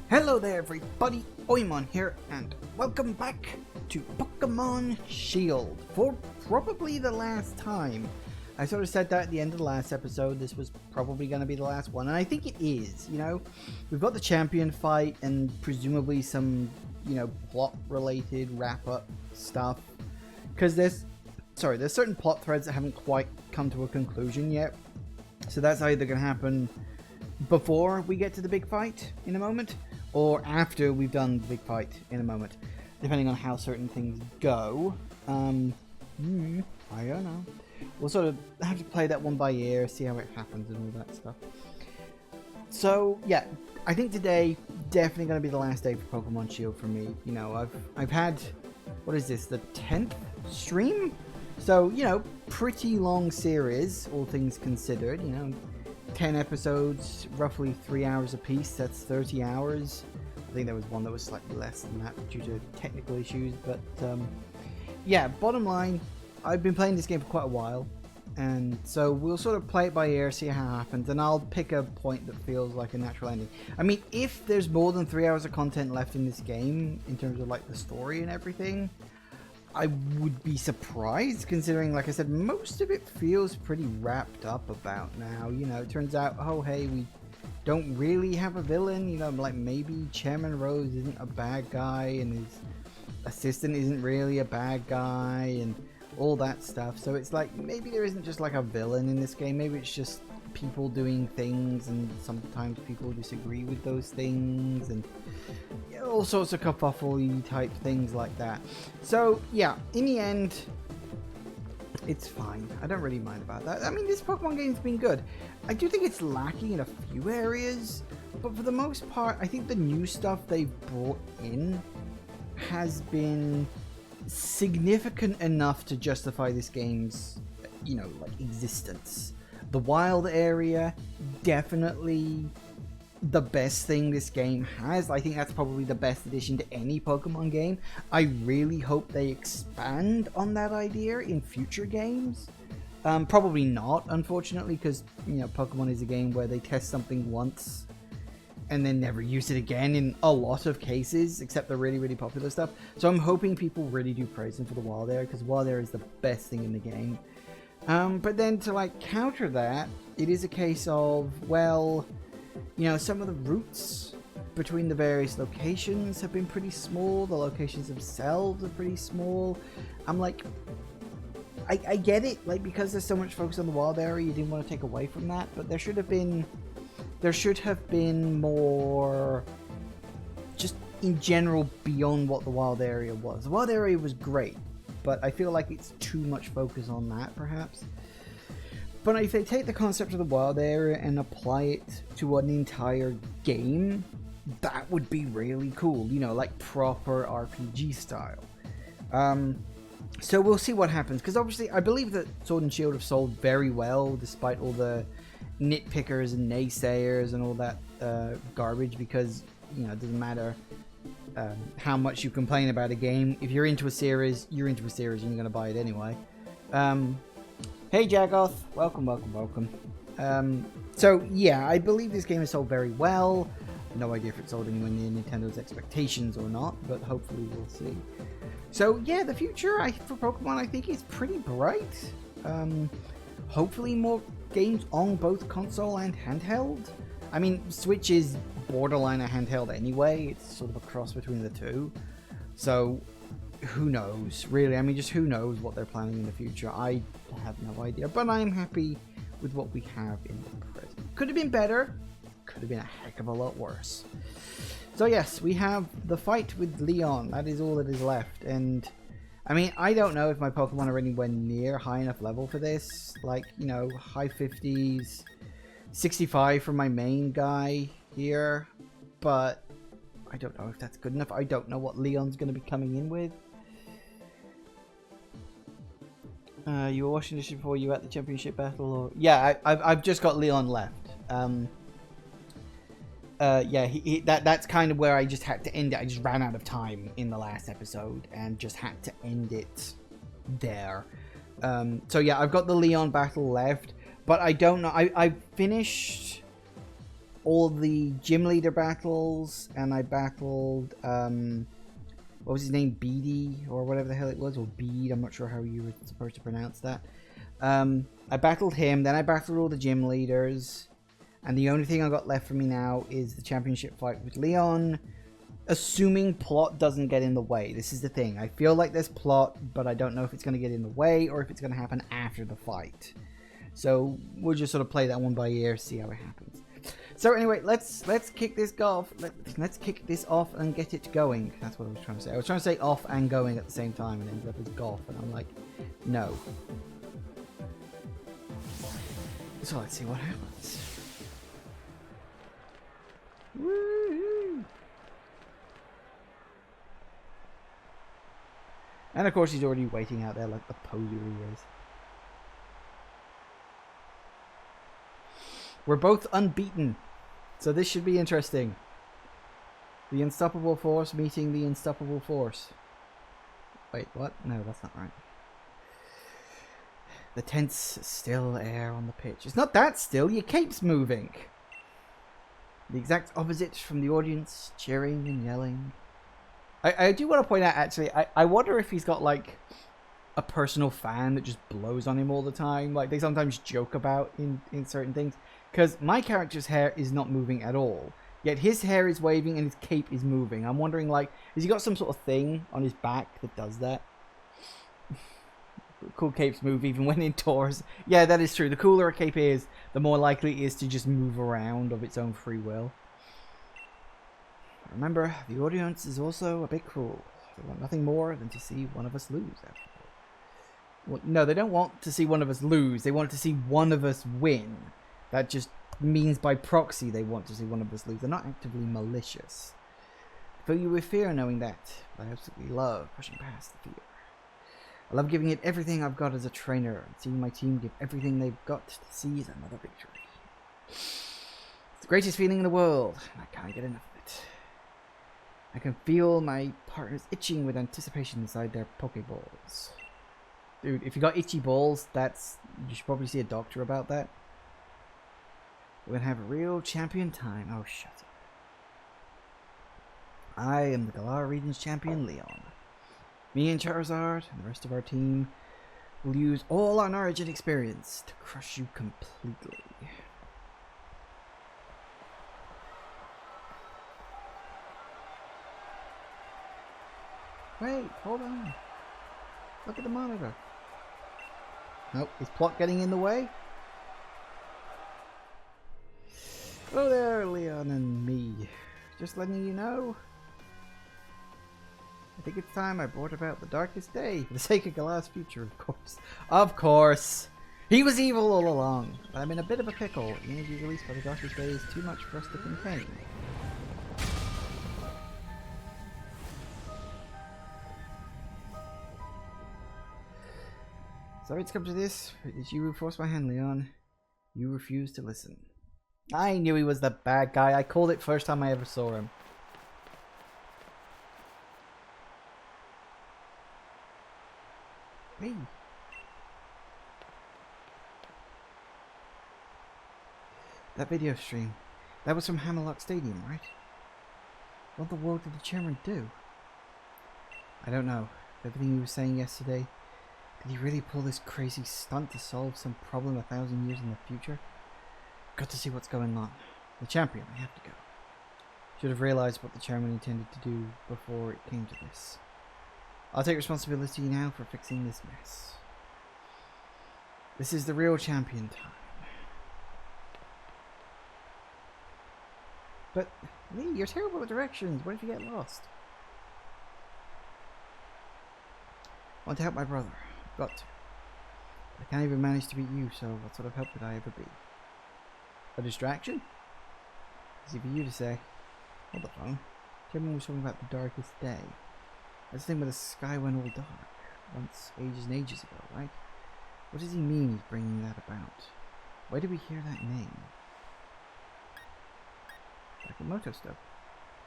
Hello there everybody, Oimon here, and welcome back to Pokemon Shield for probably the last time. I sort of said that at the end of the last episode, this was probably going to be the last one, and I think it is, you know. We've got the champion fight and presumably some, plot-related wrap-up stuff, because there's certain plot threads that haven't quite come to a conclusion yet, so that's either going to happen before we get to the big fight in a moment, or after we've done the big fight in a moment, depending on how certain things go. I don't know. We'll sort of have to play that one by ear, see how it happens and all that stuff. So, yeah, I think today definitely going to be the last day for Pokemon Shield for me. You know, I've had, what is this, the 10th stream? So, pretty long series, all things considered, 10 episodes, roughly 3 hours a piece. That's 30 hours. I think there was one that was slightly less than that due to technical issues. But yeah, bottom line, I've been playing this game for quite a while, and so we'll sort of play it by ear, see how it happens, and I'll pick a point that feels like a natural ending. I mean, if there's more than 3 hours of content left in this game, in terms of like the story and everything, I would be surprised, considering, like I said, most of it feels pretty wrapped up about now. It turns out, oh hey, we don't really have a villain, like maybe Chairman Rose isn't a bad guy, and his assistant isn't really a bad guy, and all that stuff. So it's like, maybe there isn't just like a villain in this game, maybe it's just people doing things, and sometimes people disagree with those things, and all sorts of kerfuffle-y type things like that. So yeah, in the end, it's fine. I don't really mind about that. I mean, this Pokemon game's been good. I do think it's lacking in a few areas, but for the most part, I think the new stuff they've brought in has been significant enough to justify this game's, existence. The wild area, definitely the best thing this game has. I think that's probably the best addition to any Pokemon game. I really hope they expand on that idea in future games. Probably not, unfortunately, because, Pokemon is a game where they test something once and then never use it again in a lot of cases, except the really, really popular stuff. So I'm hoping people really do praise them for the wild area, because wild area is the best thing in the game. But then to counter that, it is a case of, well, some of the routes between the various locations have been pretty small. The locations themselves are pretty small. I'm like, I get it, because there's so much focus on the wild area, you didn't want to take away from that, but there should have been more, just in general, beyond what the wild area was. The wild area was great, but I feel like it's too much focus on that, perhaps. But if they take the concept of the wild area and apply it to an entire game, that would be really cool, like proper RPG style. So we'll see what happens, because obviously I believe that Sword and Shield have sold very well, despite all the nitpickers and naysayers and all that garbage, because, it doesn't matter how much you complain about a game. If you're into a series, you're into a series and you're going to buy it anyway. Hey Jagoth, welcome. So yeah, I believe this game has sold very well. No idea if it's sold anywhere near Nintendo's expectations or not, but hopefully we'll see. So yeah, the future for Pokemon, I think, is pretty bright. Hopefully more games on both console and handheld. I mean, Switch is borderline a handheld anyway. It's sort of a cross between the two. So who knows, really? I mean, just who knows what they're planning in the future. I have no idea, but I'm happy with what we have in the present. Could have been better, could have been a heck of a lot worse. So yes, we have the fight with Leon. That is all that is left, and I mean, I don't know if my Pokemon are anywhere near high enough level for this. Like, high 50s, 65 for my main guy here, but I don't know if that's good enough. I don't know what Leon's going to be coming in with. You were watching this before you were at the championship battle? Or... Yeah, I've just got Leon left. Yeah, that's kind of where I just had to end it. I just ran out of time in the last episode and just had to end it there. So yeah, I've got the Leon battle left, but I don't know. I finished all the gym leader battles, and I battled, what was his name, Beady, or whatever the hell it was, or Bede, I'm not sure how you were supposed to pronounce that. I battled him, then I battled all the gym leaders, and the only thing I got left for me now is the championship fight with Leon, assuming plot doesn't get in the way. This is the thing, I feel like there's plot, but I don't know if it's going to get in the way, or if it's going to happen after the fight. So we'll just sort of play that one by ear, see how it happens. So anyway, let's kick this off. Let's kick this off and get it going. That's what I was trying to say. I was trying to say off and going at the same time, and ended up as golf, and I'm like, no. So let's see what happens. Woo-hoo. And of course, he's already waiting out there like the poser he is. We're both unbeaten, so this should be interesting. The unstoppable force meeting the unstoppable force. Wait, what? No, that's not right. The tense, still air on the pitch. It's not that still, your cape's moving. The exact opposite from the audience, cheering and yelling. I do want to point out, actually, I wonder if he's got, like, a personal fan that just blows on him all the time. Like, they sometimes joke about in certain things. Because my character's hair is not moving at all. Yet his hair is waving and his cape is moving. I'm wondering, like, has he got some sort of thing on his back that does that? Cool capes move even when indoors. Yeah, that is true. The cooler a cape is, the more likely it is to just move around of its own free will. Remember, the audience is also a bit cruel. They want nothing more than to see one of us lose, after all. Well, no, they don't want to see one of us lose. They want to see one of us win. That just means by proxy they want to see one of us lose. They're not actively malicious. I fill you with fear knowing that. But I absolutely love pushing past the fear. I love giving it everything I've got as a trainer, and seeing my team give everything they've got to seize another victory. It's the greatest feeling in the world, and I can't get enough of it. I can feel my partners itching with anticipation inside their Pokeballs. Dude, if you got itchy balls, you should probably see a doctor about that. We're gonna have a real champion time. Oh, shut up. I am the Galar Region's champion, Leon. Me and Charizard and the rest of our team will use all our knowledge and experience to crush you completely. Wait, hold on. Look at the monitor. Nope, is plot getting in the way? Oh there, Leon and me. Just letting you know. I think it's time I brought about the darkest day for the sake of Galar's future, of course. Of course! He was evil all along, but I'm in a bit of a pickle. The energy released by the darkest day is too much for us to contain. Sorry it's come to this, but it's you who forced my hand, Leon. You refused to listen. I knew he was the bad guy. I called it first time I ever saw him. Hey. That video stream. That was from Hammerlock Stadium, right? What in the world did the chairman do? I don't know. Everything he was saying yesterday, did he really pull this crazy stunt to solve some problem 1,000 years in the future? Got to see what's going on. The champion, I have to go. Should have realized what the chairman intended to do before it came to this. I'll take responsibility now for fixing this mess. This is the real champion time. But, Lee, you're terrible at directions. What if you get lost? I want to help my brother. I've got to. I can't even manage to beat you, so what sort of help could I ever be? A distraction? Easy for you to say. Hold the phone. Chairman was talking about the darkest day. That's the thing where the sky went all dark. Once ages and ages ago, right? What does he mean he's bringing that about? Why did we hear that name? Sakamoto stuff.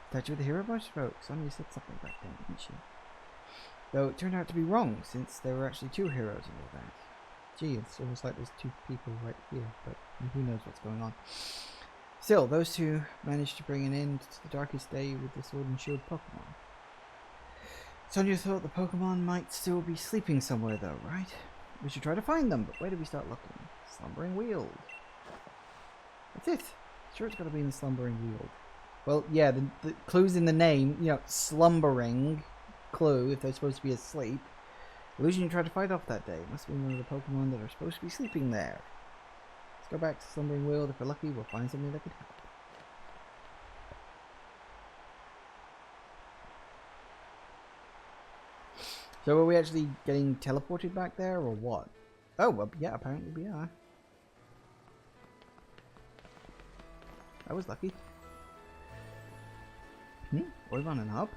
Statue of the hero boss folks. Sonya said something back then, didn't she? Though it turned out to be wrong, since there were actually two heroes and all that. Gee, it's almost like there's two people right here, but who knows what's going on. Still, those two managed to bring an end to the darkest day with the Sword and Shield Pokemon. Sonia thought the Pokemon might still be sleeping somewhere though, right? We should try to find them, but where do we start looking? Slumbering Weald. That's it. Sure, it's got to be in the Slumbering Weald. Well, yeah, the clue's in the name. You know, slumbering clue if they're supposed to be asleep. Illusion you tried to fight off that day. It must be one of the Pokemon that are supposed to be sleeping there. Let's go back to Slumbering Weald. If we're lucky, we'll find something that could help. So are we actually getting teleported back there, or what? Oh, well, yeah, apparently we are. I was lucky. Oivon and Hub?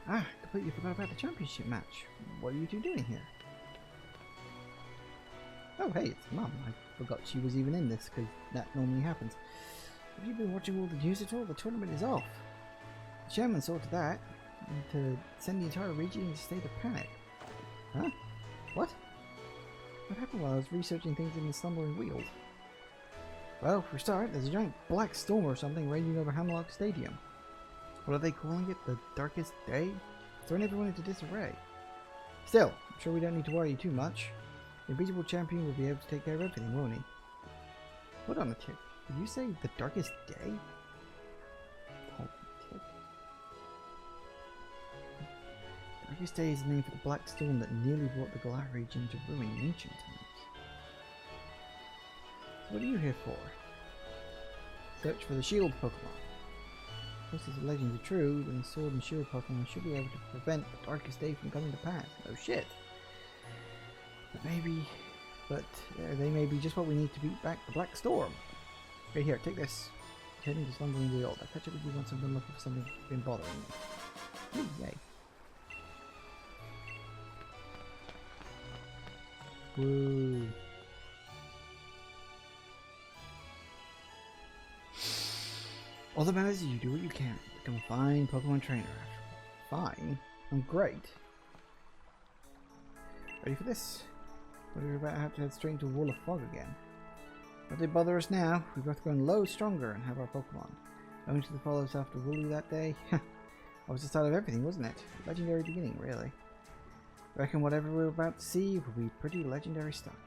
Ah, completely forgot about the championship match. What are you two doing here? Oh, hey, it's Mum. I forgot she was even in this, because that normally happens. Have you been watching all the news at all? The tournament is off. The chairman saw to that, and to send the entire region into a state of panic. Huh? What? What happened while I was researching things in the Slumbering Weald? Well, for a start, there's a giant black storm or something raging over Hamlock Stadium. What are they calling it? The darkest day? Throwing everyone into disarray. Still, I'm sure we don't need to worry too much. The Invisible Champion will be able to take care of everything, won't he? Hold on a tick. Did you say the darkest day? Hold on a tick. Darkest Day is the name for the black storm that nearly brought the Galar region to ruin in ancient times. So what are you here for? Search for the Shield Pokemon. If the legends are true, then the Sword and Shield Pokemon should be able to prevent the Darkest Day from coming to pass. No shit. But they may be just what we need to beat back the Black Storm. Right here, take this. Heading to Slumbering Weald. I'll catch up with you once I've been looking for something that's been bothering me. Ooh, yay. Woo. All that matters is you do what you can. Become a fine Pokemon trainer. Fine? I'm great. Ready for this? But we're about to have to head straight into a wall of fog again. But they bother us now. We've got to go in low stronger and have our Pokemon. Owing to the follow-ups after Woolly that day. That was the start of everything, wasn't it? Legendary beginning, really. I reckon whatever we're about to see will be pretty legendary stuff.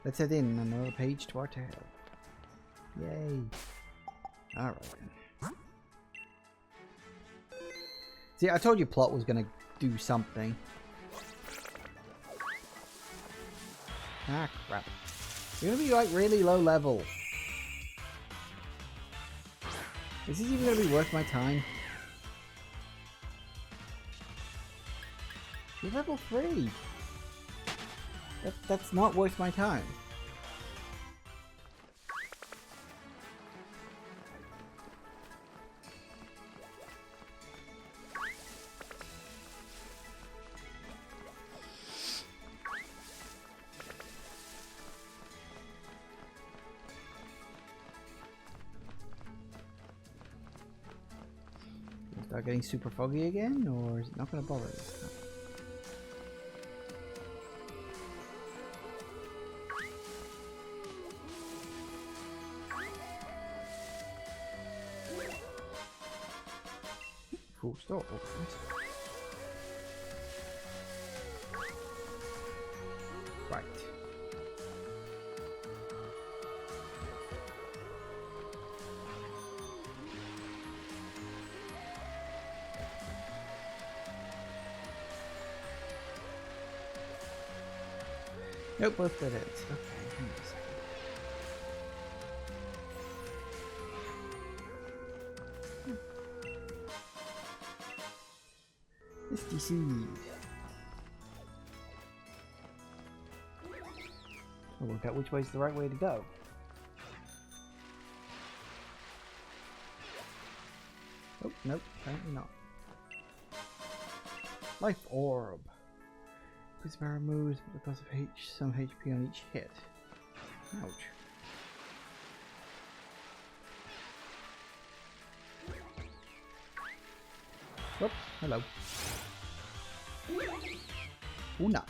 Let's head in and another page to our tale. Yay. Alright then. See, I told you plot was gonna do something. Ah, crap. You're gonna be like really low level. Is this even gonna be worth my time? You're level 3. That's not worth my time. Start getting super foggy again, or is it not going to bother this time? Full stop. Right. Nope, both dead ends. Okay, hang on a second. Misty Seed. I'll work out which way's the right way to go. Oh, nope, apparently not. Life Orb. Puts power moves because of some HP on each hit. Ouch. Oh, hello. Una.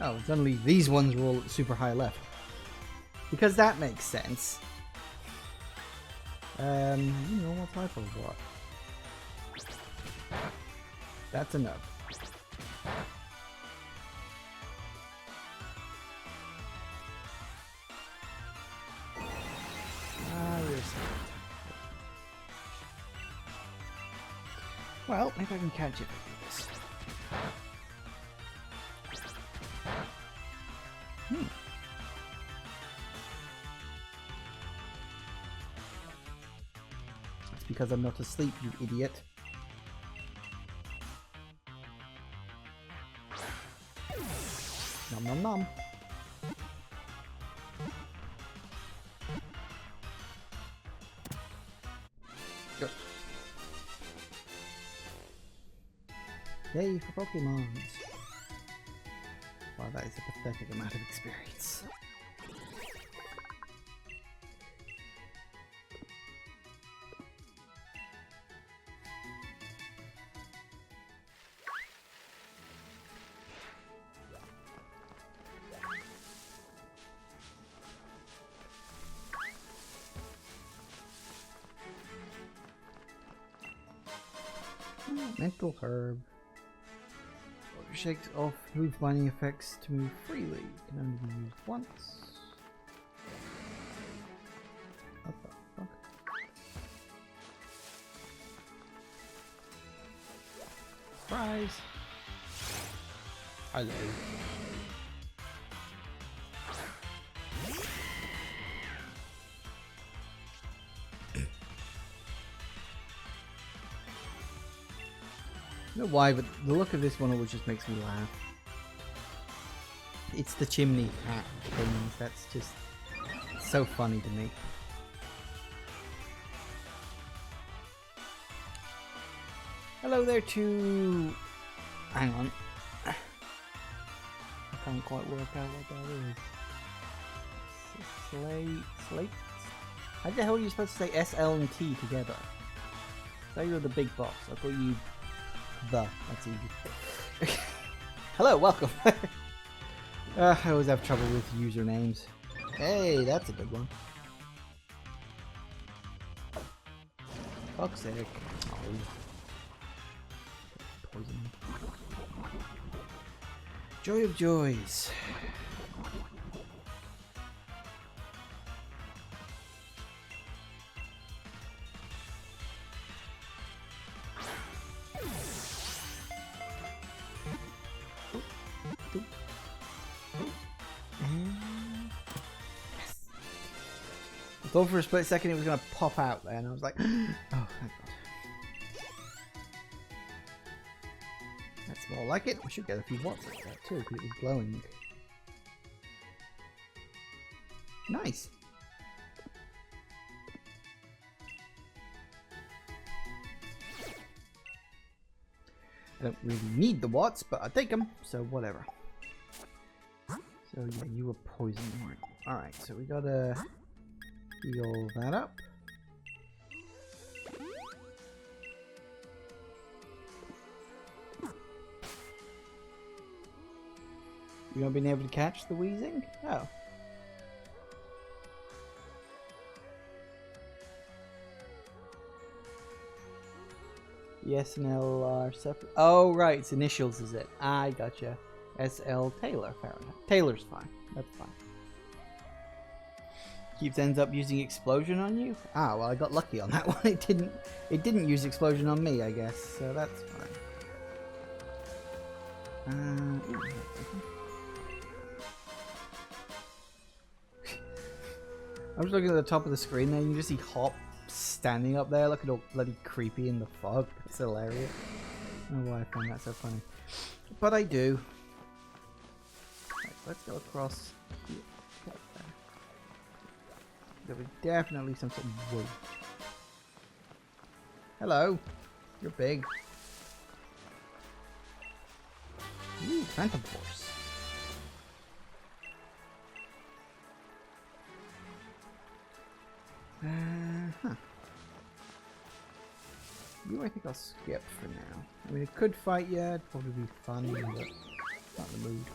Oh, suddenly these ones were all super high left. Because that makes sense. Normal type of what? That's enough. Well, maybe I can catch it with this. It's because I'm not asleep, you idiot. Nom nom nom. Go. Yay for Pokémon! Wow, that is a pathetic amount of experience. Mental herb. Shakes off move binding effects to move freely. Can only be used once. What the fuck? Surprise! Hello. I don't know why, but the look of this one always just makes me laugh. It's the chimney hat things. That's just so funny to me. Hello there to... Hang on. I can't quite work out what that is. Slate? How the hell are you supposed to say S, L, and T together? So you're the big boss. I thought you... That's easy. Hello, welcome. I always have trouble with usernames. Hey, that's a good one. Fuck's sake. Oh. Poison. Joy of joys. I thought for a split second it was going to pop out there, and I was like, oh, thank God. That's more like it. We should get a few watts like that too, because it was glowing. Nice. I don't really need the watts, but I take them, so whatever. So yeah, you were poisoned, right? Alright, so we gotta heal that up. You not been able to catch the wheezing? Oh. The S and L are separate. Oh, right. It's initials, is it? I gotcha. S.L. Taylor. Fair enough. Taylor's fine. That's fine. Keeps ends up using explosion on you? Ah, well, I got lucky on that one. It didn't use explosion on me, I guess. So that's fine. I'm just looking at the top of the screen there. You can just see Hop standing up there looking all bloody creepy in the fog. It's hilarious. I don't know why I find that so funny. But I do. Right, let's go across here. There was definitely some sort of wood. Hello. You're big. Ooh, Phantom Force. You, I think I'll skip for now. I mean, it could fight you. It'd probably be fun, but not in the mood.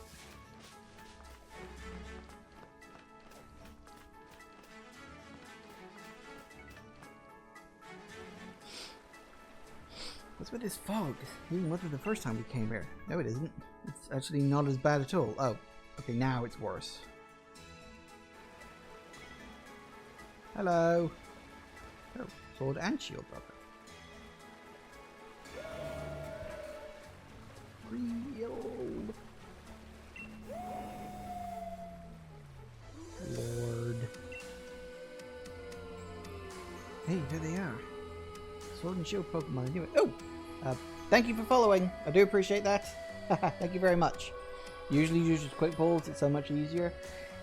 What's with this fog? Even worse than the first time we came here. No, it isn't. It's actually not as bad at all. Oh, okay, now it's worse. Hello. Oh, sword and shield, brother. Real. Lord. Hey, there they are. Sword and shield Pokemon. I knew it. Oh! Thank you for following. I do appreciate that. Thank you very much. Usually use quick balls. It's so much easier.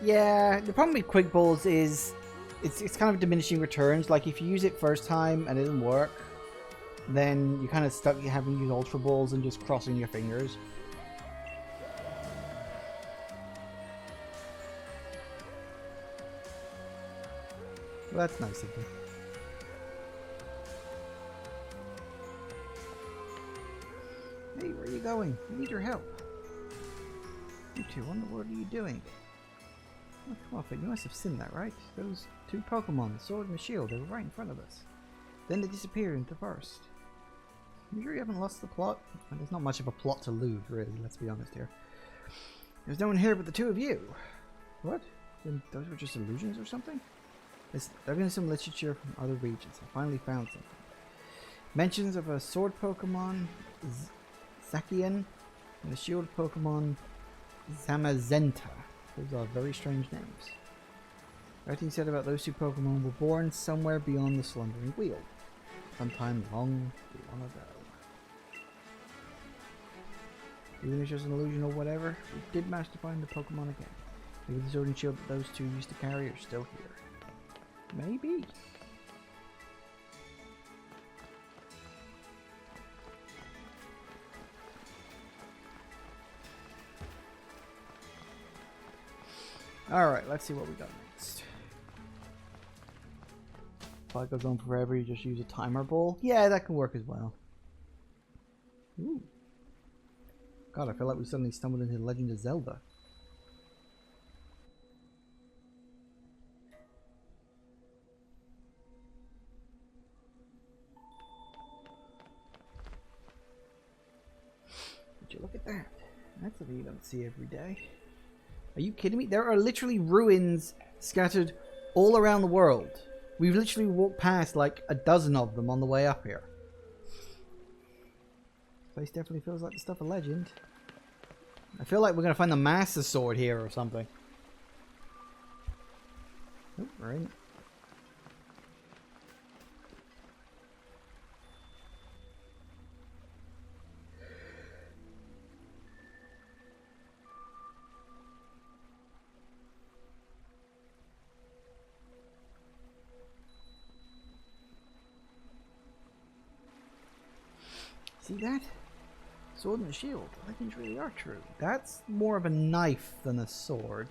Yeah, the problem with quick balls is it's kind of diminishing returns. Like if you use it first time and it doesn't work, then you're kind of stuck having to use ultra balls and just crossing your fingers. Well, that's nice of you. Hey, where are you going? I need your help. You two, what in the world are you doing? Oh, come off it, you must have seen that, right? Those two Pokemon, the sword and the shield, they were right in front of us. Then they disappeared into the forest. You sure you haven't lost the plot? Well, there's not much of a plot to lose, really, let's be honest here. There's no one here but the two of you. What? Then those were just illusions or something? There's been some literature from other regions. I finally found something. Mentions of a sword Pokemon, Zacian, and a shield Pokemon, Zamazenta. Those are very strange names. Everything said about those two Pokemon were born somewhere beyond the Slumbering Wheel, sometime long, long ago. Even if it's just an illusion or whatever, we did manage to find the Pokemon again. Maybe the sword and shield that those two used to carry are still here. Maybe. Alright, let's see what we got next. If it goes on forever, you just use a timer ball. Yeah, that can work as well. Ooh. God, I feel like we suddenly stumbled into the Legend of Zelda. Would you look at that? That's something you don't see every day. Are you kidding me? There are literally ruins scattered all around the world. We've literally walked past like a dozen of them on the way up here. This place definitely feels like the stuff of legend. I feel like we're going to find the Master Sword here or something. Oh, we're in. See that? Sword and shield. The legends really are true. That's more of a knife than a sword.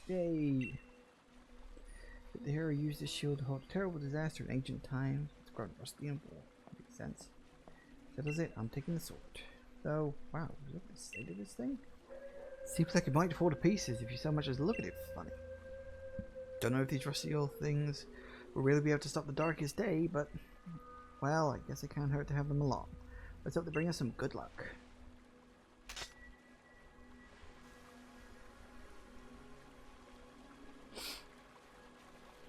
Yay! But the hero used this shield to halt a terrible disaster in ancient times. It's grown rusty and worn. Makes sense. Settles it. I'm taking the sword. Though, wow, look at the state of this thing. Seems like it might fall to pieces if you so much as look at it funny. Don't know if these rusty old things will really be able to stop the darkest day, but, well, I guess it can't hurt to have them along. Let's hope they bring us some good luck.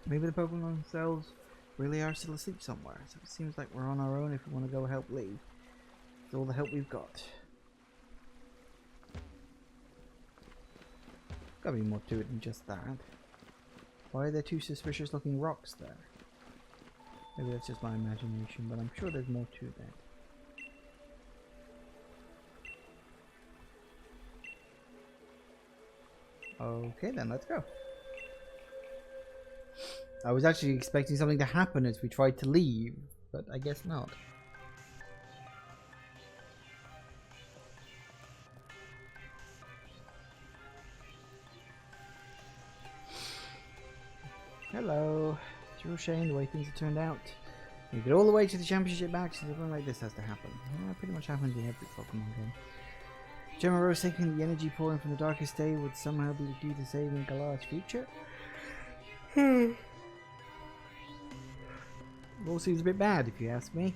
Maybe the Pokemon themselves really are still asleep somewhere, so it seems like we're on our own if we want to go help Lee. It's all the help we've got. Gotta be more to it than just that. Why are there two suspicious looking rocks there? Maybe that's just my imagination, but I'm sure there's more to that. Okay then, let's go. I was actually expecting something to happen as we tried to leave, but I guess not. Hello. It's a real shame the way things have turned out. You get all the way to the championship match and something like this has to happen. Yeah, it pretty much happens in every Pokemon game. Gemma Rose thinking the energy pouring from the darkest day would somehow be due to saving Galar's future? All seems a bit bad if you ask me.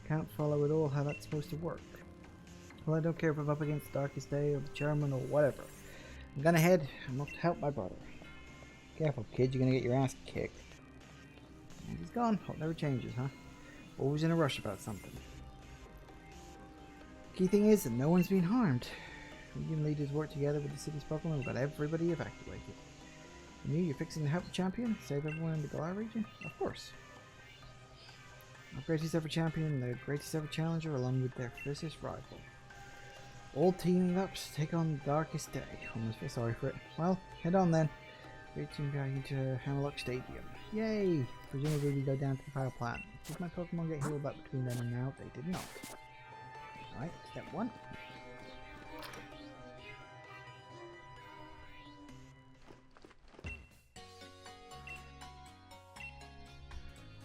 Can't follow at all how that's supposed to work. Well, I don't care if I'm up against the Darkest Day or the Chairman or whatever. I'm gonna head. I'm off to help my brother. Careful, kid, you're gonna get your ass kicked. And he's gone. Hope never changes, huh? Always in a rush about something. Key thing is that no one's been harmed. Union leaders work together with the city's Pokemon. We've got everybody evacuated. And you're fixing to help the champion? Save everyone in the Galar region? Of course. Our greatest ever champion, their greatest ever challenger, along with their fiercest rival. All teaming up to take on the Darkest Day. Almost feel sorry for it. Well, head on then. Great team going to Hammerlock Stadium. Yay! Presumably we go down to the power plant. Did my Pokemon get healed up between then and now? They did not. Alright, step 1.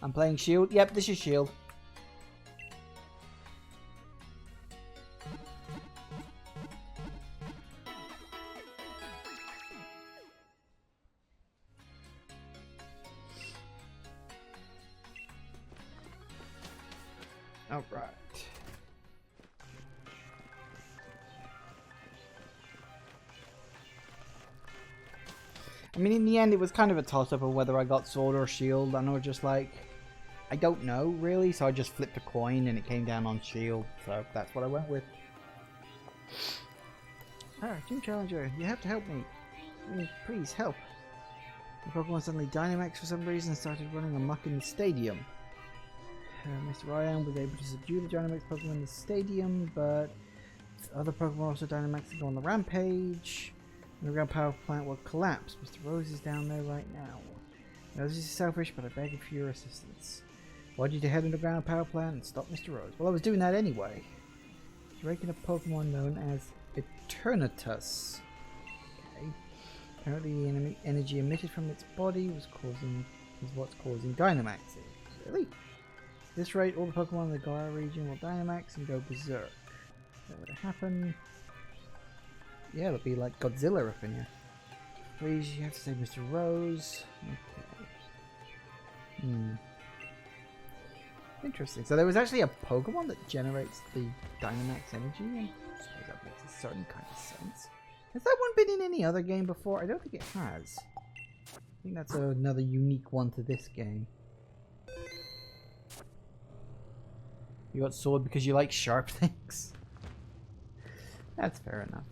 I'm playing Shield. Yep, this is Shield. All right. I mean, in the end, it was kind of a toss-up of whether I got Sword or Shield. I know, just like, I don't know, really, so I just flipped a coin and it came down on Shield, so that's what I went with. Ah, Gym Challenger, you have to help me. I mean, please, help. The Pokemon suddenly Dynamax for some reason and started running amok in the stadium. Mr. Ryan was able to subdue the Dynamax Pokemon in the stadium, but other Pokemon also Dynamax go on the rampage. The underground power plant will collapse. Mr. Rose is down there right now. Now, this is selfish, but I beg for your assistance. I want you to head underground power plant and stop Mr. Rose. Well, I was doing that anyway. He's raking a Pokemon known as Eternatus. Okay. Apparently, the enemy energy emitted from its body is what's causing Dynamaxing. Really? At this rate, all the Pokemon in the Galar region will Dynamax and go berserk. If that were to happen, yeah, it'll be like Godzilla up in here. Please, you have to save Mr. Rose. Okay. Interesting. So there was actually a Pokemon that generates the Dynamax energy, and I suppose that makes a certain kind of sense. Has that one been in any other game before? I don't think it has. I think that's another unique one to this game. You got Sword because you like sharp things? That's fair enough.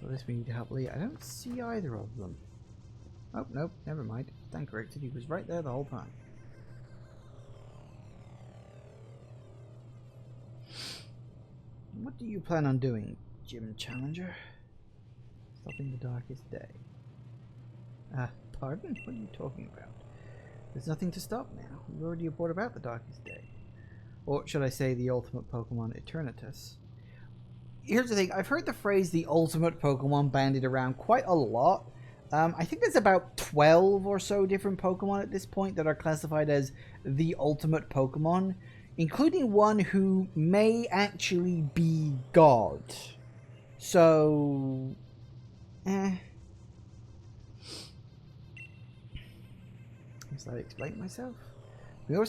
So this we need to help Lee. I don't see either of them. Oh, nope, never mind. Stand corrected. He was right there the whole time. What do you plan on doing, Gym Challenger? Stopping the Darkest Day. Pardon? What are you talking about? There's nothing to stop now. We've already brought about the Darkest Day. Or should I say the ultimate Pokemon, Eternatus. Here's the thing. I've heard the phrase the ultimate Pokemon bandied around quite a lot. I think there's about 12 or so different Pokemon at this point that are classified as the ultimate Pokemon, including one who may actually be God. So, Guess I explain myself. From your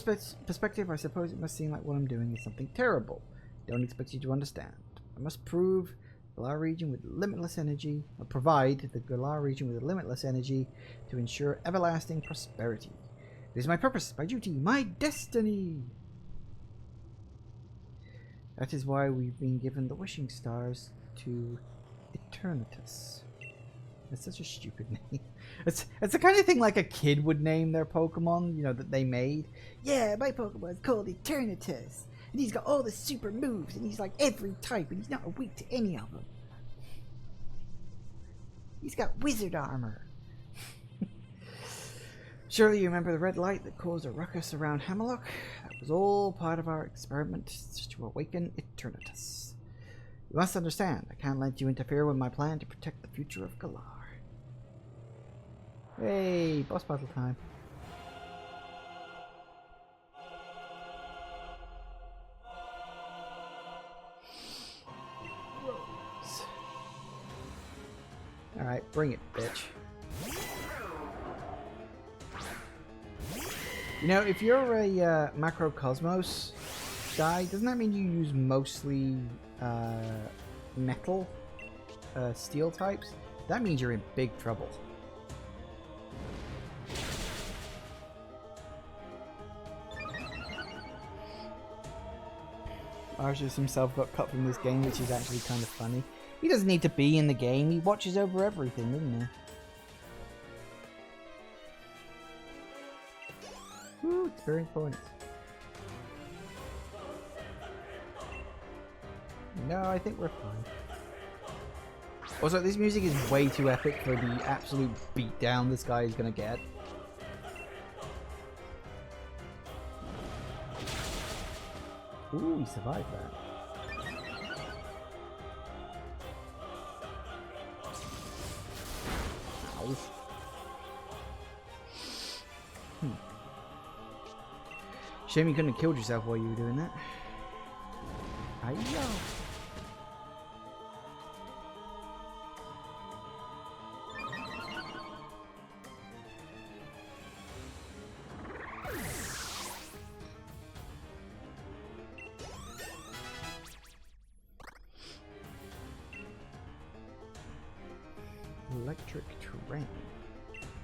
perspective, I suppose it must seem like what I'm doing is something terrible. Don't expect you to understand. I must prove the Galar region with limitless energy, or provide the Galar region with limitless energy to ensure everlasting prosperity. It is my purpose, my duty, my destiny. That is why we've been given the wishing stars to Eternatus. That's such a stupid name. It's the kind of thing like a kid would name their Pokemon, you know, that they made. Yeah, my Pokemon's called Eternatus. And he's got all the super moves, and he's like every type, and he's not weak to any of them. He's got wizard armor. Surely you remember the red light that caused a ruckus around Hammerlock? That was all part of our experiment to awaken Eternatus. You must understand, I can't let you interfere with my plan to protect the future of Galar. Hey, boss battle time. Alright, bring it, bitch. You know, if you're a macrocosmos guy, doesn't that mean you use mostly metal, steel types? That means you're in big trouble. Arceus himself got cut from this game, which is actually kind of funny. He doesn't need to be in the game, he watches over everything, doesn't he? Woo, experience points. No, I think we're fine. Also, this music is way too epic for the absolute beatdown this guy is gonna get. Ooh, he survived that. Ow. Shame you couldn't have killed yourself while you were doing that. Hi-yo. Electric terrain.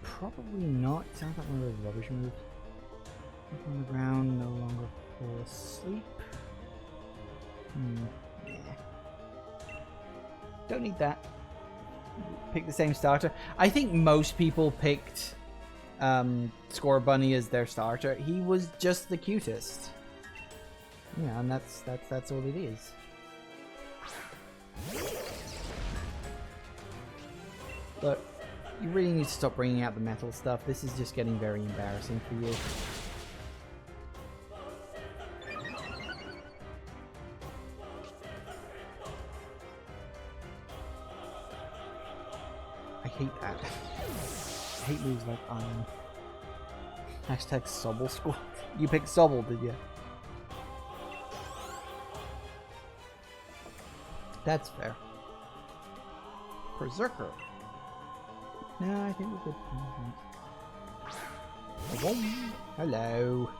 Probably not. Sounds like one of those rubbish moves. Up on the ground, no longer fall asleep. Yeah. Don't need that. Pick the same starter. I think most people picked Score Bunny as their starter. He was just the cutest. Yeah, and that's all it is. Look, you really need to stop bringing out the metal stuff. This is just getting very embarrassing for you. I hate that. I hate moves like iron. Hashtag Sobble Squad. You picked Sobble, did you? That's fair. Berserker. No, I think we're good. Hello.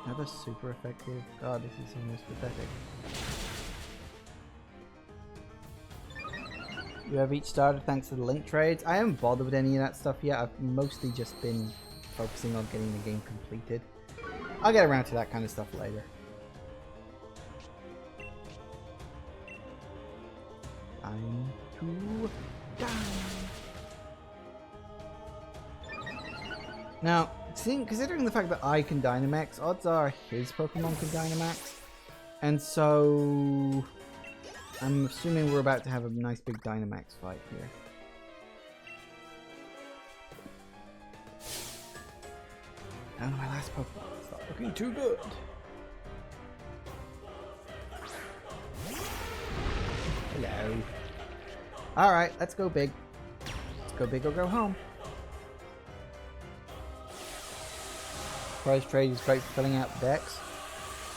Another super effective. God, this is almost pathetic. You have each started thanks to the link trades. I haven't bothered with any of that stuff yet. I've mostly just been focusing on getting the game completed. I'll get around to that kind of stuff later. Time to die. Now, considering the fact that I can Dynamax, odds are his Pokemon can Dynamax. And so I'm assuming we're about to have a nice big Dynamax fight here. Down to my last Pokemon. It's not looking too good. Hello. Alright, let's go big. Let's go big or go home. Prize trade is great for filling out the decks.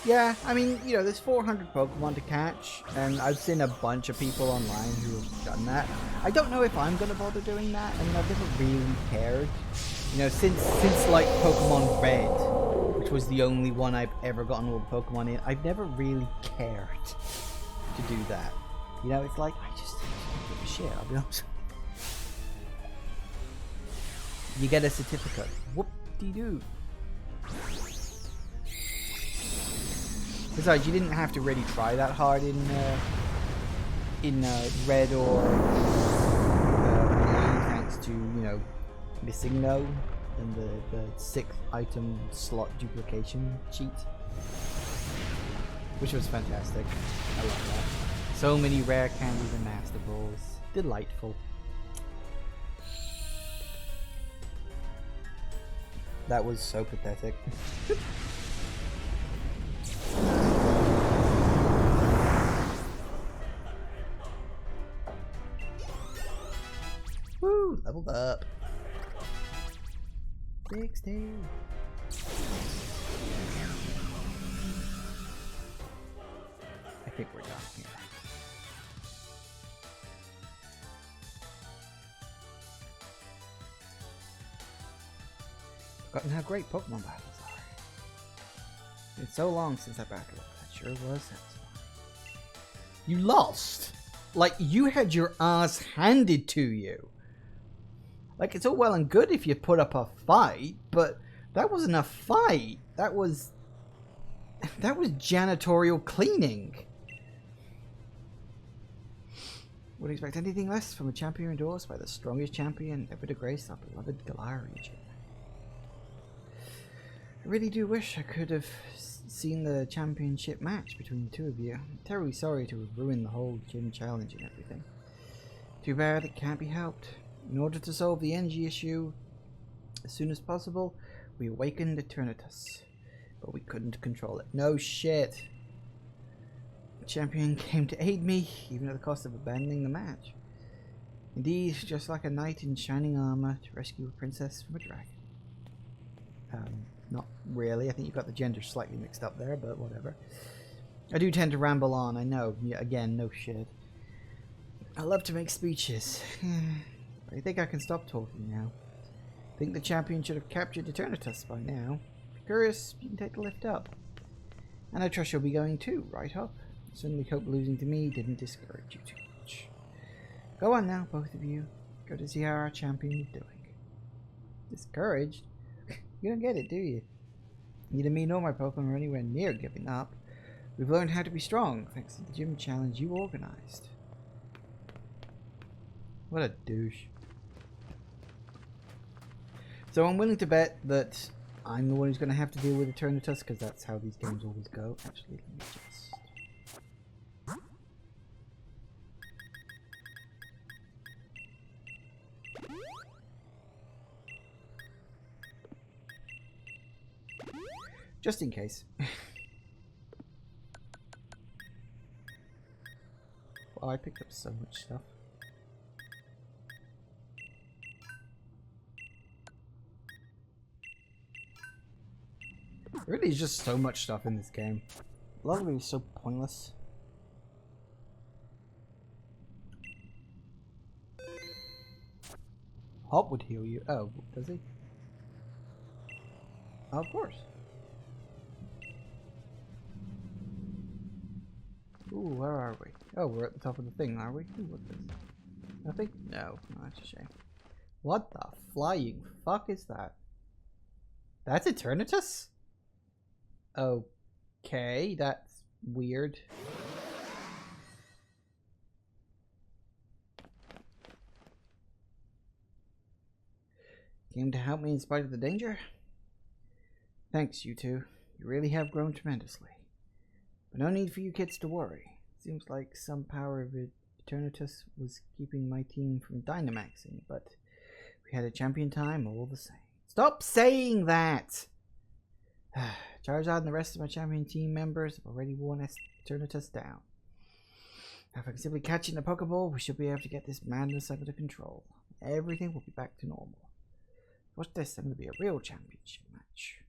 Yeah, I mean, you know, there's 400 Pokemon to catch, and I've seen a bunch of people online who have done that. I don't know if I'm going to bother doing that. I mean, I've never really cared. You know, since like Pokemon Red, which was the only one I've ever gotten all the Pokemon in, I've never really cared to do that. You know, it's like, I just don't give a shit, I'll be honest. You get a certificate. Whoop-de-doo. Besides, you didn't have to really try that hard in Red or Blue, thanks to, you know, missing no and the 6th item slot duplication cheat, which was fantastic. I love that. So many rare candies and master balls. Delightful. That was so pathetic. Woo! Level Hold up. 60. I think we're done here. Forgotten how great Pokemon battles are. It's so long since I battled. That sure was satisfying. You lost? Like, you had your ass handed to you. Like, it's all well and good if you put up a fight, but that wasn't a fight. That was janitorial cleaning. Wouldn't expect anything less from a champion endorsed by the strongest champion ever to grace our beloved Galar region. I really do wish I could have seen the championship match between the two of you. I'm terribly sorry to have ruined the whole gym challenge and everything. Too bad it can't be helped. In order to solve the energy issue as soon as possible, we awakened Eternatus, but we couldn't control it. No shit. The champion came to aid me, even at the cost of abandoning the match. Indeed, just like a knight in shining armor to rescue a princess from a dragon. Not really. I think you got the gender slightly mixed up there, but whatever. I do tend to ramble on, I know. Yeah, again, no shit. I love to make speeches. I think I can stop talking now. I think the champion should have captured Eternatus by now. If you're curious, you can take the lift up. And I trust you'll be going too, right, Hop? I certainly hope losing to me didn't discourage you too much. Go on now, both of you. Go to see how our champion is doing. Discouraged? You don't get it, do you? Neither me nor my Pokemon are anywhere near giving up. We've learned how to be strong, thanks to the gym challenge you organized. What a douche. So I'm willing to bet that I'm the one who's going to have to deal with Eternatus, because that's how these games always go. Actually, let me just... just in case. Well, I picked up so much stuff. There really is just so much stuff in this game. A lot of it is so pointless. Hop would heal you. Oh, does he? Oh, of course. Ooh, where are we? Oh, we're at the top of the thing, are we? Ooh, what's this? Nothing? No, that's a shame. What the flying fuck is that? That's Eternatus? Okay, that's weird. Came to help me in spite of the danger? Thanks, you two. You really have grown tremendously. But no need for you kids to worry. Seems like some power of Eternatus was keeping my team from Dynamaxing, but we had a champion time all the same. Stop saying that! Charizard and the rest of my champion team members have already worn Eternatus down. Now, if I can simply catch it in a Pokeball, we should be able to get this madness under control. Everything will be back to normal. Watch this, I'm going to be a real championship match.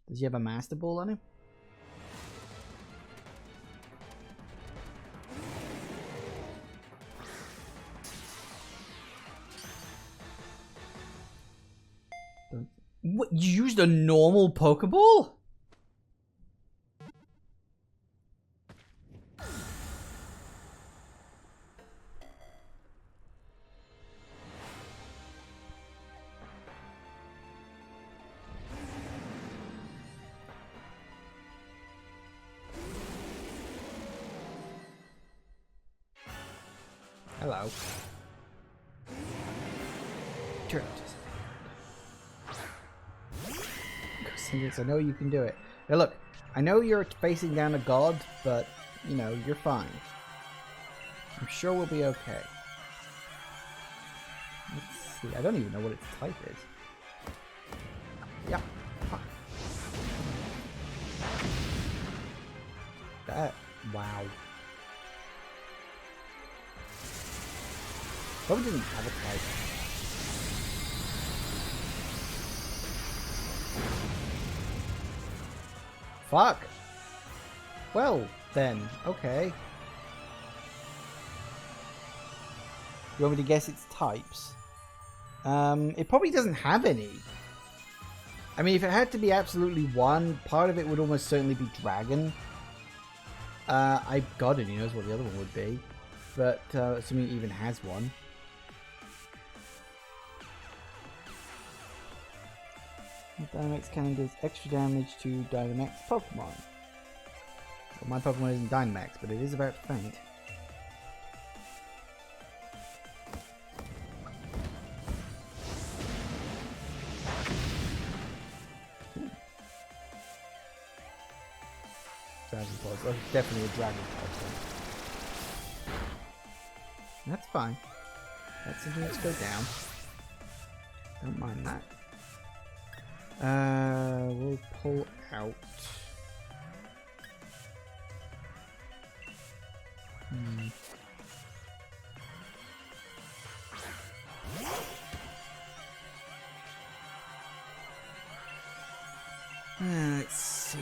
Does he have a Master Ball on him? What, you used a normal Pokeball? Hello. Turn I know you can do it. Now look, I know you're facing down a god, but, you know, you're fine. I'm sure we'll be okay. Let's see, I don't even know what its type is. Yeah. That, wow. Probably didn't have a type. Fuck. Well, then. Okay. You want me to guess its types? It probably doesn't have any. I mean, if it had to be absolutely one, part of it would almost certainly be dragon. God only knows what the other one would be. But, assuming it even has one. Dynamax cannon does extra damage to Dynamax Pokemon. Well, my Pokemon isn't Dynamax, but it is about to faint. Dragon Pulse. Oh, it's definitely a Dragon Pulse. That's fine. That's something that's go down. Don't mind that. We'll pull out. Let's see.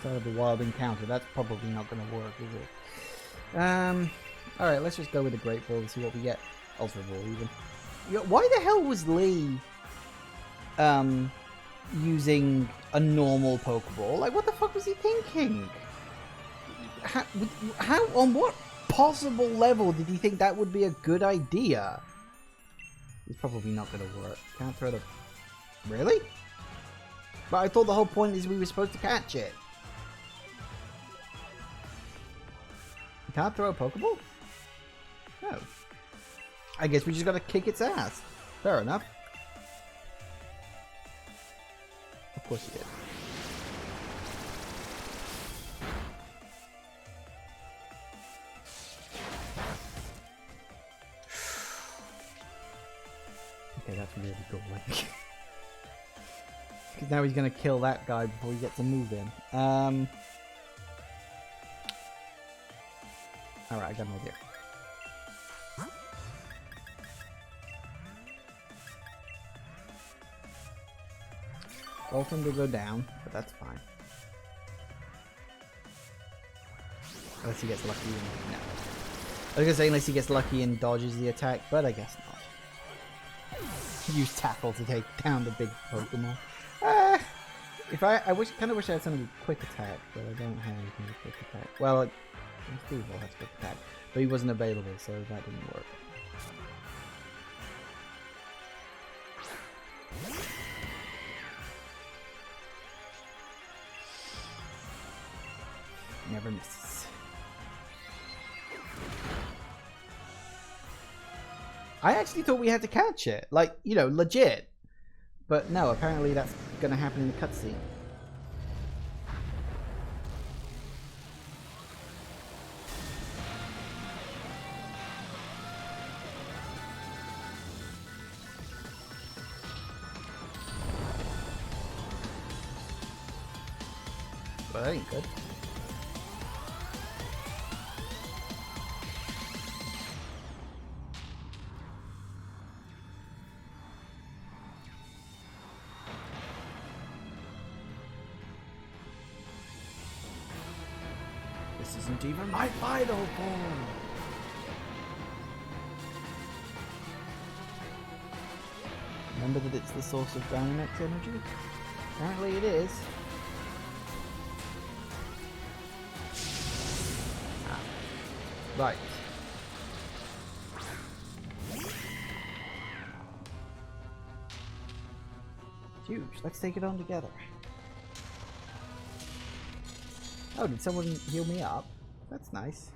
Start of the wild encounter. That's probably not going to work, is it? Alright, let's just go with the Great Ball and see what we get. Ultra Ball, even. Why the hell was Lee using a normal Pokeball? Like, what the fuck was he thinking? How on what possible level did he think that would be a good idea? It's probably not going to work. Can't throw the... Really? But I thought the whole point is we were supposed to catch it. You can't throw a Pokeball? No. I guess we just gotta kick its ass. Fair enough. Of course you did. Okay, that's really good, Link. Because now he's gonna kill that guy before he gets a move in. Alright, I got an idea. Dolphin will go down, but that's fine. Unless he gets lucky and... No. I was gonna say unless he gets lucky and dodges the attack, but I guess not. Use Tackle to take down the big Pokemon. If I kind of wish I had something with quick attack, but I don't have anything with quick attack. Well, Steve has quick attack, but he wasn't available, so that didn't work. Never misses. I actually thought we had to catch it, like, you know, legit. But no, apparently that's gonna happen in the cutscene. Well, that ain't good. This isn't even my final form. Remember that it's the source of Dynamax energy? Apparently it is. Right. Huge. Let's take it on together. Oh, did someone heal me up? That's nice.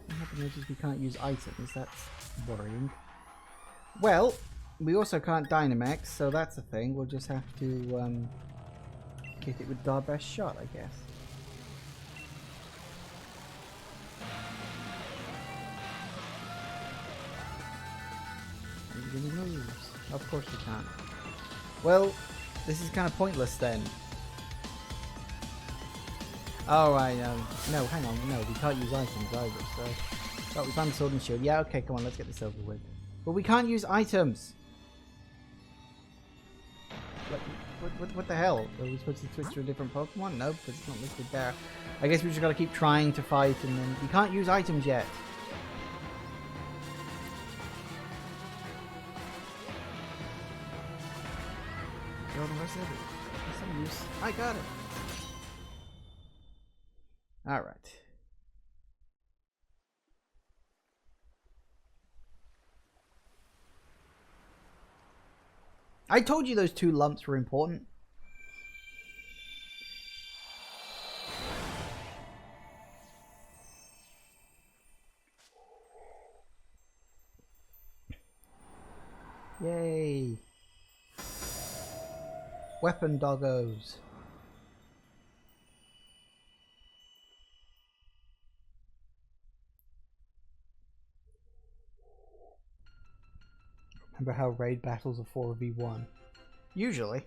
What happens is we can't use items. That's worrying. Well, we also can't Dynamax, so that's a thing. We'll just have to hit it with our best shot, I guess. Any moves? Of course we can't. Well, this is kind of pointless then. Oh, right, no, hang on, no, we can't use items either, so... Oh, we found the sword and shield. Yeah, okay, come on, let's get this over with. But we can't use items! What the hell? Are we supposed to switch to a different Pokemon? No, because it's not listed there. I guess we just gotta keep trying to fight, and then... We can't use items yet. Some use. I got it. Alright. I told you those 2 lumps were important. Yay. Weapon doggos. Remember how raid battles are 4v1? Usually.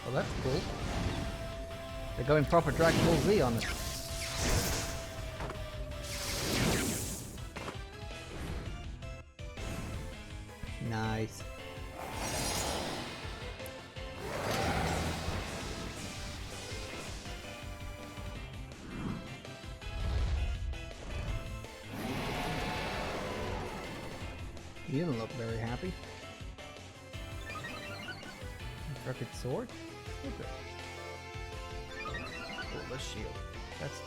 Well, that's cool. They're going proper Dragon Ball Z on it. Nice. You don't look very happy. Crooked sword? Okay. Oh, the shield. That's...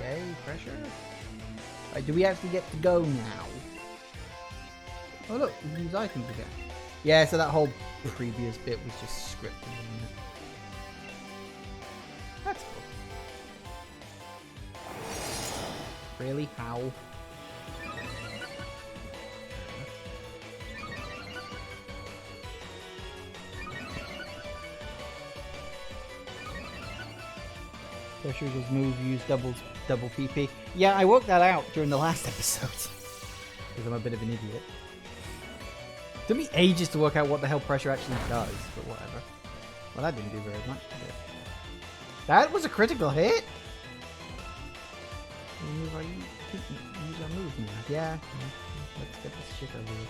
Yay, pressure? Alright, do we actually get to go now? Oh look, we can use items again. Yeah, so that whole previous bit was just scripted. That's cool. Really? How? Pressure's move use double PP. Yeah, I worked that out during the last episode. Because I'm a bit of an idiot. It took me ages to work out what the hell pressure actually does, but whatever. Well, that didn't do very much, did it? That was a critical hit! Use our move now. Yeah. Let's get this shit over with.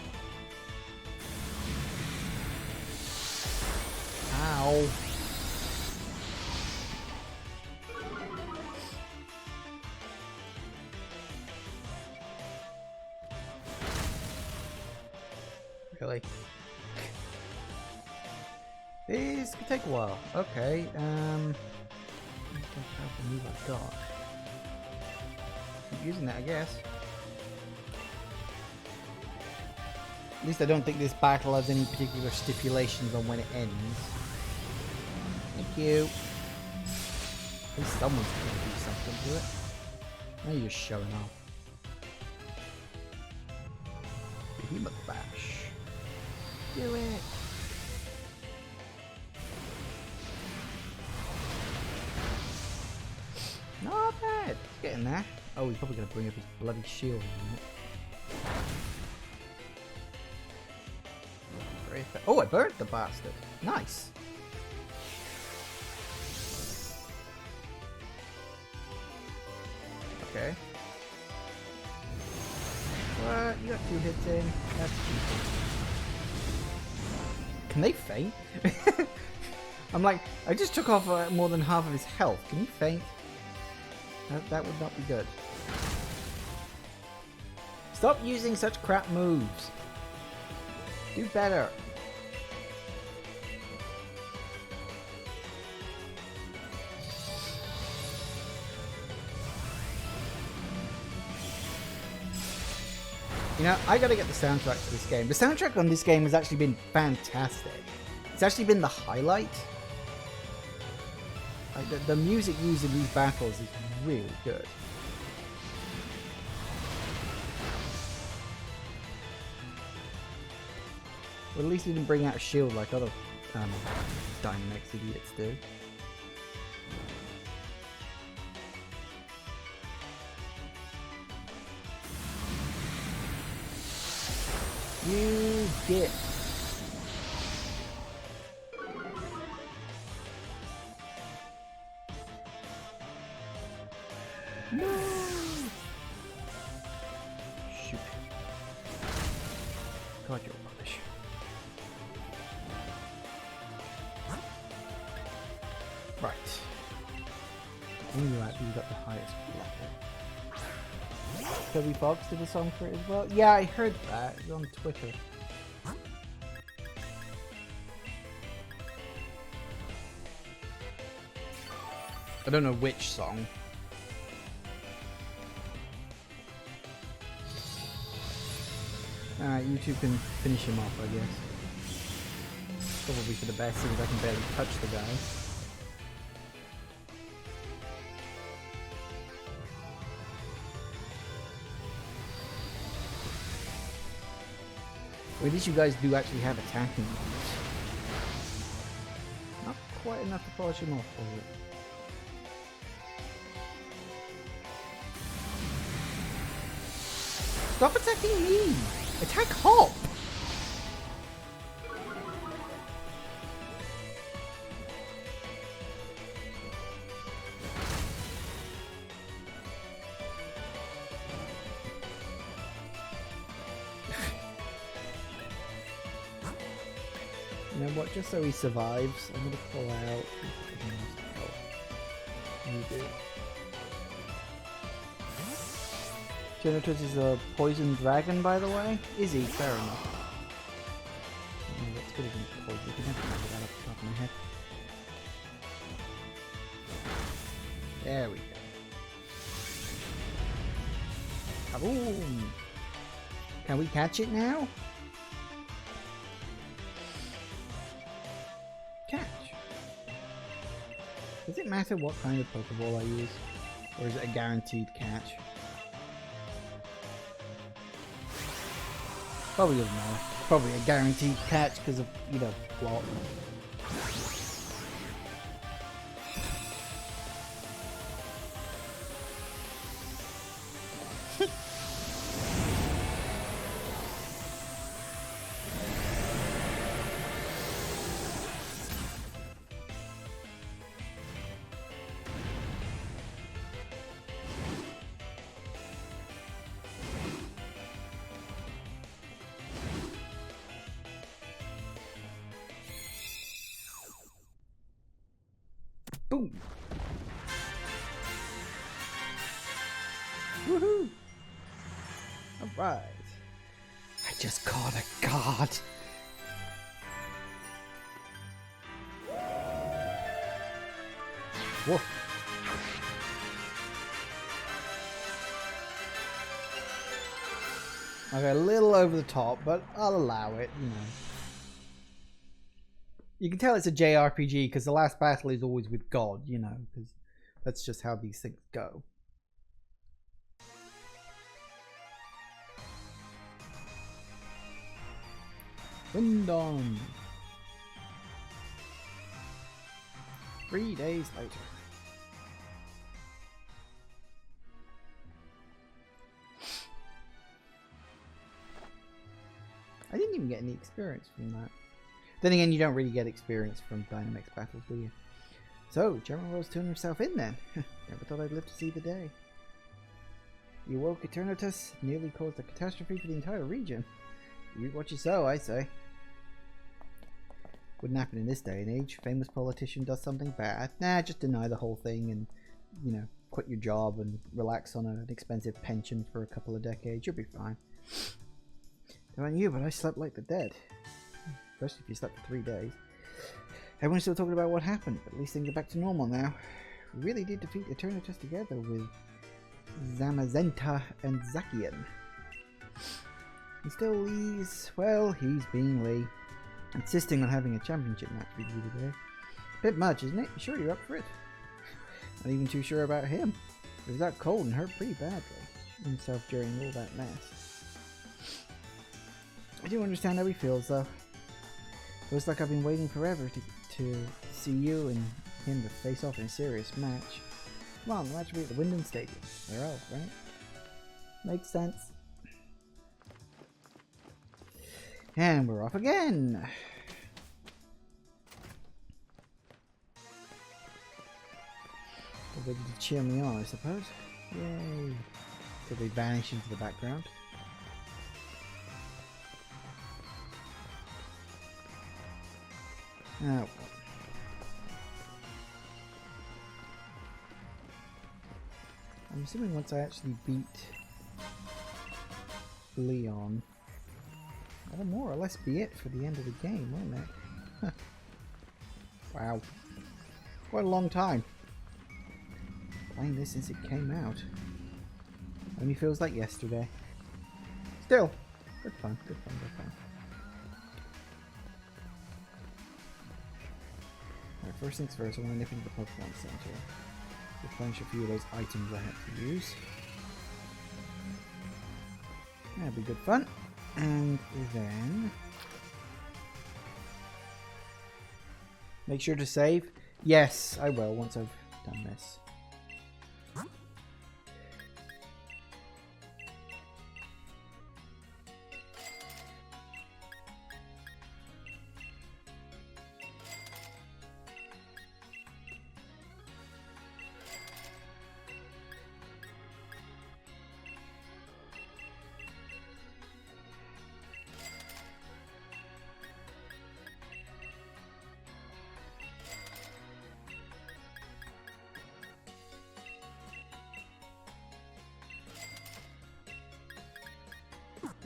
Ow. Really? This could take a while. Okay, move I've got. Keep using that, I guess. At least I don't think this battle has any particular stipulations on when it ends. Thank you. At least someone's gonna do something to it. Now you're just showing off. Behemoth Bash. Do it! Not bad! It's getting there. Oh, he's probably going to bring up his bloody shield in a minute. Very effective. Oh, I burnt the bastard! Nice! Okay. What? You got 2 hits in. That's cheating. Can they faint? I'm like, I just took off more than half of his health. Can you faint? That would not be good. Stop using such crap moves. Do better. You know, I gotta get the soundtrack to this game. The soundtrack on this game has actually been fantastic. It's actually been the highlight. Like, the music used in these battles is really good. Well, at least he didn't bring out a shield like other Dynamax idiots do. You get. No. Shoot. God, you're rubbish. Right. You actually got the highest level. Toby Fox did a song for it as well? Yeah, I heard that. It was on Twitter. I don't know which song. Alright, you two can finish him off, I guess. Probably for the best, since I can barely touch the guy. Well, at least you guys do actually have attacking moves. Not quite enough to polish him off, was it? Stop attacking me! Attack Hop! You know what, just so he survives, I'm gonna pull out. You do. Genotus is a poison dragon, by the way. Is he? Fair enough. That's good against poison. You can never remember that off the top of my head. There we go. Kaboom! Can we catch it now? Catch! Does it matter what kind of Pokeball I use? Or is it a guaranteed catch? Probably doesn't matter. Probably a guaranteed catch because of, you know, plot. Boom! Woohoo! Alright. I just caught a god. Whoa. Okay, a little over the top, but I'll allow it, you know. You can tell it's a JRPG because the last battle is always with God, you know, because that's just how these things go. Wind on. 3 days later. I didn't even get any experience from that. Then again, you don't really get experience from Dynamax battles, do you? So, Chairman Rose turned himself in then. Never thought I'd live to see the day. You woke Eternatus, nearly caused a catastrophe for the entire region. You reap what you sow, I say. Wouldn't happen in this day and age. Famous politician does something bad. Nah, just deny the whole thing and, you know, quit your job and relax on an expensive pension for a couple of decades. You'll be fine. Don't know you, but I slept like the dead. Especially if you slept for 3 days. Everyone's still talking about what happened, but at least things are back to normal now. We really did defeat Eternatus together with Zamazenta and Zacian. And still Lee's, well, he's being Lee. Insisting on having a championship match with you today. Bit much, isn't it? You sure you're up for it? Not even too sure about him. He was out cold and hurt pretty badly himself during all that mess. I do understand how he feels though. Feels like I've been waiting forever to see you and him to face off in a serious match. Come on, the match will be at the Wyndham Stadium. They're out, right? Makes sense. And we're off again. Ready to cheer me on, I suppose. Yay! Till they vanish into the background. Oh. I'm assuming once I actually beat Leon, that'll more or less be it for the end of the game, won't it? Wow. Quite a long time. Playing this since it came out. Only feels like yesterday. Still, good fun, good fun, good fun. Alright, first things first, I want to nip into the Pokémon Center. Replenish a few of those items I had to use. That'll be good fun. And then... make sure to save. Yes, I will once I've done this.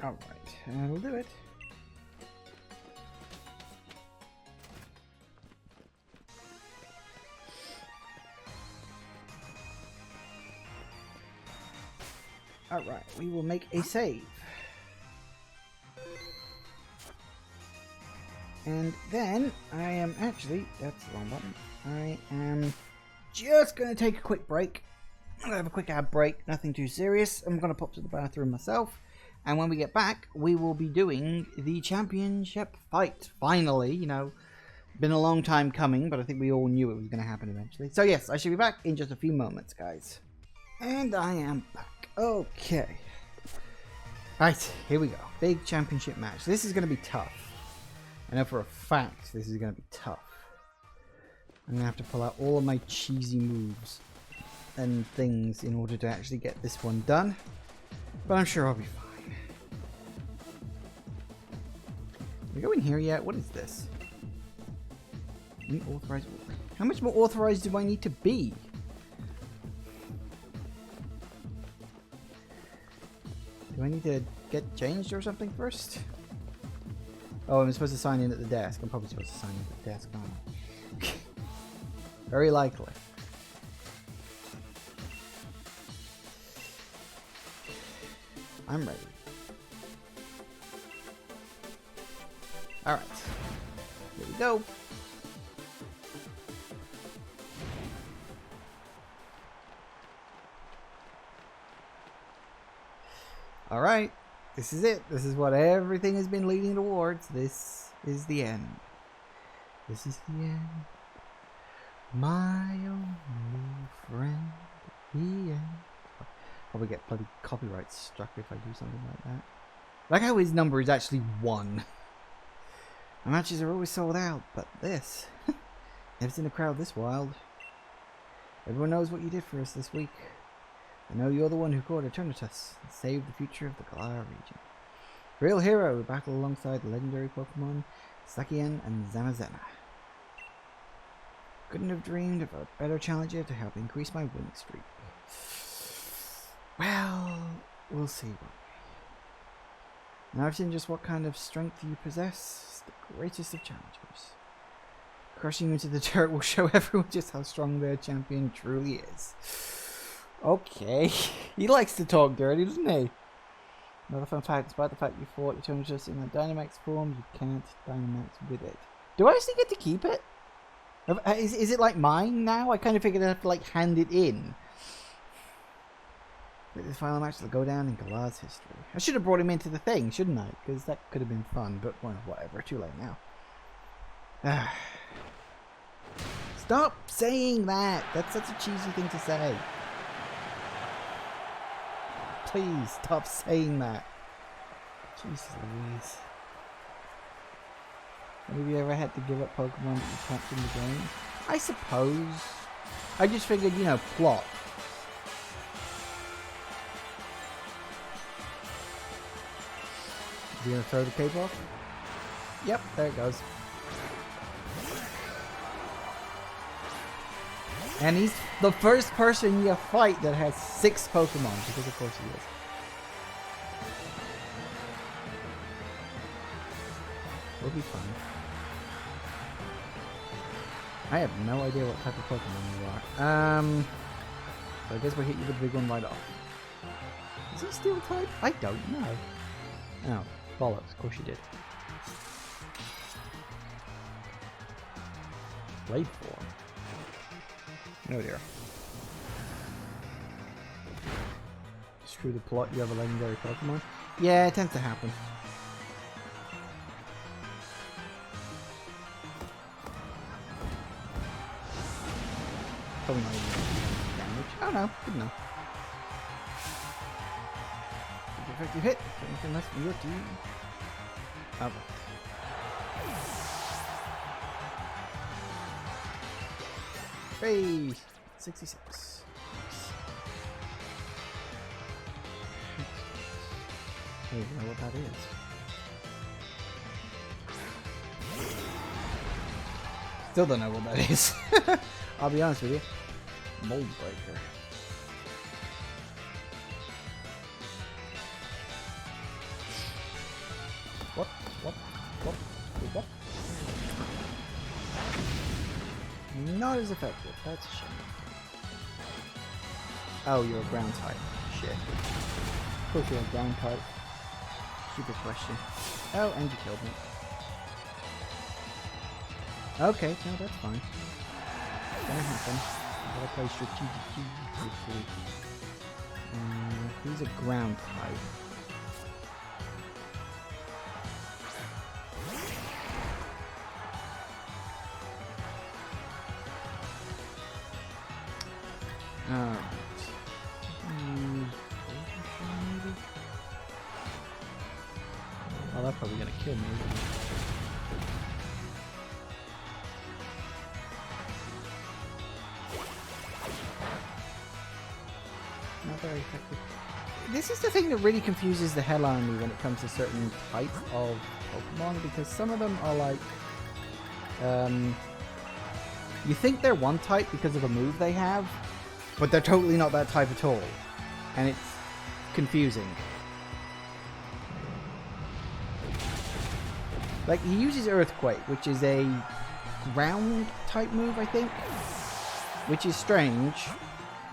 Alright, that'll do it. Alright, we will make a save. And then, I am actually, that's the wrong button, I am just going to take a quick break. I'm going to have a quick ad break, nothing too serious. I'm going to pop to the bathroom myself. And when we get back, we will be doing the championship fight. Finally, you know, been a long time coming, but I think we all knew it was going to happen eventually. So yes, I should be back in just a few moments, guys. And I am back. Okay. Right, here we go. Big championship match. This is going to be tough. I know for a fact this is going to be tough. I'm going to have to pull out all of my cheesy moves and things in order to actually get this one done. But I'm sure I'll be fine. Can we go in here yet? What is this? Authorized. How much more authorized do I need to be? Do I need to get changed or something first? Oh, I'm supposed to sign in at the desk. I'm probably supposed to sign in at the desk, aren't I? Very likely. I'm ready. Alright. Here we go. Alright. This is it. This is what everything has been leading towards. This is the end. This is the end. My only friend. The end. Probably get bloody copyright struck if I do something like that. Like how his number is actually 1. The matches are always sold out, but this... never seen a crowd this wild. Everyone knows what you did for us this week. I know you're the one who caught Eternatus and saved the future of the Galar region. Real hero who battled alongside the legendary Pokémon Zacian and Zamazenta. Couldn't have dreamed of a better challenger to help increase my winning streak. Well, we'll see, won't we? Now I've seen just what kind of strength you possess. It's the greatest of challengers. Crushing you into the dirt will show everyone just how strong their champion truly is. Okay. He likes to talk dirty, doesn't he? Another fun fact, despite the fact you fought your turn just in the Dynamax form, you can't Dynamax with it. Do I actually get to keep it? Is it like mine now? I kind of figured I'd have to like hand it in. But this final match will go down in Galar's history. I should have brought him into the thing, shouldn't I? Because that could have been fun, but well, whatever, too late now. Stop saying that! That's such a cheesy thing to say. Please, stop saying that. Jesus Louise. Have you ever had to give up Pokemon to catch in the game? I suppose. I just figured, you know, plot. Is he gonna throw the cape off? Yep, there it goes. And he's the first person you fight that has 6 Pokemon, because of course he is. It'll be fun. I have no idea what type of Pokemon you are. So I guess we'll hit you with the big one right off. Is he Steel type? I don't know. Oh, bollocks, of course you did. Blade form. Oh dear. Screw the plot, you have a legendary Pokemon? Yeah, it tends to happen. Probably not even damage. Oh no, good enough. Effective hit. Anything less from your team. Oh. Hey, 66. I don't even know what that is. Still don't know what that is. I'll be honest with you. Mold breaker. What? Not as effective. That's a shame. Oh, you're a ground type. Shit. Of course you're a ground type. Stupid question. Oh, and you killed me. Okay, no, that's fine. Gonna happen. I gotta play strategically. He's a ground type. Alright. Oh, that's probably gonna kill me, isn't it? Not very effective. This is the thing that really confuses the hell out of me when it comes to certain types of Pokemon, because some of them are like, you think they're one type because of a move they have, but they're totally not that type at all, and it's confusing. Like, he uses Earthquake, which is a ground type move, I think, which is strange,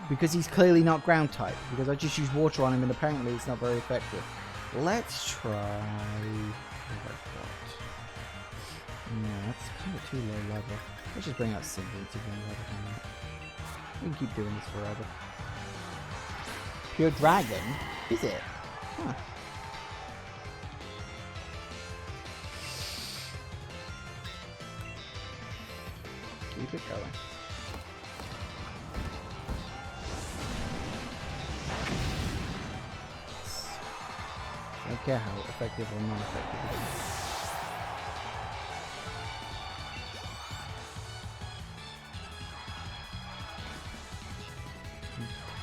because he's clearly not ground type, because I just use water on him and apparently it's not very effective. Let's try... No, that's kind of too low level. Let's just bring out Siblings again rather than that. We can keep doing this forever. Pure Dragon? Is it? Huh. Keep it going. I don't care how effective or non-effective it is.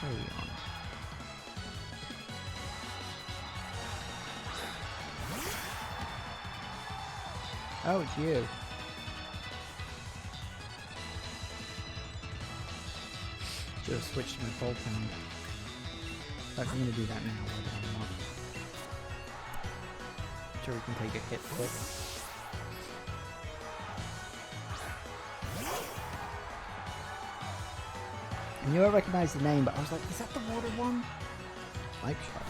On. Oh, it's you. Should have switched to my full time. I'm going to do that now. Whether or not. Sure, we can take a hit quick. I knew I recognized the name, but I was like, is that the water one? Life shot.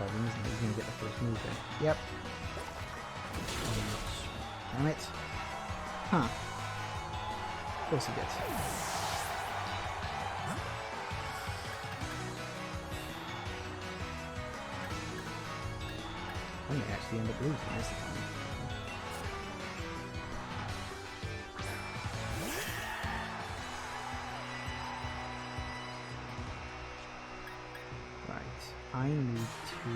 problem, isn't it? He's gonna get the first move in. Yep. Damn it. Huh. Of course he gets. I may actually end up losing this time. I need to...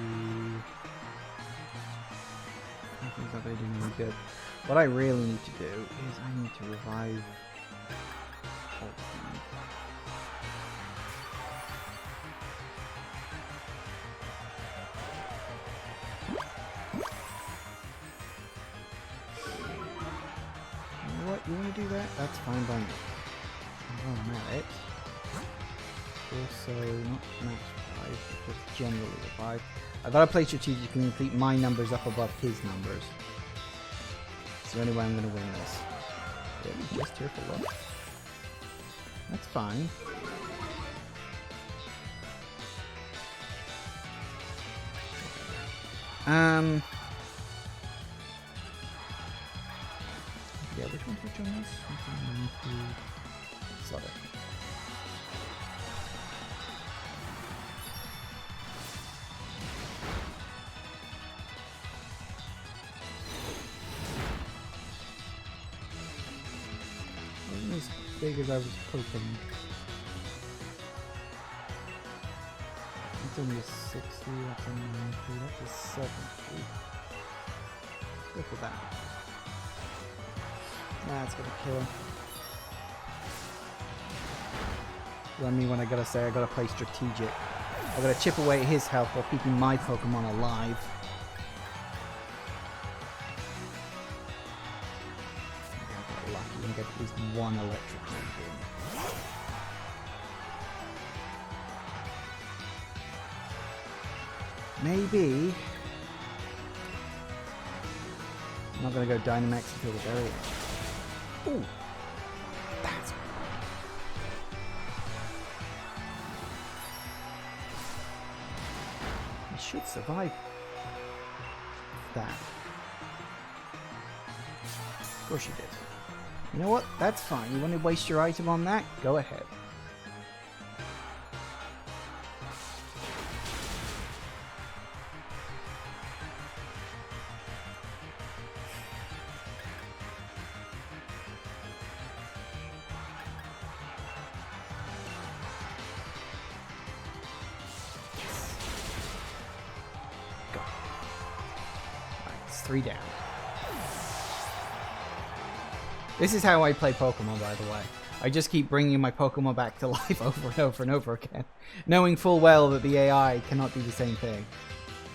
I think it's not going to do any good. What I really need to do is I need to revive... Pokémon. You know what? You want to do that? That's fine by me. Oh, I'm at it. Also, not max 5, just generally a 5. I've got to play strategically and keep my numbers up above his numbers. It's the only way I'm going to win this. Really? Just here for luck? That's fine. Yeah, which one is? Sorry. As big as I was hoping. That's only a 60, that's a 90, that's a 70. Let's go for that. That's gonna kill him. I mean, when I gotta say I gotta play strategic. I gotta chip away at his health while keeping my Pokemon alive. Get at least one electric move in. Maybe I'm not gonna go Dynamax until the very end. Ooh, that's he should survive that. Of course he did. You know what? That's fine. You want to waste your item on that? Go ahead. Yes. Go. Alright, it's 3 down. This is how I play Pokemon, by the way. I just keep bringing my Pokemon back to life over and over and over again, knowing full well that the AI cannot do the same thing.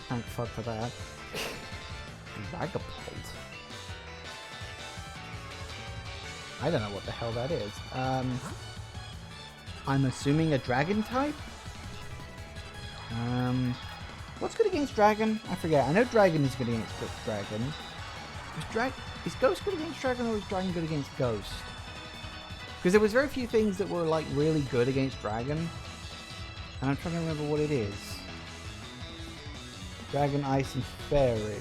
Thank fuck for that. Dragapult. I don't know what the hell that is. I'm assuming a dragon type? What's good against dragon? I forget. I know dragon is good against dragon. Is Ghost good against Dragon or is Dragon good against Ghost? Because there was very few things that were like really good against Dragon. And I'm trying to remember what it is. Dragon, Ice, and Fairy.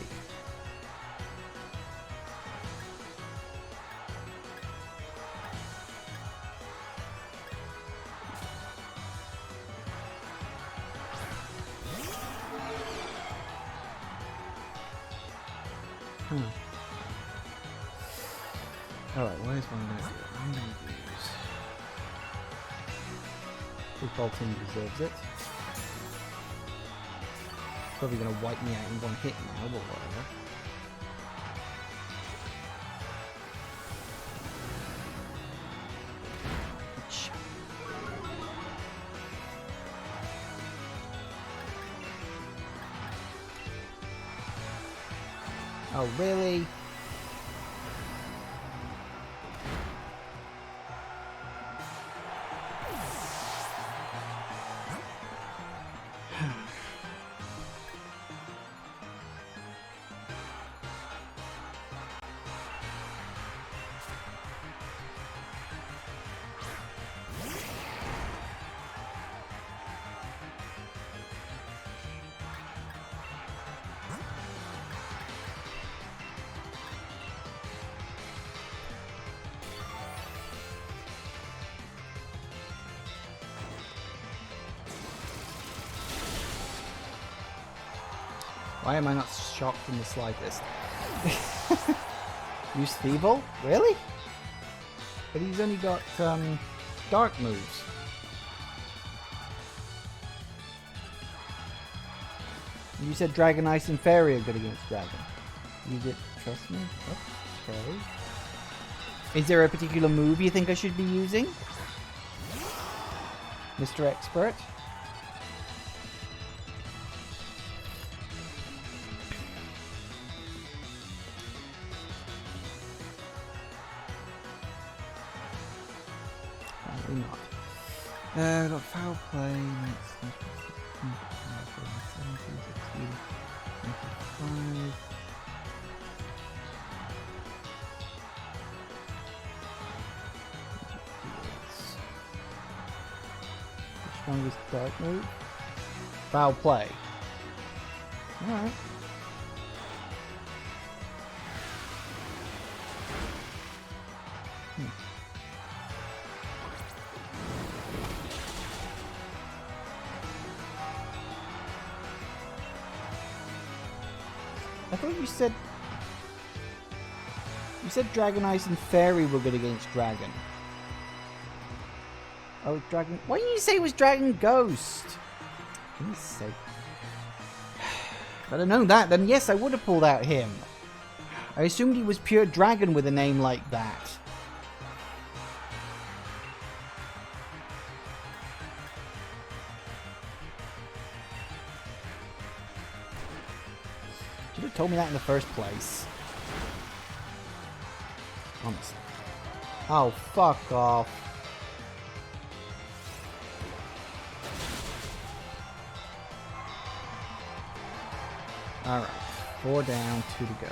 Alright, what is one I'm going to do? I'm going to use... Default team deserves it. Probably going to wipe me out in one hit now, but whatever. Oh, really? Why am I not shocked in the slightest? Use Feeble? Really? But he's only got dark moves. You said Dragon Ice and Fairy are good against Dragon. Use it, trust me. Okay. Is there a particular move you think I should be using? Mr. Expert? Probably not. We've got Foul Play. Strongest dark move? Foul Play. Alright. I thought you said Dragon Ice and Fairy were good against Dragon. Oh, Dragon... Why didn't you say it was Dragon Ghost? For goodness sake. If I'd have known that, then yes, I would have pulled out him. I assumed he was pure dragon with a name like that. Should have told me that in the first place. Honestly. Oh, fuck off. Alright, 4 down, 2 to go.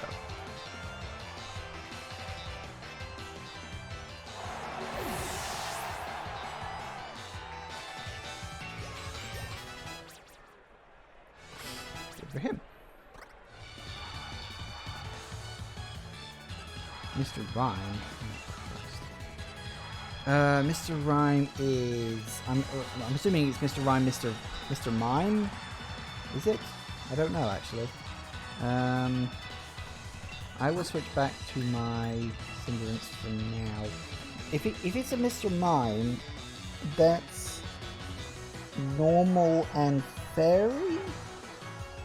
Good for him. Mr. Rhyme. Mr. Rhyme is... I'm assuming it's Mr. Rhyme, Mr. Mime? Is it? I don't know, actually. I will switch back to my Cinderace for now. If it's a Mr. Mime, that's normal and fairy?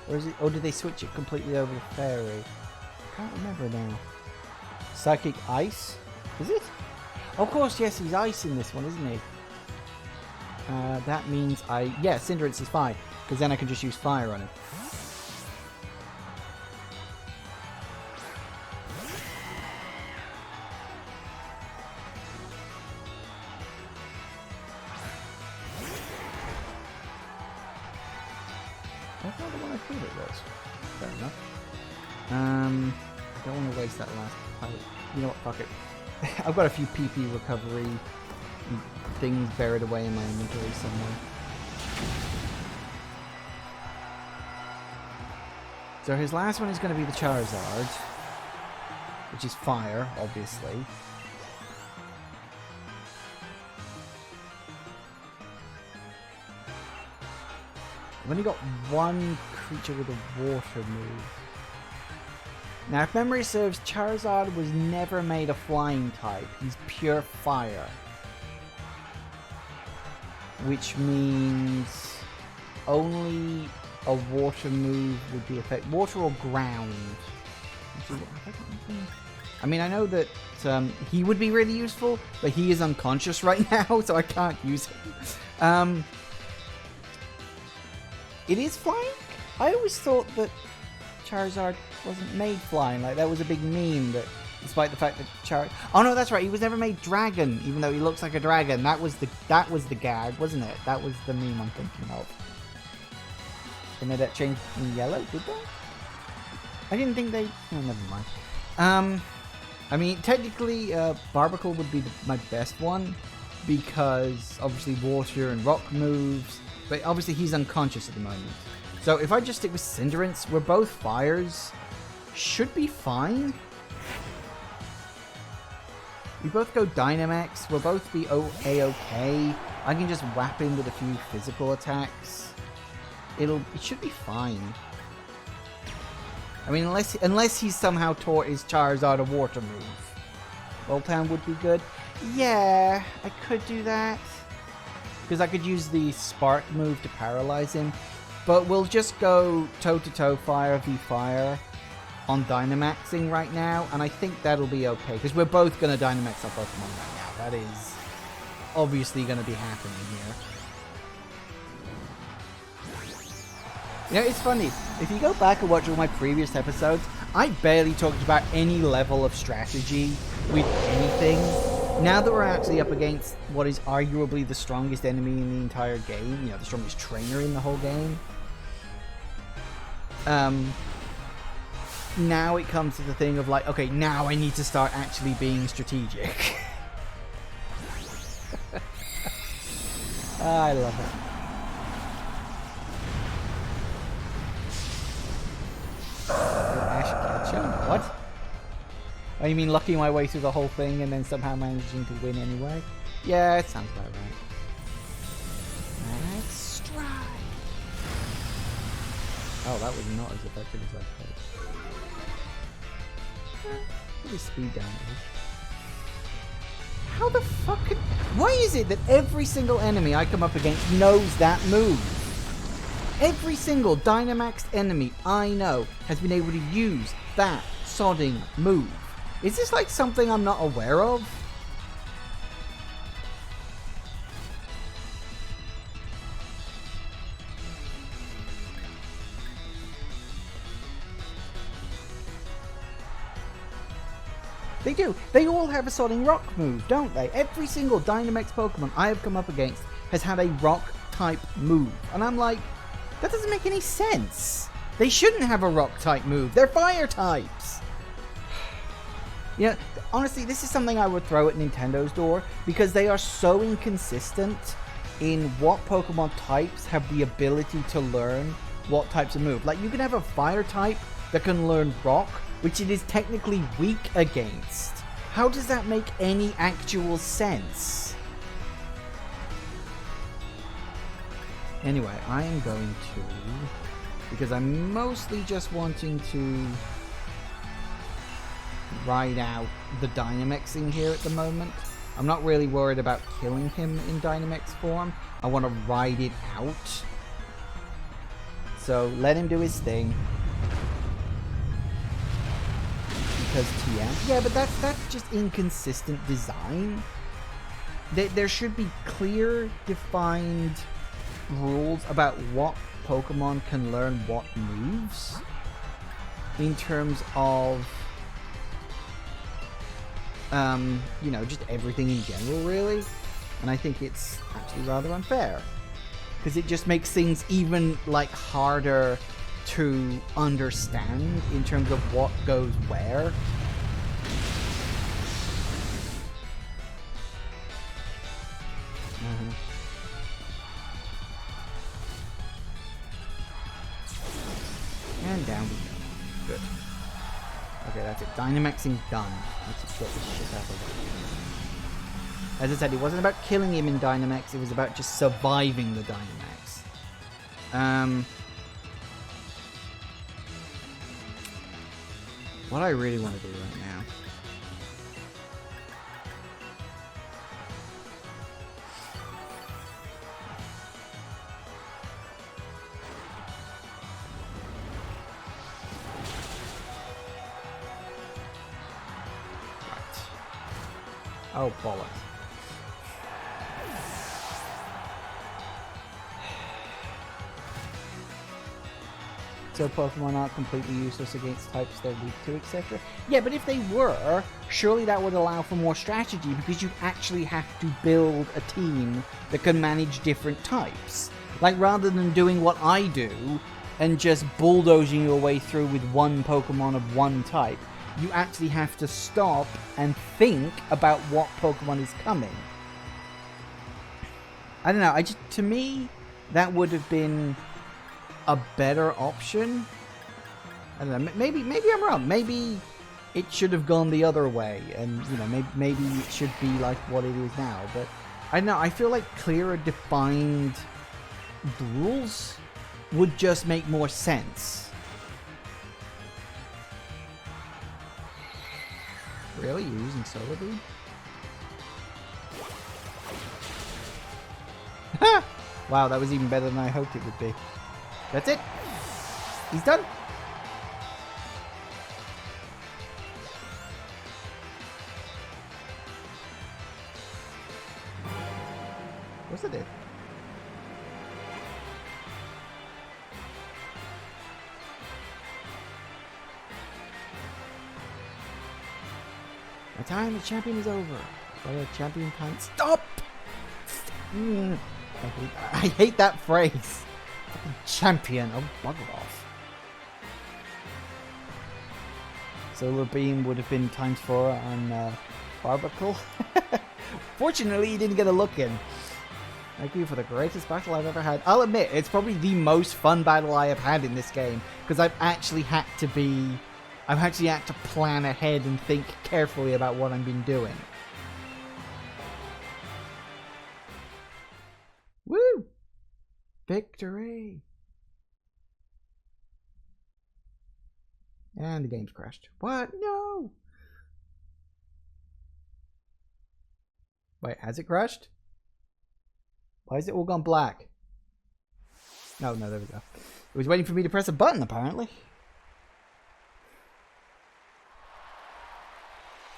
Or is it? Or did they switch it completely over to fairy? I can't remember now. Psychic Ice? Is it? Of course, yes, he's ice in this one, isn't he? That means yeah, Cinderace is fine, because then I can just use fire on him. That's not the one I thought it was. Fair enough. I don't want to waste that last pilot. You know what, fuck it. I've got a few PP recovery things buried away in my inventory somewhere. So his last one is going to be the Charizard, which is fire, obviously. I've only got one creature with a water move. Now, if memory serves, Charizard was never made a flying type. He's pure fire. Which means only a water move would be effective. Water or ground. I mean, I know that he would be really useful, but he is unconscious right now, so I can't use him. It is flying? I always thought that Charizard wasn't made flying. Like, that was a big meme that, despite the fact that Charizard... Oh no, that's right. He was never made dragon, even though he looks like a dragon. That was the gag, wasn't it? That was the meme I'm thinking of. They made that change in yellow, did they? I didn't think they... Oh, never mind. I mean, technically, Barbacle would be my best one, because obviously water and rock moves, but obviously he's unconscious at the moment. So if I just stick with Cinderace, we're both fires. Should be fine. We both go Dynamax. We'll both be A-okay. I can just whap in with a few physical attacks. It should be fine. I mean, unless he's somehow taught his Charizard a water move. Voltown would be good. Yeah, I could do that. Because I could use the Spark move to paralyze him. But we'll just go toe-to-toe Fire v Fire on Dynamaxing right now. And I think that'll be okay. Because we're both going to Dynamax our Pokemon right now. That is obviously going to be happening here. You know, it's funny. If you go back and watch all my previous episodes, I barely talked about any level of strategy with anything. Now that we're actually up against what is arguably the strongest enemy in the entire game, you know, the strongest trainer in the whole game, now it comes to the thing of like, okay, now I need to start actually being strategic. I love it. Ash Ketchum? What? Oh, you mean lucking my way through the whole thing and then somehow managing to win anyway? Yeah, it sounds about right. Let's strike. Oh, that was not as effective as I thought. Put his speed down here. How the fuck could... Why is it that every single enemy I come up against knows that move? Every single Dynamaxed enemy I know has been able to use that sodding move. Is this like something I'm not aware of? They do. They all have a sodding rock move, don't they? Every single Dynamax Pokemon I have come up against has had a rock type move. And I'm like, that doesn't make any sense. They shouldn't have a rock type move. They're fire types. You know, honestly, this is something I would throw at Nintendo's door because they are so inconsistent in what Pokemon types have the ability to learn what types of move. Like, you can have a fire type that can learn rock, which it is technically weak against. How does that make any actual sense? Anyway, I am going to, because I'm mostly just wanting to ride out the Dynamaxing here at the moment. I'm not really worried about killing him in Dynamax form. I want to ride it out. So let him do his thing. Because TM. Yeah, but that's just inconsistent design. There should be clear, defined rules about what Pokemon can learn what moves in terms of you know, just everything in general, really. And I think it's actually rather unfair because it just makes things even like harder to understand in terms of what goes where. And down we go. Good. Okay, that's it. Dynamaxing done. Let's just get this shit out of the way. As I said, it wasn't about killing him in Dynamax, it was about just surviving the Dynamax. What I really want to do right now. Oh, bollocks. So Pokemon aren't completely useless against types they're weak to, etc. Yeah, but if they were, surely that would allow for more strategy because you actually have to build a team that can manage different types. Like, rather than doing what I do and just bulldozing your way through with one Pokemon of one type, you actually have to stop and think about what Pokemon is coming. I don't know, to me, that would have been a better option. I don't know, maybe I'm wrong. Maybe it should have gone the other way, and you know, maybe it should be like what it is now. But I don't know, I feel like clearer defined rules would just make more sense. Really? You're using Solar Beam? Wow, that was even better than I hoped it would be. That's it. He's done. Of course I did. My time as champion is over. Well, champion time. Stop! I hate that phrase. Fucking champion. Oh, bugger off. Solar Beam would have been times 4 on Barbacle. Fortunately, he didn't get a look in. Thank you for the greatest battle I've ever had. I'll admit, it's probably the most fun battle I have had in this game. Because I've actually had to plan ahead and think carefully about what I've been doing. Woo! Victory! And the game's crashed. What? No! Wait, has it crashed? Why is it all gone black? No, there we go. It was waiting for me to press a button, apparently.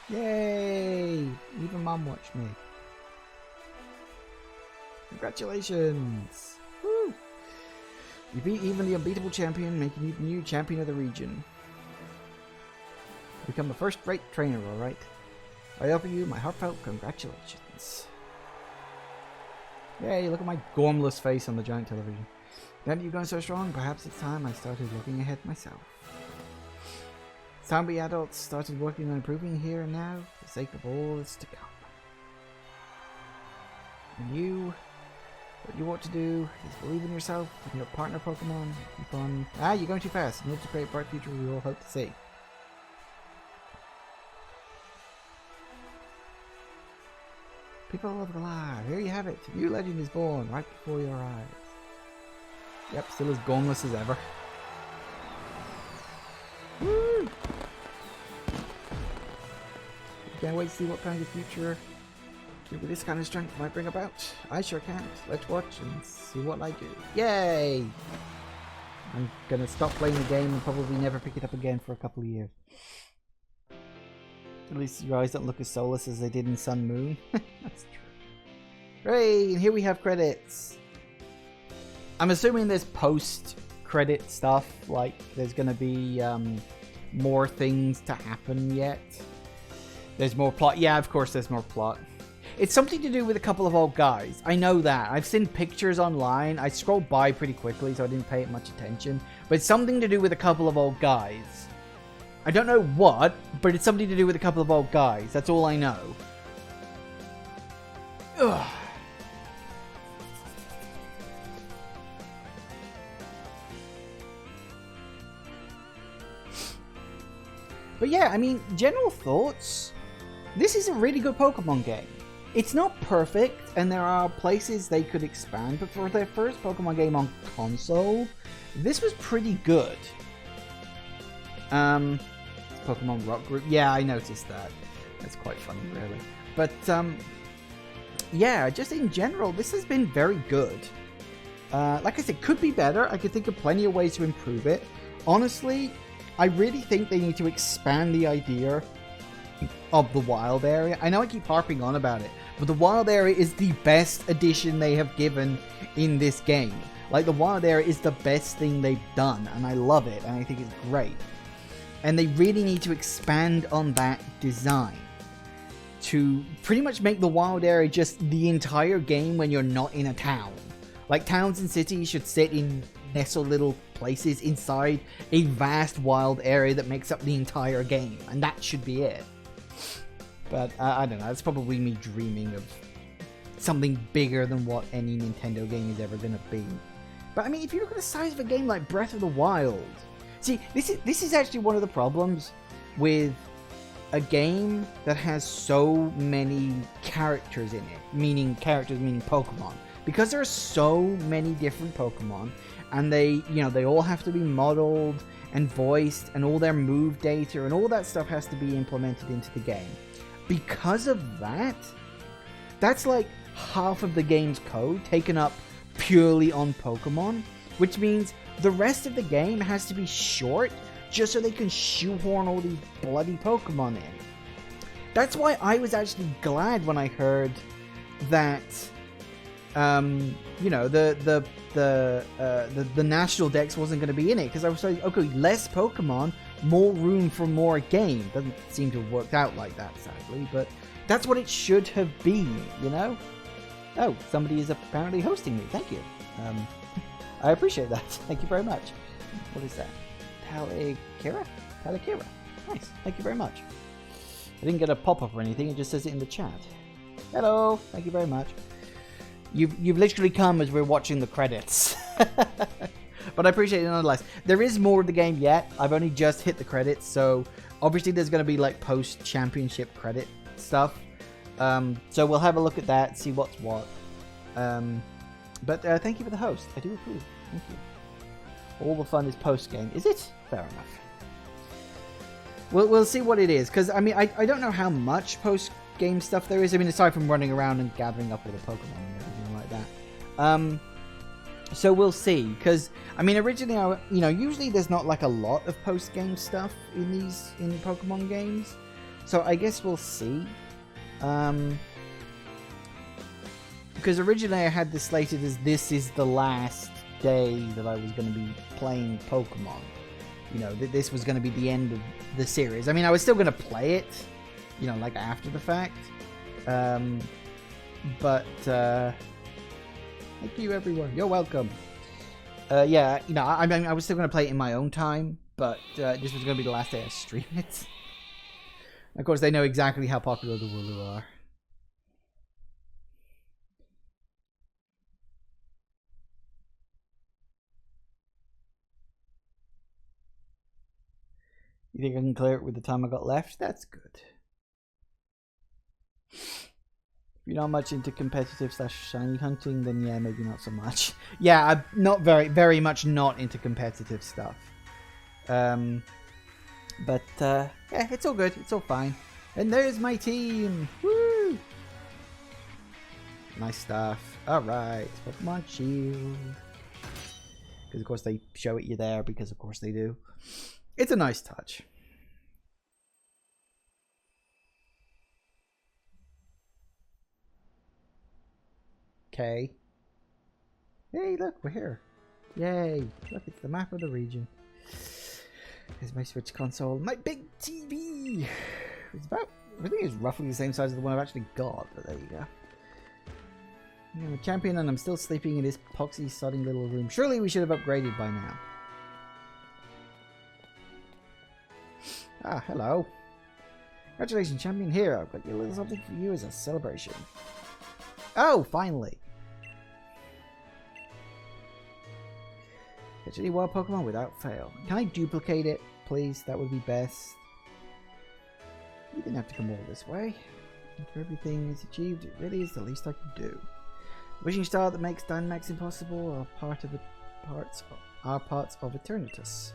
Yay! Even Mom watched me. Congratulations! Woo! You beat even the unbeatable champion, making you the new champion of the region. Become the first-rate trainer, alright? I offer you my heartfelt congratulations. Yay, look at my gormless face on the giant television. Now that you've gone so strong, perhaps it's time I started looking ahead myself. It's time we adults started working on improving here and now, for the sake of all that's to come. And you, what you ought to do is believe in yourself and your partner Pokemon. Keep on. You're going too fast. And it's a great bright future we all hope to see. People of Galar, here you have it. A new legend is born right before your eyes. Yep, still as gormless as ever. Woo! Can't wait to see what kind of future with this kind of strength might bring about. I sure can't. Let's watch and see what I do. Yay! I'm gonna stop playing the game and probably never pick it up again for a couple of years. At least your eyes don't look as soulless as they did in Sun Moon. That's true. Hooray! And here we have credits. I'm assuming there's post-credit stuff. Like, there's gonna be more things to happen yet. There's more plot. Yeah, of course there's more plot. It's something to do with a couple of old guys. I know that. I've seen pictures online. I scrolled by pretty quickly, so I didn't pay it much attention. But it's something to do with a couple of old guys. I don't know what, but it's something to do with a couple of old guys. That's all I know. Ugh. But yeah, I mean, general thoughts. This is a really good Pokemon game. It's not perfect, and there are places they could expand, but for their first Pokemon game on console, this was pretty good. Pokemon Rock Group. Yeah, I noticed that. That's quite funny, really. But, yeah, just in general, this has been very good. Like I said, could be better. I could think of plenty of ways to improve it. Honestly, I really think they need to expand the idea of the wild area. I know I keep harping on about it, but the wild area is the best addition they have given in this game. Like, the wild area is the best thing they've done, and I love it, and I think it's great. And they really need to expand on that design to pretty much make the wild area just the entire game when you're not in a town. Like, towns and cities should sit in nestled little places inside a vast wild area that makes up the entire game, and that should be it. But I don't know, it's probably me dreaming of something bigger than what any Nintendo game is ever going to be. But I mean, if you look at the size of a game like Breath of the Wild, see, this is actually one of the problems with a game that has so many characters in it, meaning Pokemon. Because there are so many different Pokemon, and they all have to be modeled and voiced, and all their move data and all that stuff has to be implemented into the game. Because of that, that's like half of the game's code taken up purely on Pokemon, which means the rest of the game has to be short just so they can shoehorn all these bloody Pokemon in. That's why I was actually glad when I heard that, the national dex wasn't going to be in it, because I was like, okay, less Pokemon, more room for more game. Doesn't seem to have worked out like that, sadly, but that's what it should have been, you know? Oh, somebody is apparently hosting me. Thank you. I appreciate that. Thank you very much. What is that? Talakira? Nice. Thank you very much. I didn't get a pop-up or anything. It just says it in the chat. Hello. Thank you very much. You've literally come as we're watching the credits. But I appreciate it nonetheless. There is more of the game yet. I've only just hit the credits, so obviously there's going to be like post-championship credit stuff. So we'll have a look at that, see what's what. But thank you for the host. I do approve. Thank you. All the fun is post-game. Is it? Fair enough. We'll see what it is. Because, I mean, I don't know how much post-game stuff there is. I mean, aside from running around and gathering up all the Pokemon and everything like that. So we'll see. Because, I mean, originally, usually there's not like a lot of post-game stuff in Pokemon games. So I guess we'll see. Because originally I had this slated as this is the last day that I was going to be playing Pokemon. This was going to be the end of the series. I mean, I was still going to play it, like after the fact. But thank you, everyone. You're welcome. Yeah, I mean, I was still going to play it in my own time, but this was going to be the last day I stream it. Of course, they know exactly how popular the Wooloo are. You think I can clear it with the time I got left? That's good. If you're not much into competitive / shiny hunting, then yeah, maybe not so much. Yeah, I'm not very much not into competitive stuff. But yeah, it's all good. It's all fine. And there's my team. Woo! Nice stuff. Alright, Pokemon Shield. Because of course they show it you there, because of course they do. It's a nice touch. Okay. Hey, look, we're here. Yay. Look, it's the map of the region. Here's my Switch console. My big TV! It's about, I think it's roughly the same size as the one I've actually got, but there you go. I'm a champion and I'm still sleeping in this poxy sodding little room. Surely we should have upgraded by now. Ah, hello. Congratulations, champion. Here, I've got a little something for you as a celebration. Oh, finally. Catch any wild Pokemon without fail. Can I duplicate it, please? That would be best. You didn't have to come all this way. After everything is achieved, it really is the least I can do. The wishing star that makes Dynamax impossible are parts of Eternatus.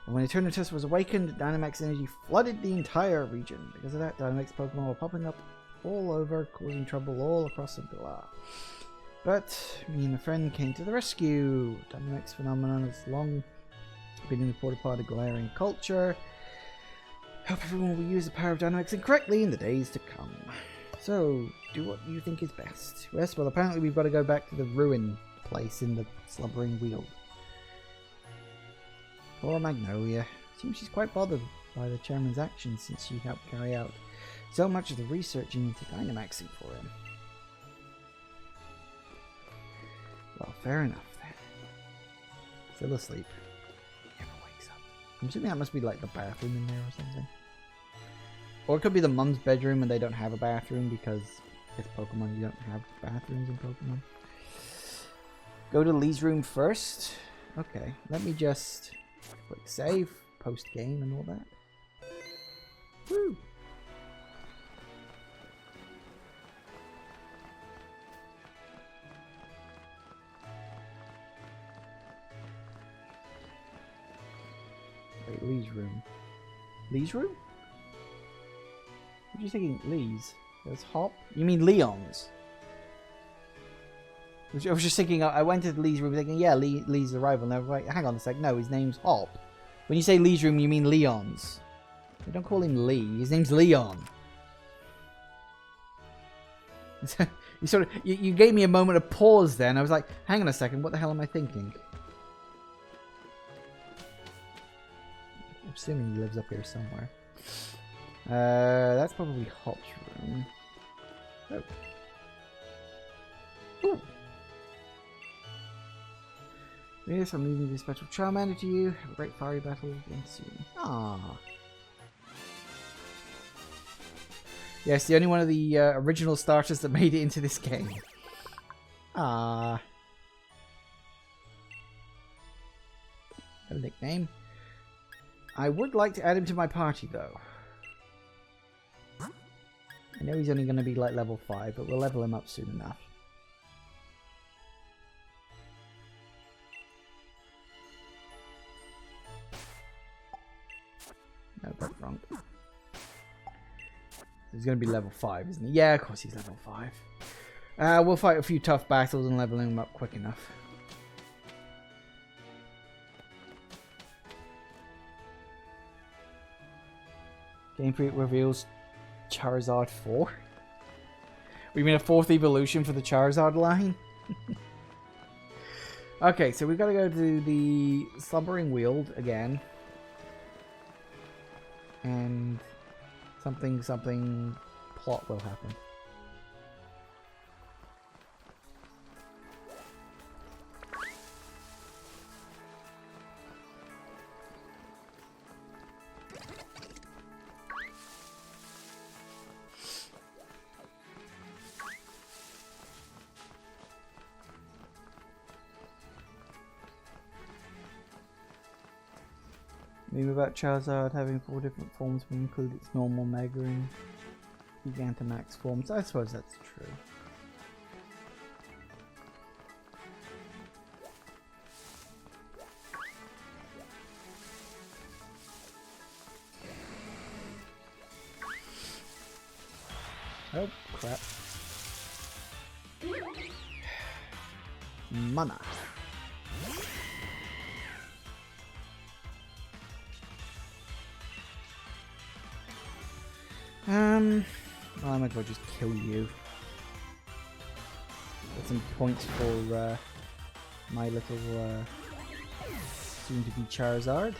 And when Eternatus was awakened, Dynamax energy flooded the entire region. Because of that, Dynamax Pokemon were popping up all over, causing trouble all across the Galar. But me and a friend came to the rescue. Dynamax phenomenon has long been reported part of glaring culture. Hope everyone will use the power of Dynamax incorrectly in the days to come. So, do what you think is best. Yes, well, apparently we've got to go back to the ruin place in the Slumbering Weald. Poor Magnolia. Seems she's quite bothered by the chairman's actions since she helped carry out so much of the research into Dynamaxing for him. Well, fair enough then. Still asleep. Never wakes up. I'm assuming that must be like the bathroom in there or something. Or it could be the mum's bedroom and they don't have a bathroom because it's Pokemon, you don't have bathrooms in Pokemon. Go to Lee's room first. Okay, let me just click save, post game and all that. Woo! room? Lee's room? What are you thinking? Lee's? There's Hop? You mean Leon's? I was just thinking, I went to Lee's room thinking, yeah, Lee's arrival. Now, right, hang on a sec. No, his name's Hop. When you say Lee's room, you mean Leon's. You don't call him Lee. His name's Leon. You gave me a moment of pause then. I was like, hang on a second. What the hell am I thinking? I'm assuming he lives up here somewhere. That's probably Hop's room. Oh. Ooh. Yes, I'm leaving this special Charmander to you. Have a great fiery battle again soon. Ah. Yes, the only one of the original starters that made it into this game. Ah. No nickname. I would like to add him to my party, though. I know he's only going to be like level 5, but we'll level him up soon enough. No, that's wrong. He's going to be level 5, isn't he? Yeah, of course he's level 5. We'll fight a few tough battles and level him up quick enough. Game Freak reveals Charizard 4. We mean a 4th evolution for the Charizard line? Okay, so we've got to go to the Slumbering Weald again. And something plot will happen. Maybe about Charizard having 4 different forms will include its normal, Mega, and Gigantamax forms. I suppose that's true. Oh, crap. Mana. Well, I might as well just kill you. Get some points for my little soon-to-be Charizard.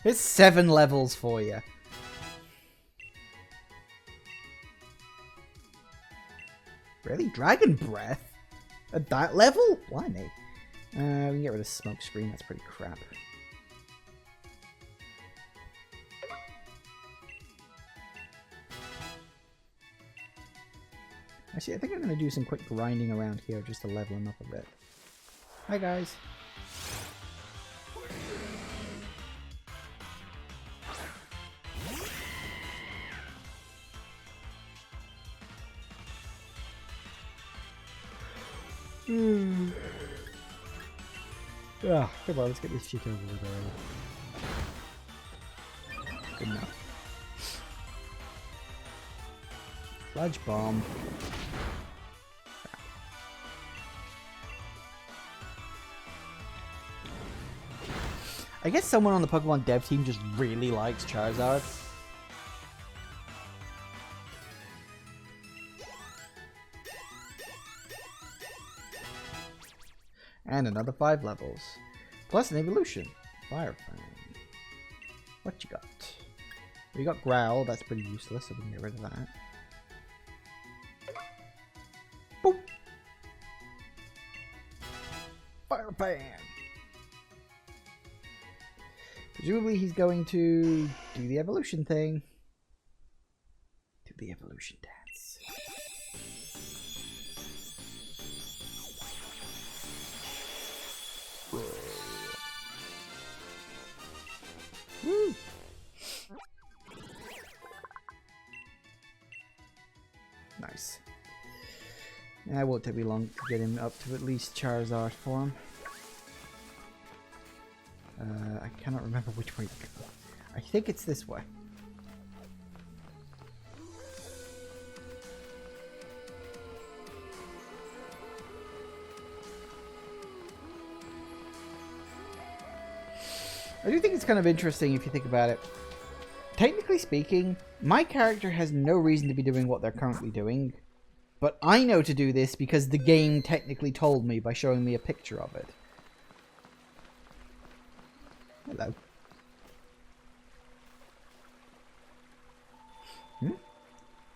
It's 7 levels for you. Really? Dragon Breath? At that level? Blimey. We can get rid of Smoke Screen, that's pretty crap. Actually, I think I'm going to do some quick grinding around here just to level him up a bit. Hi guys. Ah, come on, let's get this shit over with already. Good enough. Sludge Bomb. I guess someone on the Pokemon dev team just really likes Charizard. And another 5 levels. Plus an evolution. Fire Fang. What you got? We got Growl, that's pretty useless, so we can get rid of that. Boop! Fire Fang! Presumably he's going to do the evolution thing. Do the evolution dance. Woo. Nice. It won't take me long to get him up to at least Charizard form. I cannot remember which way to go. I think it's this way. I do think it's kind of interesting if you think about it. Technically speaking, my character has no reason to be doing what they're currently doing. But I know to do this because the game technically told me by showing me a picture of it. Hello. What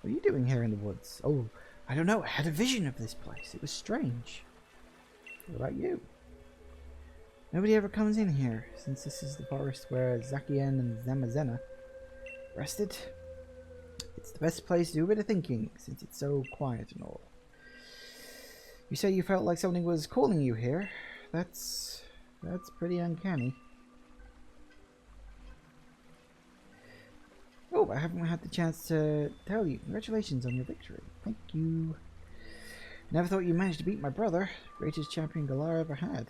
are you doing here in the woods? Oh, I don't know. I had a vision of this place. It was strange. What about you? Nobody ever comes in here, since this is the forest where Zacian and Zamazena rested. It's the best place to do a bit of thinking, since it's so quiet and all. You say you felt like something was calling you here. That's pretty uncanny. Oh, I haven't had the chance to tell you. Congratulations on your victory. Thank you. Never thought you managed to beat my brother, greatest champion Galar ever had.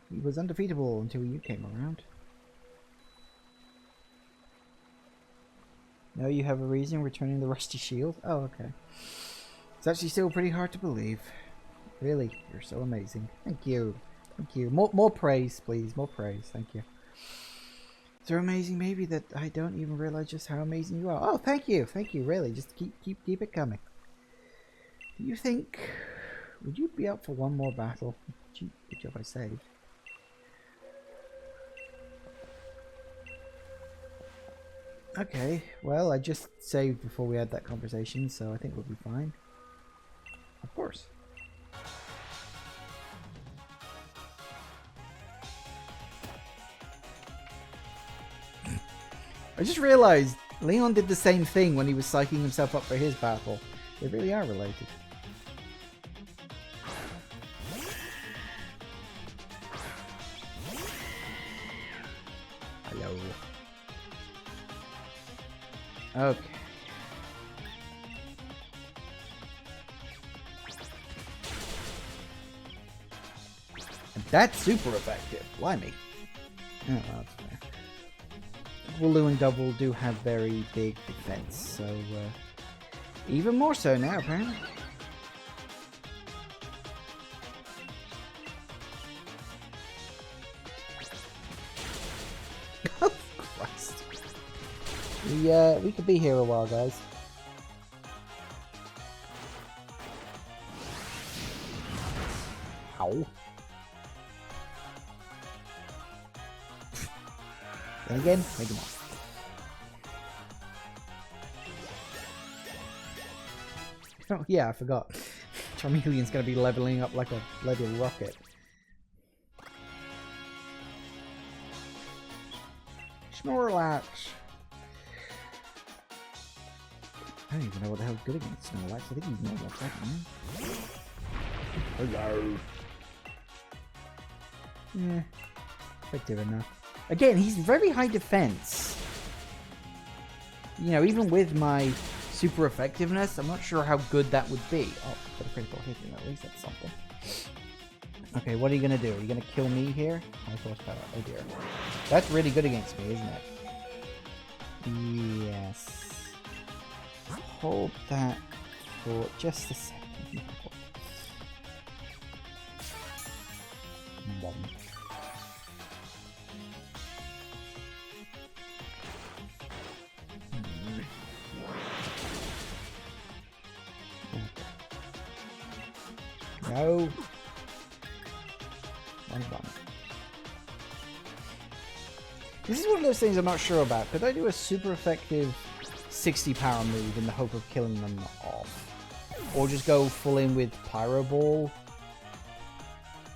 He was undefeatable until you came around. Now you have a reason returning the rusty shield? Oh, okay. It's actually still pretty hard to believe. Really, you're so amazing. Thank you. Thank you. More praise, please. More praise. Thank you. So amazing, maybe, that I don't even realize just how amazing you are. Oh, thank you. Thank you, really. Just keep it coming. Do you think... Would you be up for one more battle? Good job I saved. Okay, well, I just saved before we had that conversation, so I think we'll be fine. Of course. I just realized Leon did the same thing when he was psyching himself up for his battle. They really are related. Hello. Okay. And that's super effective. Blimey. Oh, well, that's fair. Wooloo and Double do have very big defense, so even more so now, apparently. Oh, Christ. We could be here a while, guys. Ow. Then again, make him off. Oh yeah, I forgot. Charmeleon's gonna be leveling up like a bloody rocket. Snorlax. I don't even know what the hell's good against Snorlax. I think he's normal attack, man. Hello. Yeah, effective enough. Again, he's very high defense. You know, even with my super effectiveness, I'm not sure how good that would be. Oh, got a critical hit, at least that's something. Okay, what are you gonna do? Are you gonna kill me here? High horsepower. Oh dear. That's really good against me, isn't it? Yes. Hold that for just a second. Bomb. No. One bomb. This is one of those things I'm not sure about. Could I do a super effective 60 power move in the hope of killing them off? Or just go full in with Pyro Ball,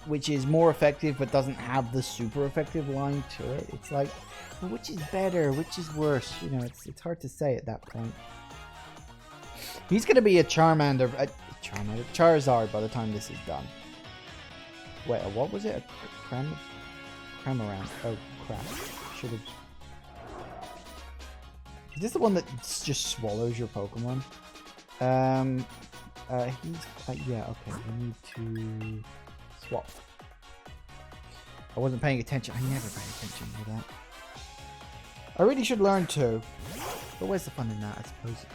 which is more effective but doesn't have the super effective line to it. It's like, well, which is better? Which is worse? You know, it's hard to say at that point. He's going to be a Charizard by the time this is done. Wait, what was it? A Cramorant. Oh, crap. Should have... Is this the one that just swallows your Pokemon? yeah, okay, we need to swap. I wasn't paying attention. I never pay attention to that. I really should learn to. But where's the fun in that, I suppose?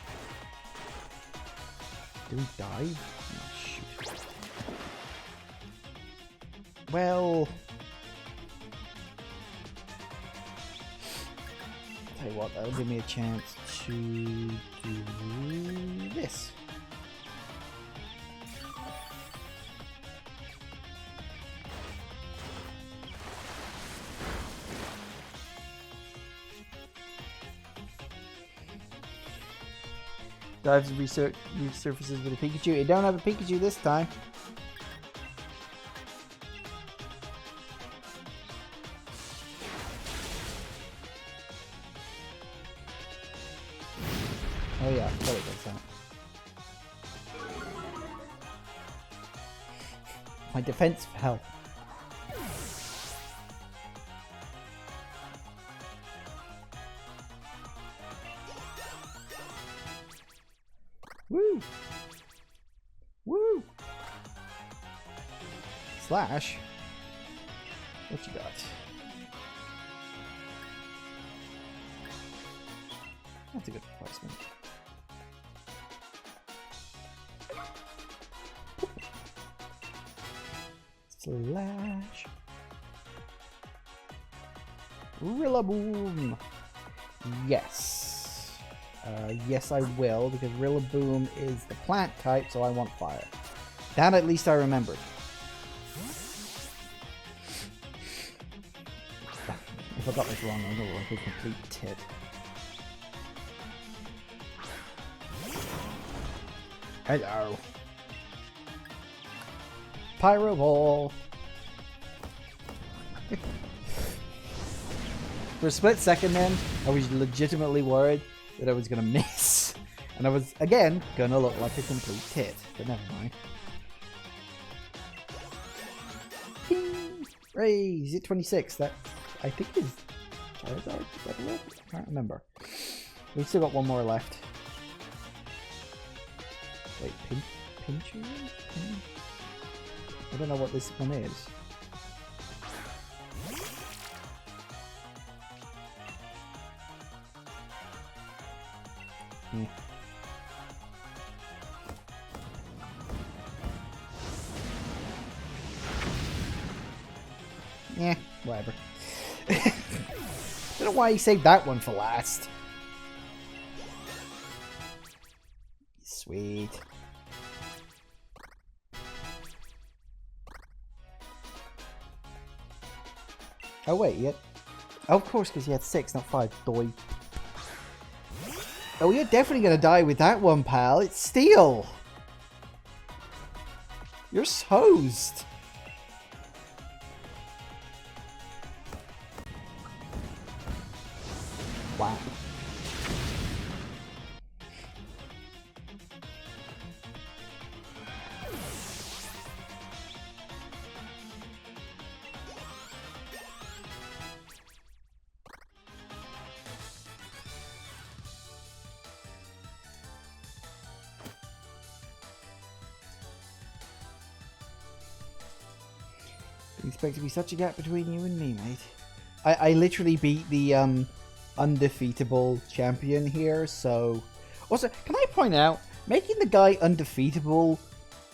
Do we dive? Oh, shoot. Well... Tell you what, that'll give me a chance to do this. Dives and resurfaces with a Pikachu. You don't have a Pikachu this time. Oh yeah, I totally does that. My defense fell. Woo! Woo! Slash. What you got? That's a good replacement. Slash. Rillaboom. Yes. Yes, I will, because Rillaboom is the plant type, so I want fire. That at least I remembered. If I got this wrong, I'm going to look a complete tit. Hello. Pyro Ball. For a split second then, I was legitimately worried that I was going to miss. And I was, again, going to look like a complete tit. But never mind. Raise it 26. That, I think, is Charizard. Is that it? I can't remember. We've still got one more left. Wait, Pinscher? I don't know what this one is. Yeah, whatever. I don't know why he saved that one for last. Sweet. Oh wait, yet. Oh, of course, because he had 6, not 5. Doy. Oh, you're definitely gonna die with that one, pal. It's steel. You're hosed. Wow. Didn't expect to be such a gap between you and me, mate. I literally beat the undefeatable champion here, so... Also, can I point out, making the guy undefeatable,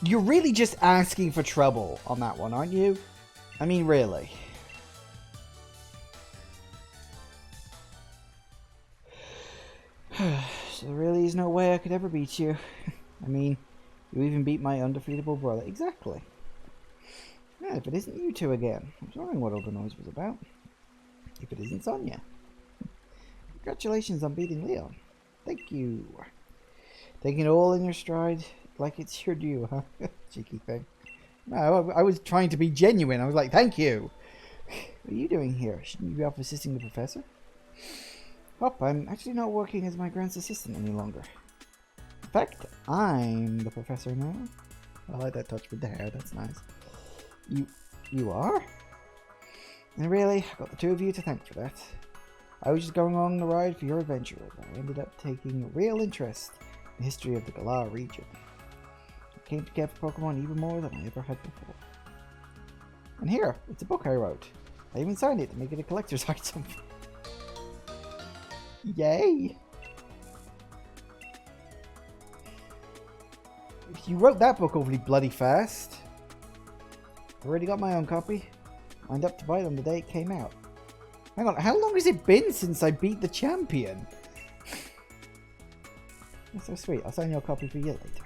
you're really just asking for trouble on that one, aren't you? I mean, really. So there really is no way I could ever beat you. I mean, you even beat my undefeatable brother. Exactly. Yeah, if it isn't you two again. I was wondering what all the noise was about. If it isn't Sonia. Congratulations on beating Leon. Thank you. Taking it all in your stride like it's your due, huh? Cheeky thing. No, I was trying to be genuine. I was like, thank you. What are you doing here? Shouldn't you be off assisting the professor? Oh, I'm actually not working as my grant's assistant any longer. In fact, I'm the professor now. I like that touch with the hair. That's nice. You are? And really, I've got the two of you to thank for that. I was just going along the ride for your adventure, but I ended up taking a real interest in the history of the Galar region. came to care for Pokemon even more than I ever had before. And here, it's a book I wrote. I even signed it to make it a collector's item. Yay! You wrote that book awfully bloody fast. I've already got my own copy. Lined up to buy them the day it came out. Hang on, how long has it been since I beat the champion? That's so sweet. I'll sign your copy for you later.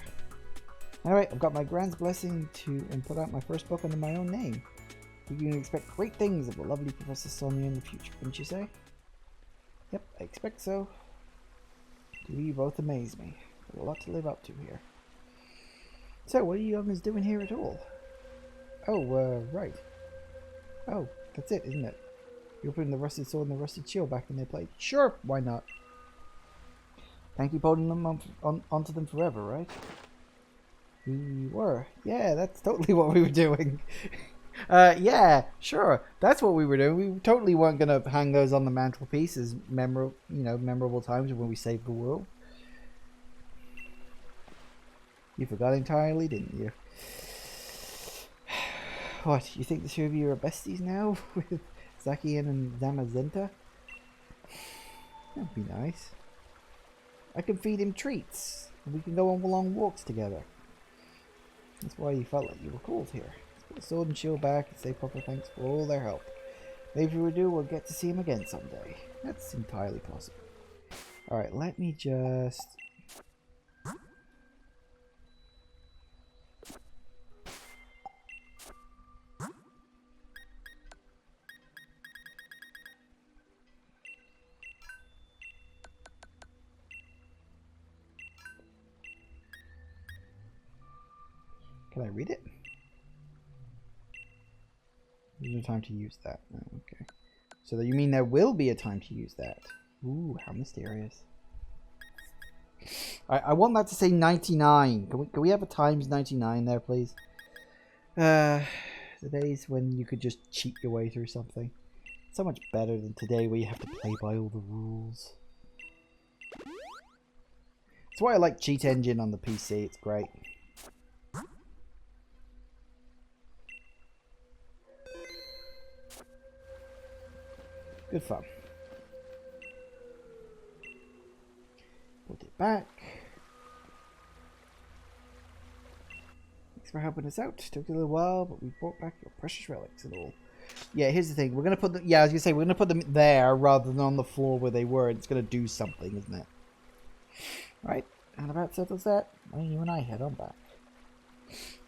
Alright, I've got my grand's blessing to and put out my first book under my own name. You can expect great things of the lovely Professor Sonia in the future, wouldn't you say? Yep, I expect so. You both amaze me. There's a lot to live up to here. So, what are you youngins doing here at all? Oh, right. Oh, that's it, isn't it? You're putting the rusted sword and the rusted shield back in their place. Sure, why not? Can't keep holding them onto them forever, right? We were. Yeah, that's totally what we were doing. Yeah, sure. That's what we were doing. We totally weren't going to hang those on the mantelpiece as memorable times when we saved the world. You forgot entirely, didn't you? What, you think the two of you are besties now? With Zacian and Zamazenta? That'd be nice. I can feed him treats. And we can go on long walks together. That's why you felt like you were called here. Let's put the sword and shield back and say proper thanks for all their help. Maybe if we do, we'll get to see him again someday. That's entirely possible. Alright, let me just... Can I read it? There's no time to use that. Oh, okay. So you mean there will be a time to use that? Ooh, how mysterious. I want that to say 99. Can we have a times 99 there, please? The days when you could just cheat your way through something. So much better than today where you have to play by all the rules. That's why I like Cheat Engine on the PC. It's great. Good fun. Put it back. Thanks for helping us out. Took a little while, but we brought back your precious relics and all. Yeah, here's the thing. We're gonna put them. Yeah, I was gonna say we're gonna put them there rather than on the floor where they were. It's gonna do something, isn't it? Right. And about settles that. Why don't you and I head on back?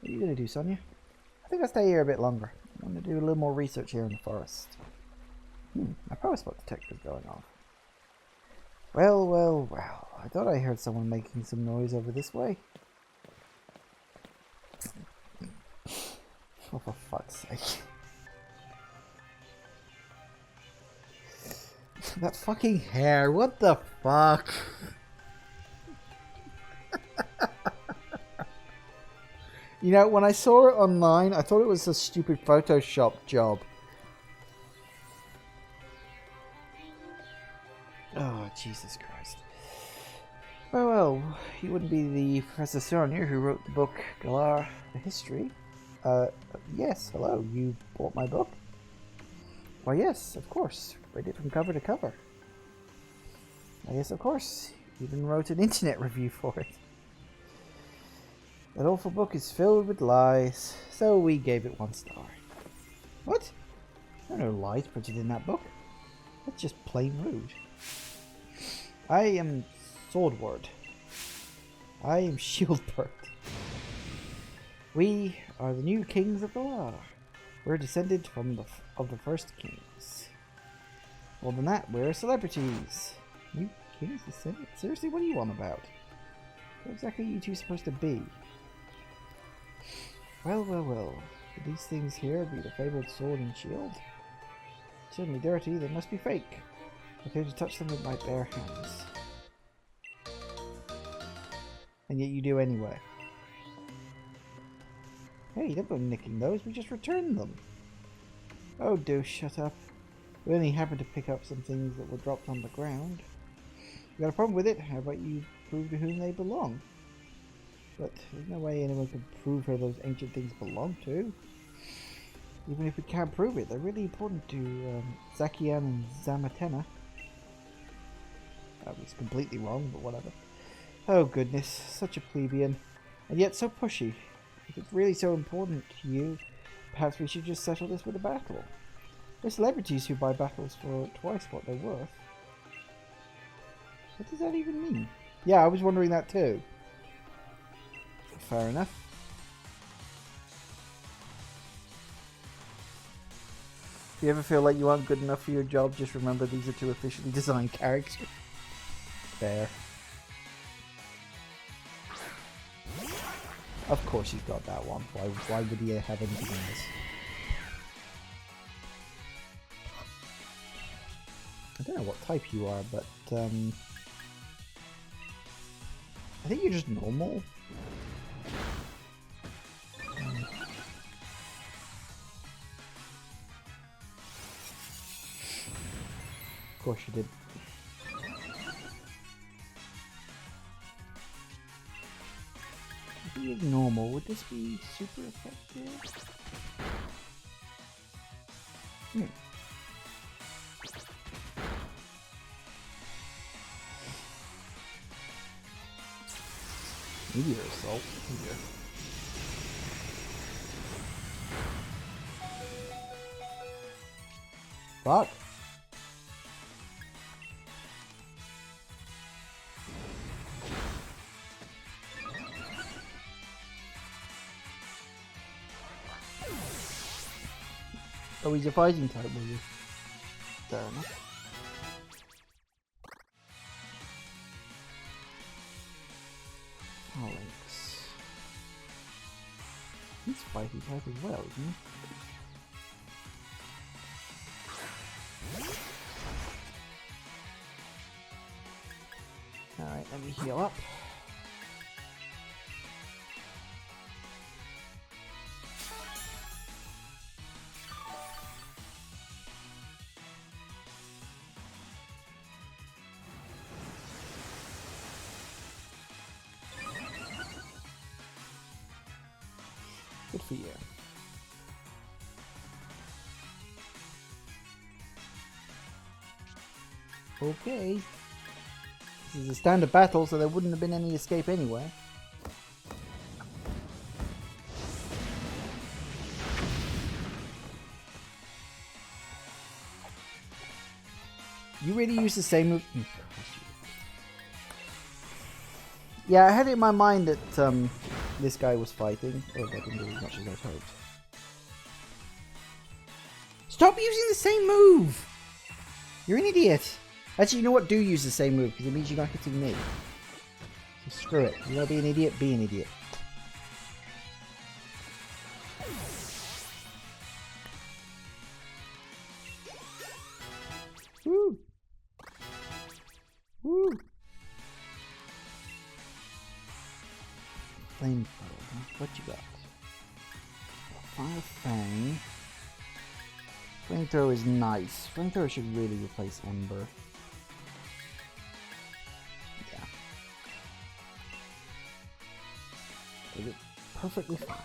What are you gonna do, Sonia? I think I'll stay here a bit longer. I'm gonna do a little more research here in the forest. My power spot detector's going off. Well, well, well. I thought I heard someone making some noise over this way. Oh, for fuck's sake. That fucking hair, what the fuck? You know, when I saw it online, I thought it was a stupid Photoshop job. Oh, Jesus Christ. Oh, well, he wouldn't be the Professor Sonia who wrote the book Galar, the History. Yes, hello, you bought my book? Why, yes, of course. Read it from cover to cover. Yes, of course. You even wrote an internet review for it. That awful book is filled with lies, so we gave it 1 star. What? There are no lies printed in that book. That's just plain rude. I am Swordward. I am Shieldbird. We are the new kings of Galar. We're descended from the first kings. More than that, we're celebrities. New kings descended? Seriously, what are you on about? What exactly are you two supposed to be? Well, well, well. Could these things here be the fabled sword and shield? Certainly dirty, they must be fake. I came to touch them with my bare hands. And yet you do anyway. Hey, don't go nicking those, we just returned them. Oh, do shut up. We only happened to pick up some things that were dropped on the ground. You got a problem with it? How about you prove to whom they belong? But there's no way anyone can prove where those ancient things belong to. Even if we can't prove it, they're really important to Zakian and Zamatena. That was completely wrong, but whatever. Oh goodness, such a plebeian. And yet so pushy. If it's really so important to you, perhaps we should just settle this with a battle. There's celebrities who buy battles for twice what they're worth. What does that even mean? Yeah, I was wondering that too. Fair enough. If you ever feel like you aren't good enough for your job, just remember these are two officially designed characters. There. Of course he's got that one. Why would he have anything else? I don't know what type you are, but I think you're just normal. Of course you did. If he is normal, would this be super effective? Meteor assault. Here. Fuck. Oh, he's a fighting type, will you? Fair enough. Alex. He's fighting type as well, isn't he? Alright, let me heal up. Good for you. Okay. This is a standard battle, so there wouldn't have been any escape anyway. You really use the same move? Yeah, I had it in my mind that this guy was fighting. Oh, that didn't do as much as I hoped. Stop using the same move! You're an idiot. Actually, you know what? Do use the same move, because it means you're not hitting me. So screw it. You want to be an idiot? Be an idiot. Woo! Woo! Flamethrower, huh? What you got? Fire Fang. Flamethrower is nice. Flamethrower should really replace Ember. Yeah. Is it perfectly fine?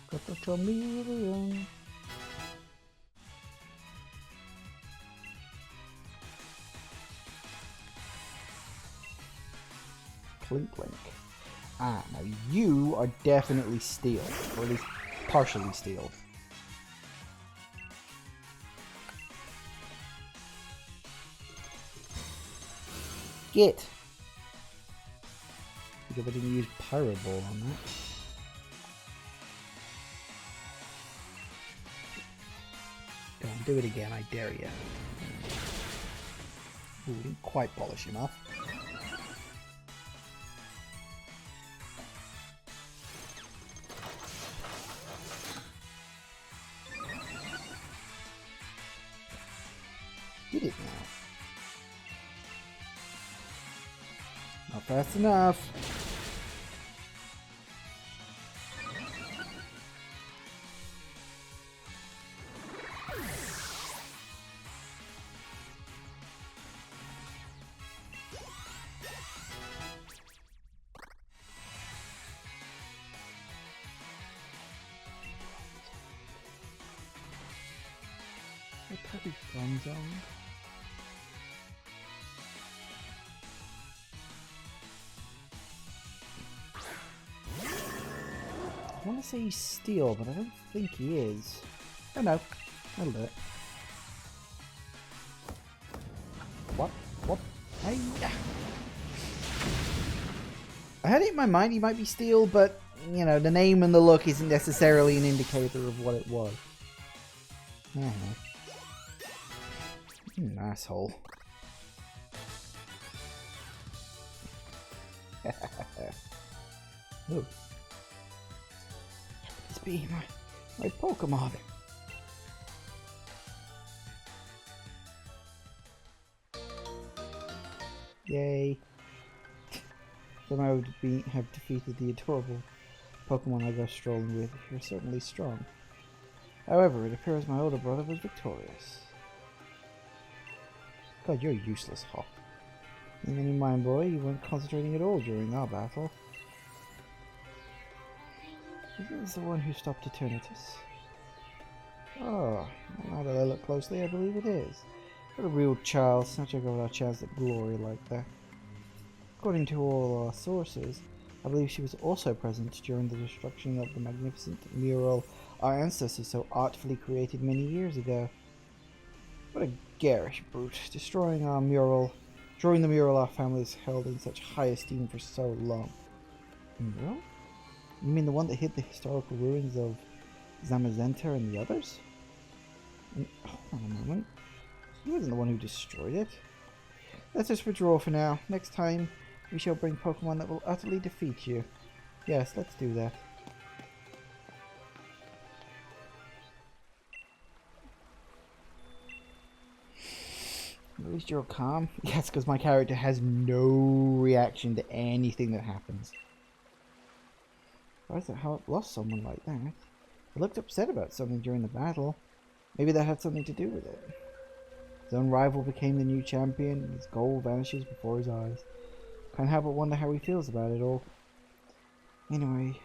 Got the chameleon. Clink Link. Ah, now you are definitely steel, or at least partially steel. Get! Because I didn't use Pyro Ball on that. Go on, do it again, I dare you. Ooh, didn't quite polish him off. Did it now. Not fast enough. Could be Friend Zone. I want to say he's Steel, but I don't think he is. Oh no, that'll do it. What? What? Hey! I had it in my mind he might be Steel, but, you know, the name and the look isn't necessarily an indicator of what it was. I don't know. An asshole. Look. This be my Pokemon. Yay. Somehow have defeated the adorable Pokemon I go strolling with. You're certainly strong. However, it appears my older brother was victorious. God, you're useless, Hawk. And then in mind, boy, you weren't concentrating at all during our battle. Is this the one who stopped Eternatus? Oh, now that I look closely, I believe it is. What a real child, snatching over our chance at glory like that. According to all our sources, I believe she was also present during the destruction of the magnificent mural our ancestors so artfully created many years ago. What a garish brute, destroying the mural our family has held in such high esteem for so long. Mural? You mean the one that hid the historical ruins of Zamazenta and the others? Hold on a moment. He wasn't the one who destroyed it. Let us withdraw for now. Next time, we shall bring Pokemon that will utterly defeat you. Yes, let's do that. At least you're calm. Yes, because my character has no reaction to anything that happens. Why is it how it lost someone like that? He looked upset about something during the battle. Maybe that had something to do with it. His own rival became the new champion, and his goal vanishes before his eyes. Can't help but wonder how he feels about it all. Anyway,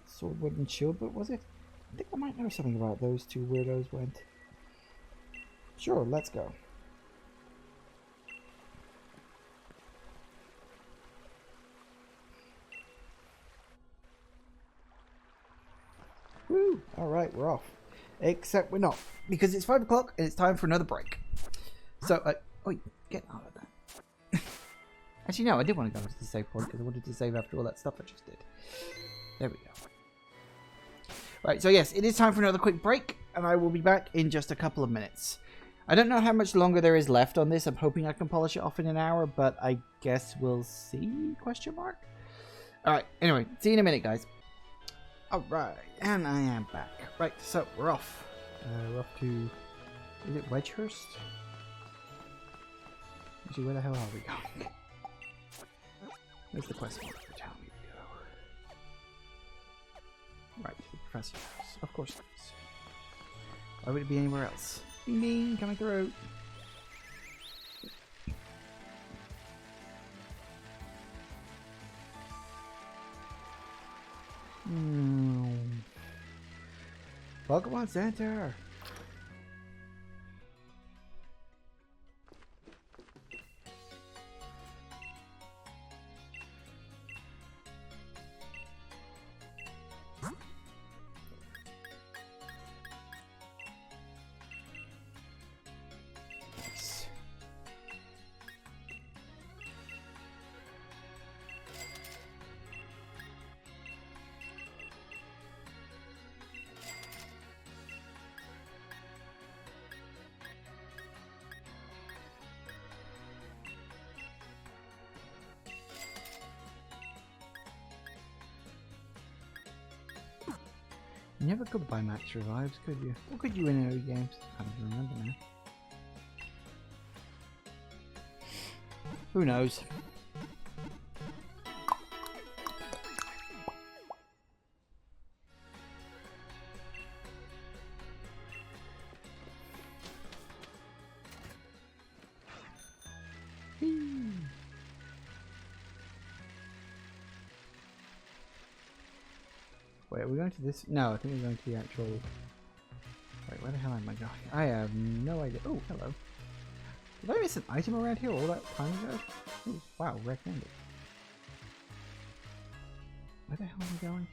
Sword, Wood, and Shield, but was it? I think I might know something about those two weirdos went. Sure, let's go. Woo! Alright, we're off. Except we're not, because it's 5 o'clock and it's time for another break. So, oh, get out of there. Actually, no, I did want to go to the save point because I wanted to save after all that stuff I just did. There we go. Right, so yes, it is time for another quick break, and I will be back in just a couple of minutes. I don't know how much longer there is left on this. I'm hoping I can polish it off in an hour, but I guess we'll see, question mark? Alright, anyway, see you in a minute, guys. Alright, and I am back. Right, so we're off. We're off to... is it Wedgehurst? Actually, where the hell are we going? Where's the quest mark for telling me to go? Right, to the professor's house. Of course it is. Why would it be anywhere else? Ding ding, coming through. Pokemon Center. Nice. You never could buy max revives, could you? Or could you in early games? I don't even remember now. Who knows? Wait, are we going to this? No, I think we're going to the actual Wait, where the hell am I going? I have no idea. Oh, hello. Did I miss an item around here all that time ago? Ooh, wow, recommended. Where the hell am I going?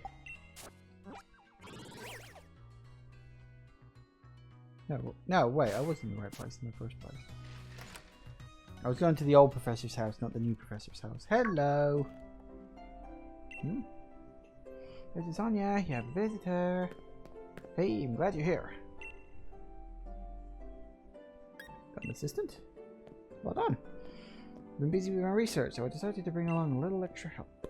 No, wait, I wasn't in the right place in the first place. I was going to the old professor's house, not the new professor's house. Hello! This is Sonia, you have a visitor. Hey, I'm glad you're here. Got an assistant? Well done. I've been busy with my research, so I decided to bring along a little extra help.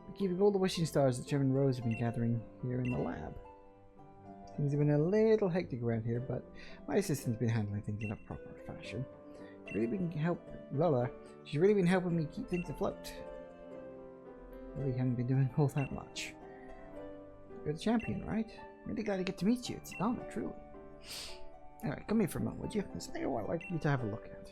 We're keeping all the wishing stars that Jim and Rose have been gathering here in the lab. Things have been a little hectic around here, but my assistant's been handling things in a proper fashion. She's really been helping me keep things afloat. Really haven't been doing all that much. You're the champion, right? Really glad to get to meet you. It's an honor, truly. Alright, come here for a moment, would you? There's something I'd like you to have a look at.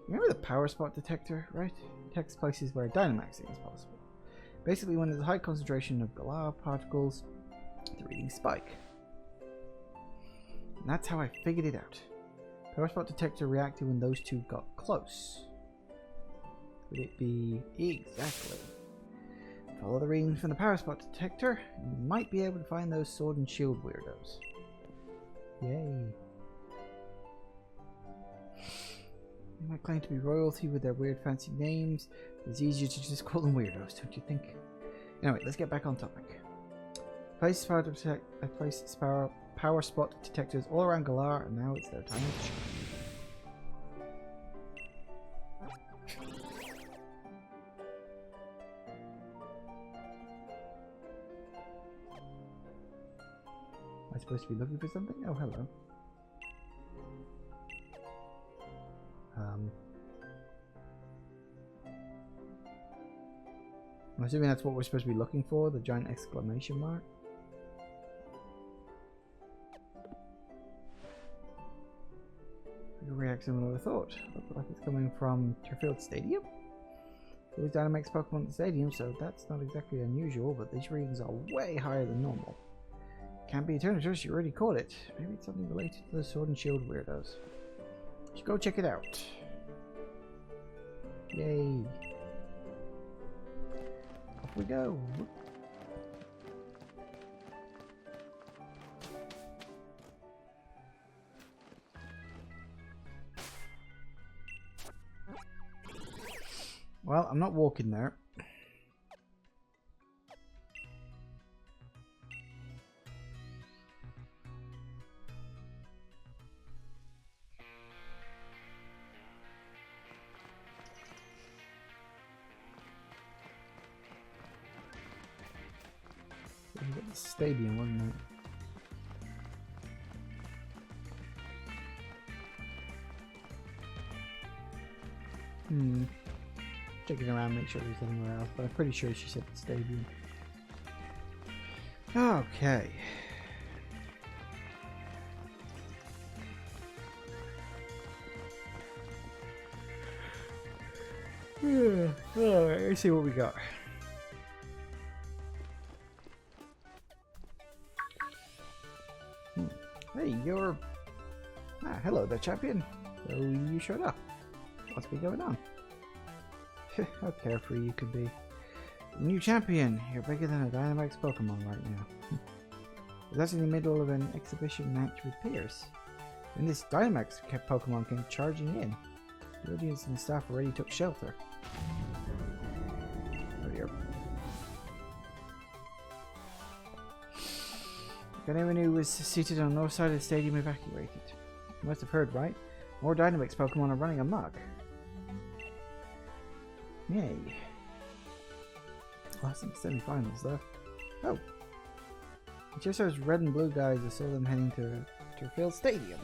Remember the power spot detector, right? It detects places where Dynamaxing is possible. Basically, when there's a high concentration of Galar particles, the readings spike. And that's how I figured it out. Power spot detector reacted when those two got close. Would it be exactly? Follow the readings from the power spot detector, and you might be able to find those sword and shield weirdos. Yay. They might claim to be royalty with their weird fancy names. It's easier to just call them weirdos, don't you think? Anyway, let's get back on topic. I placed power spot detectors all around Galar, and now it's their time to shine. Am I supposed to be looking for something? Oh, hello. I'm assuming that's what we're supposed to be looking for, the giant exclamation mark. Bigger reaction than I would have thought. Looks like it's coming from Turfield Stadium. There's Dynamax Pokemon at the stadium, so that's not exactly unusual, but these readings are way higher than normal. Can't be Eternatus, you already caught it. Maybe it's something related to the Sword and Shield weirdos. Should go check it out. Yay. Off we go. Well, I'm not walking there. The stadium, wasn't it? Checking around, make sure there's anywhere else, but I'm pretty sure she said the stadium. Okay. Alright, let's see what we got. Hey, you're... hello there, champion. So you showed up. What's been going on? How carefree you could be. New champion! You're bigger than a Dynamax Pokemon right now. That's in the middle of an exhibition match with peers. When this Dynamax Pokemon came charging in, the audience and staff already took shelter. Oh dear. Anyone who was seated on the north side of the stadium evacuated. You must have heard, right? More Dynamax Pokemon are running amok. Yay. Last in the semi-finals though. Oh. Just those red and blue guys, I saw them heading to Turfield Stadium.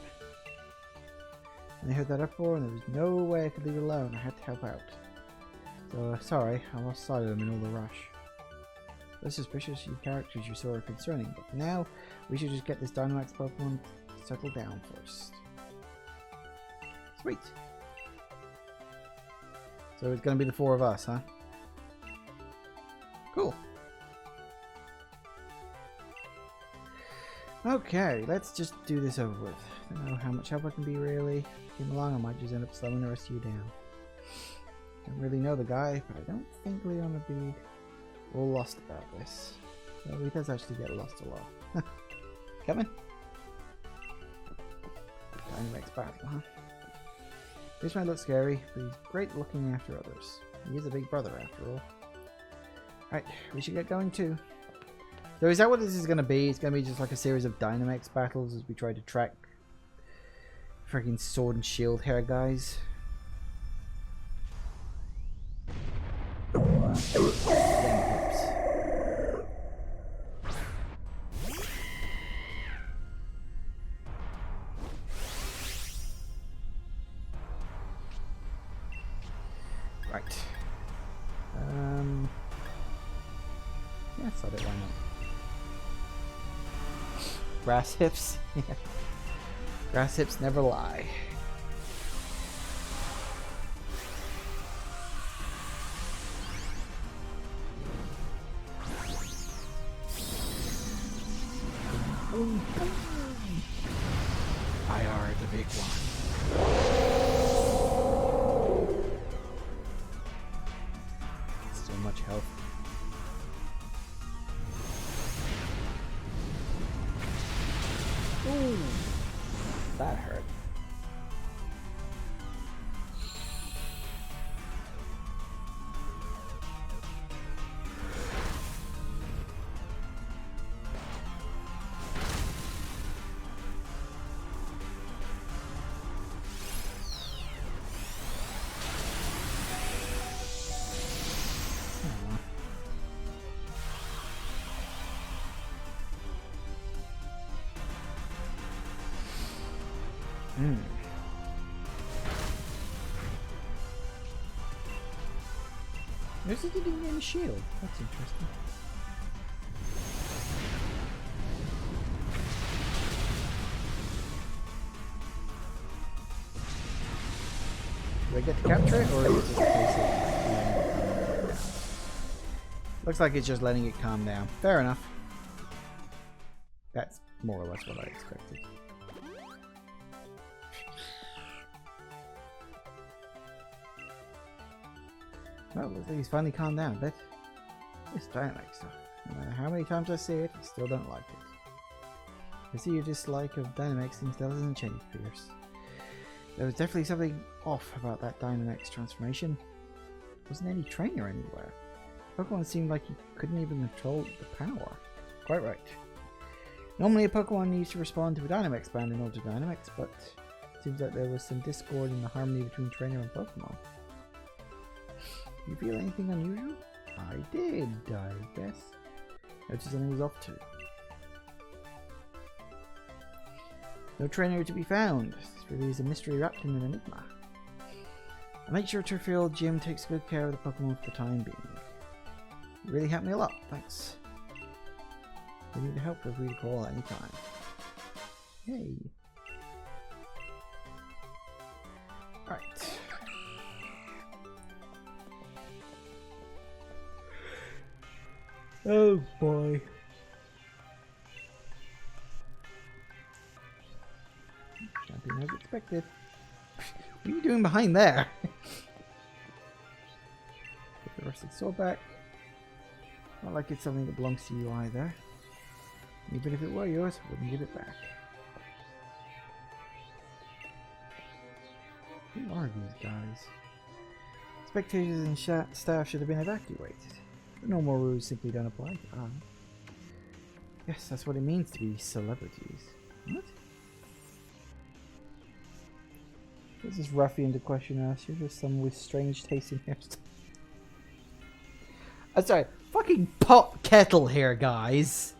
And they heard that uproar and there was no way I could leave it alone. I had to help out. So sorry, I lost sight of them in all the rush. The suspicious characters you saw are concerning, but for now, we should just get this Dynamax Pokemon settled down first. Sweet. So it's going to be the four of us, huh? Cool. Okay, let's just do this over with. I don't know how much help I can be really. Came along, I might just end up slowing the rest of you down. Don't really know the guy, but I don't think Leon would be all lost about this. Well, he does actually get lost a lot. Coming. Dynamax battle, huh? This might look scary, but he's great looking after others. He is a big brother after all. Alright, we should get going too. So is that what this is going to be? It's going to be just like a series of Dynamax battles as we try to track freaking sword and shield hair guys. Right. Yeah, thought it, why not? Grass hips? Yeah. Grass hips never lie. I are the big one. So much health. Ooh, that hurt. There's a getting in a shield. That's interesting. Do I get to capture it, or is it just a case of looks like it's just letting it calm down. Fair enough. That's more or less what I expected. Well, looks like he's finally calmed down a bit. This Dynamax stuff. No matter how many times I say it, I still don't like it. I see your dislike of Dynamax things doesn't change, Pierce. There was definitely something off about that Dynamax transformation. There wasn't any trainer anywhere. Pokemon seemed like he couldn't even control the power. Quite right. Normally a Pokemon needs to respond to a Dynamax band in order to Dynamax, but it seems like there was some discord in the harmony between trainer and Pokemon. You feel anything unusual? I did, I guess. Noticed something was off too. No trainer to be found. This really is a mystery wrapped in an enigma. I'll make sure Turfield Gym takes good care of the Pokemon for the time being. You really helped me a lot, thanks. If you need help, feel free to call at any time. Yay. Alright. Oh boy. Jumping as expected. What are you doing behind there? Put the rusted sword back. Not like it's something that belongs to you either. Even if it were yours, I wouldn't give it back. Who are these guys? Spectators and staff should have been evacuated. But normal rules simply don't apply. Yes, that's what it means to be celebrities. What? This is ruffian to question us. You're just someone with strange taste in hairstyle. Sorry, fucking pot kettle hair, guys.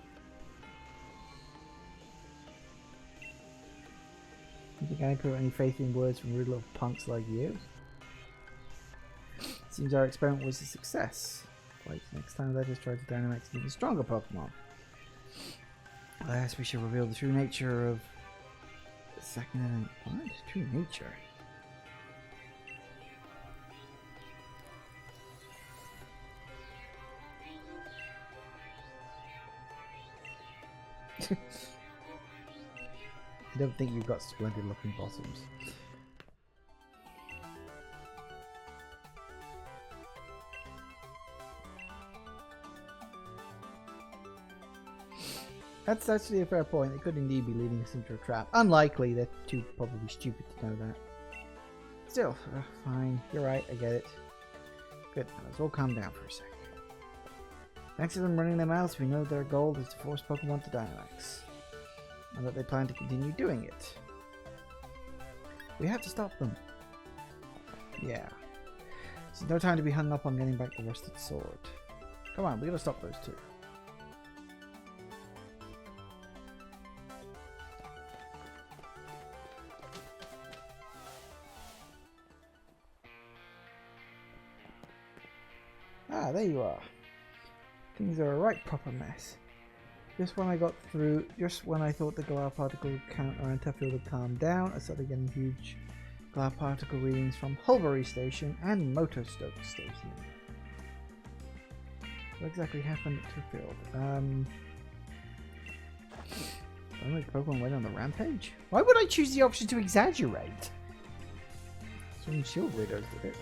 You think I put any faith in words from rude little punks like you? Seems our experiment was a success. Wait, next time let us try to Dynamax an even stronger Pokemon. Last we should reveal the true nature of the second element. What? True nature? I don't think you've got splendid looking bottoms. That's actually a fair point. It could indeed be leading us into a trap. Unlikely, they're too probably stupid to know that. Still, fine. You're right, I get it. Good, now let's all calm down for a second. Thanks to them running their mouths, we know their goal is to force Pokemon to Dynamax. And that they plan to continue doing it. We have to stop them. Yeah. There's no time to be hung up on getting back the rusted sword. Come on, we gotta stop those two. Ah, there you are. Things are a right proper mess. Just when I got through, just when I thought the Galar particle count around Tuffield had calmed down, I started getting huge Galar particle readings from Hulbury Station and Motorstoke Station. What exactly happened at Tuffield? I think Pokemon went on the rampage? Why would I choose the option to exaggerate? Some Shield Widows did it.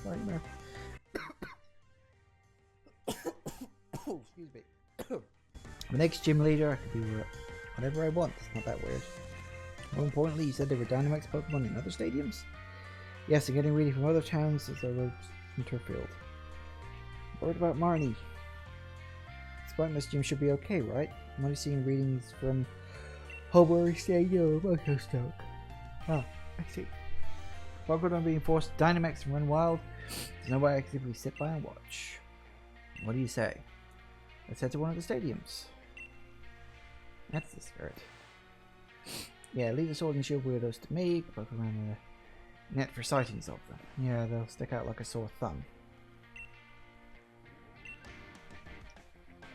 Right now. Excuse me. The next gym leader, I could be whatever I want. It's not that weird. More importantly, you said there were Dynamax Pokemon in other stadiums? Yes, I'm getting reading from other towns as I rode from Turfield. Worried about Marnie. Despite this gym should be okay, right? I'm only seeing readings from Hulbury Stadium, Motorstoke. Oh, I see. Pokemon being forced to Dynamax and run wild. There's no way I can simply sit by and watch. What do you say? Let's head to one of the stadiums. That's the spirit. Yeah, leave the sword and shield weirdos to me. Pokemon net for sightings of them. Yeah, they'll stick out like a sore thumb.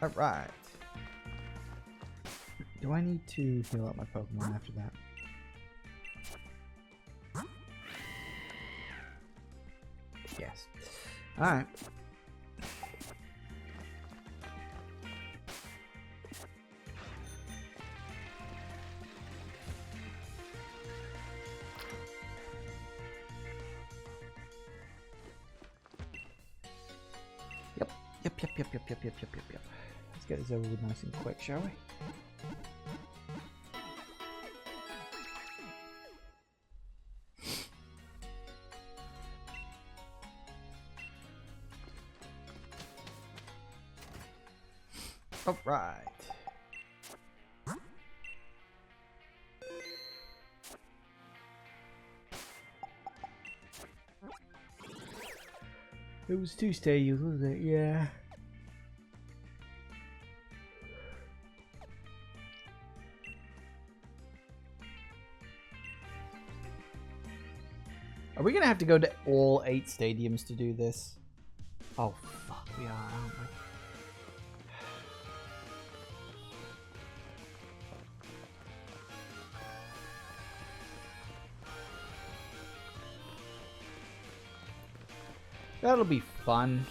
Alright. Do I need to heal up my Pokemon after that? Yes. Alright. Yep. Let's get this over with nice and quick, shall we? Alright. It was 2 stages, wasn't it? Yeah. Are we gonna have to go to all 8 stadiums to do this? Oh fuck, we are, aren't we? That'll be fun.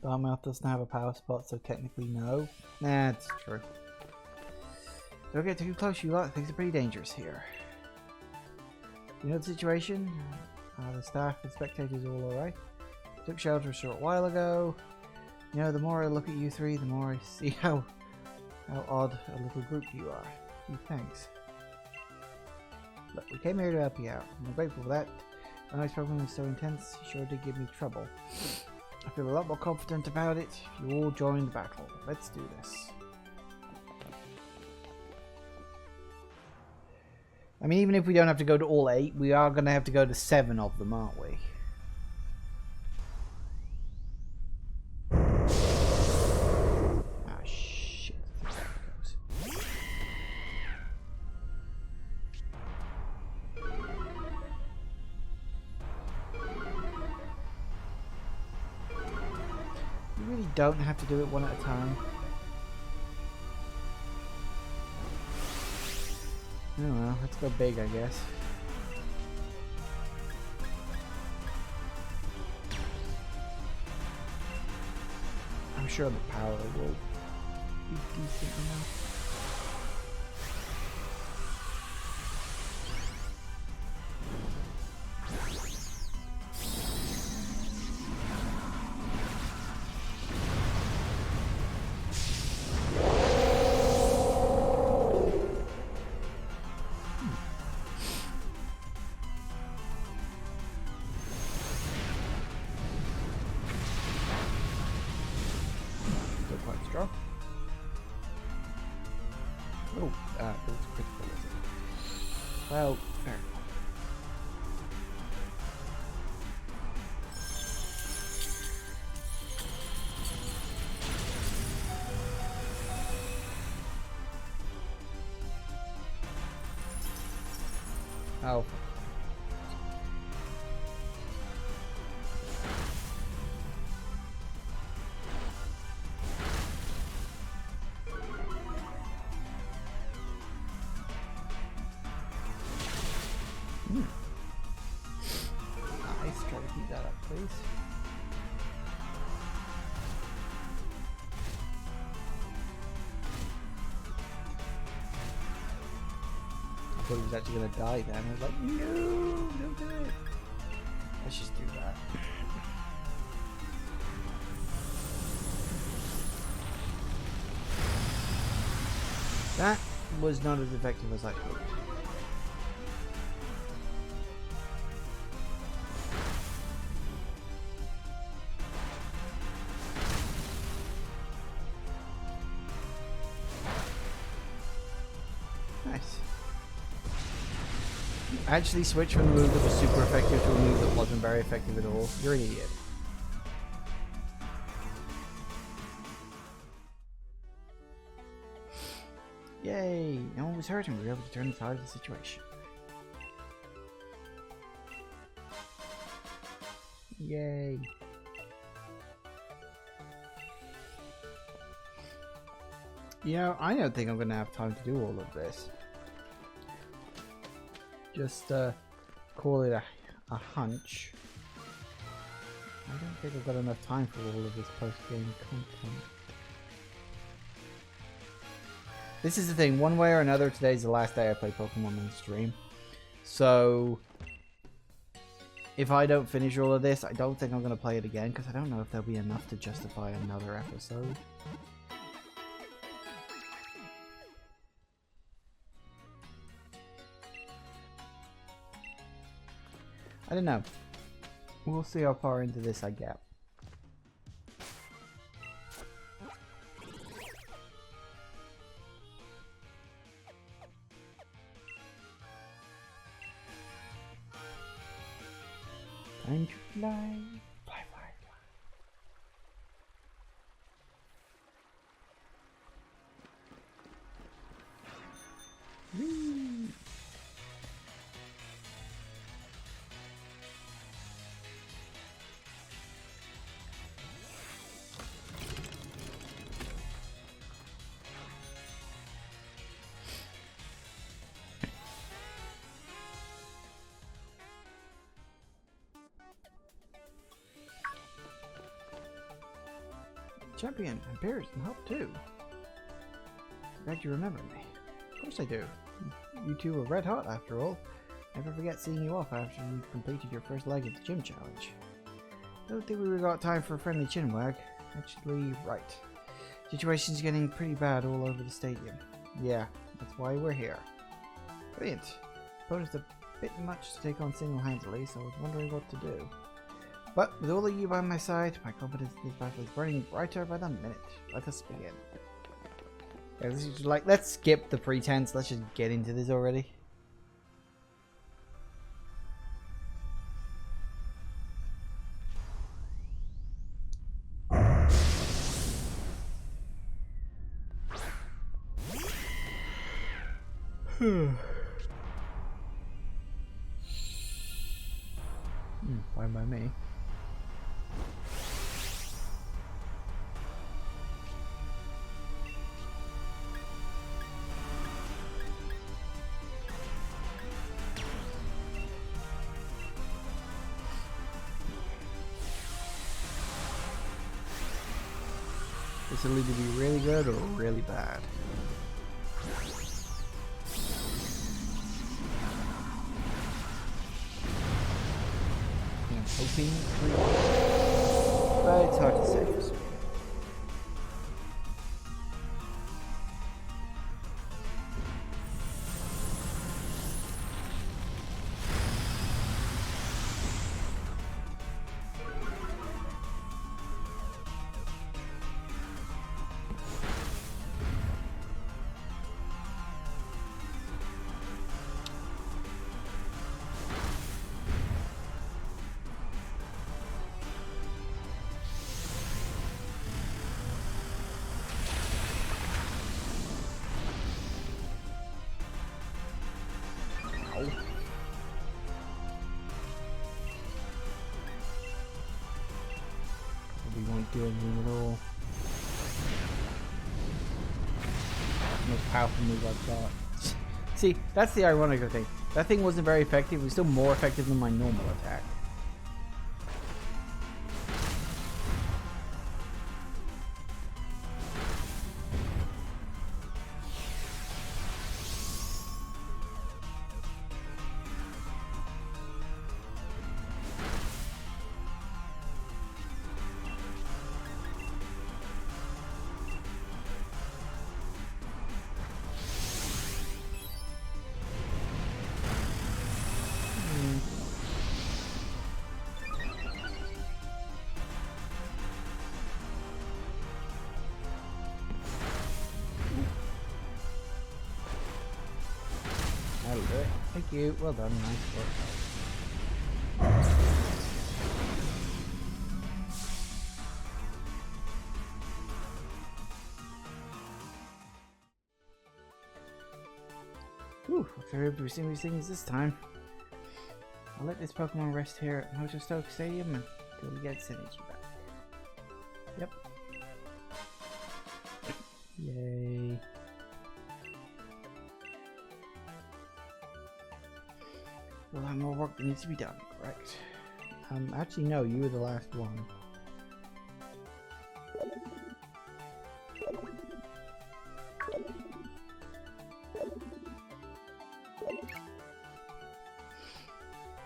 Darmouth doesn't have a power spot, so technically no. Nah, it's true. Don't get too close, you lot. Things are pretty dangerous here. You know the situation? The staff and spectators are all alright. Took shelter a short while ago. You know, the more I look at you three, the more I see how odd a little group you are. Thanks. Look, we came here to help you out. I'm grateful for that. A nice problem is so intense, it sure did give me trouble. I feel a lot more confident about it if you all join the battle. Let's do this. I mean, even if we don't have to go to all 8, we are going to have to go to 7 of them, aren't we? Ah, shit. There it goes. You really don't have to do it one at a time. Oh well, let's go big, I guess. I'm sure the power will be decent enough. Oh, that was critical, is it? Well, fair enough. Oh. Nice, try to keep that up, please. I thought he was actually gonna die then. I was like, no, don't do it. Let's just do that. That was not as effective as I thought. Nice. Actually switch from a move that was super effective to a move that wasn't very effective at all. You're an idiot. Yay! No one was hurt and we were able to turn the tide of the situation. Yay! You know, I don't think I'm gonna have time to do all of this. Just call it a hunch. I don't think I've got enough time for all of this post-game content. This is the thing, one way or another, today's the last day I play Pokemon on stream. So, if I don't finish all of this, I don't think I'm going to play it again, because I don't know if there'll be enough to justify another episode. I don't know. We'll see how far into this I get. Time to fly. Fly, fly, fly. Whee! Champion, and Bears can help too. Glad you remember me. Of course I do. You two were red hot after all. Never forget seeing you off after you completed your first leg of the gym challenge. Don't think we got time for a friendly chinwag. Actually, right. Situation's getting pretty bad all over the stadium. Yeah, that's why we're here. Brilliant. Opponent's a bit much to take on single-handedly, so I was wondering what to do. But with all of you by my side, my confidence in this battle is burning brighter by the minute. Let us begin. Yeah, this is like, let's skip the pretense. Let's just get into this already. Fine by me. This will either be really good or really bad. I'm hoping for, but it's hard to say. Probably won't do anything at all. Most powerful move I've got. See, that's the ironic thing. That thing wasn't very effective. It was still more effective than my normal attack. That'll do it. Thank you. Well done. Nice work. Whew, if they're able to receive these things this time. I'll let this Pokemon rest here at Motor Stoke Stadium until we get its energy back. Yep. Yay. Well, I have more work that needs to be done, correct? Actually no, you were the last one.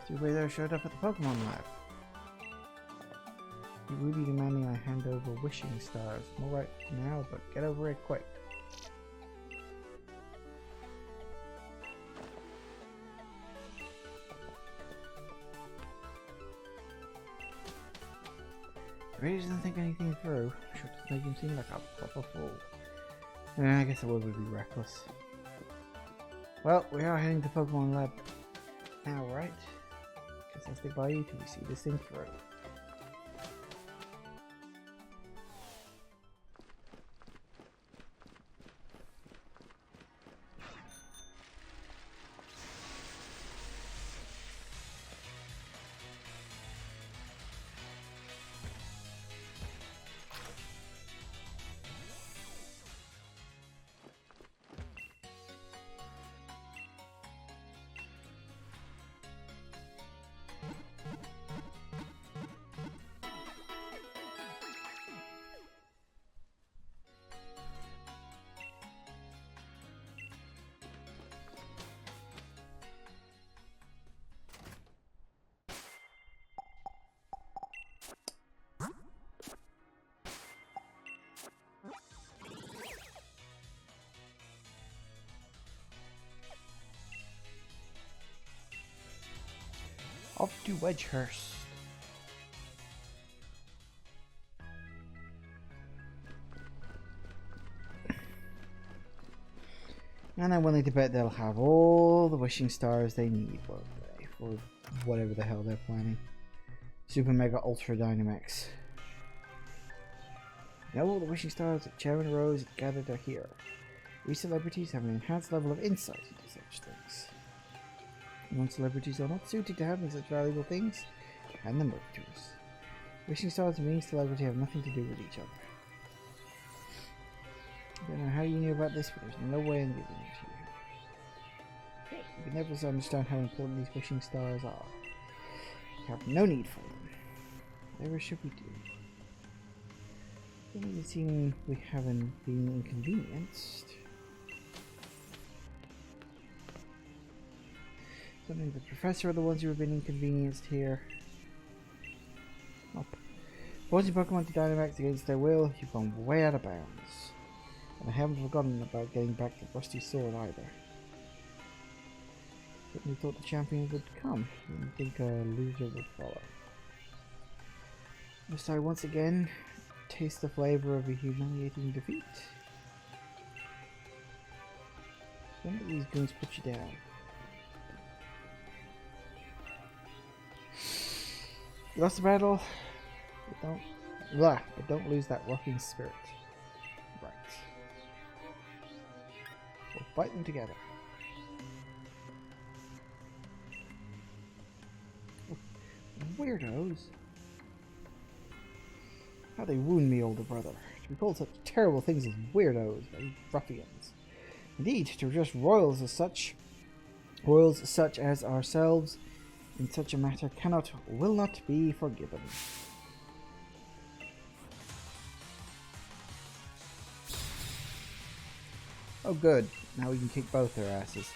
Stupid there showed up at the Pokemon lab. Ruby demanding I hand over wishing stars. I'm alright now, but get over it quick. He really doesn't think anything through. Sure doesn't make him seem like a proper fool. Yeah, I guess I would be reckless. Well, we are heading to Pokemon Lab now, right? Guess I'll stick by you till we see this thing through. Off to Wedgehurst. And I'm willing to bet they'll have all the wishing stars they need, won't they? For whatever the hell they're planning. Super Mega Ultra Dynamax. Now all the wishing stars that Chairman Rose gathered are here. We celebrities have an enhanced level of insight into such things. Non-celebrities are not suited to having such valuable things. Hand them over to us. Wishing stars and being celebrity have nothing to do with each other. I don't know how you knew about this, but there's no way I'm giving it to you. You can never understand how important these wishing stars are. We have no need for them. Whatever should we do? Doesn't seem we haven't been inconvenienced. Something the professor are the ones who have been inconvenienced here. Up. Forcing Pokemon to Dynamax against their will, you've gone way out of bounds. And I haven't forgotten about getting back the rusty sword either. Certainly thought the champion would come. Didn't think a loser would follow. Must I once again taste the flavor of a humiliating defeat? When do these goons put you down? You lost the battle, but don't lose that rocking spirit. Right. We'll fight them together. Weirdos. How they wound me, older brother. To be called such terrible things as weirdos, very ruffians. Indeed, to address royals such as ourselves in such a matter will not be forgiven. Oh good, now we can kick both their asses.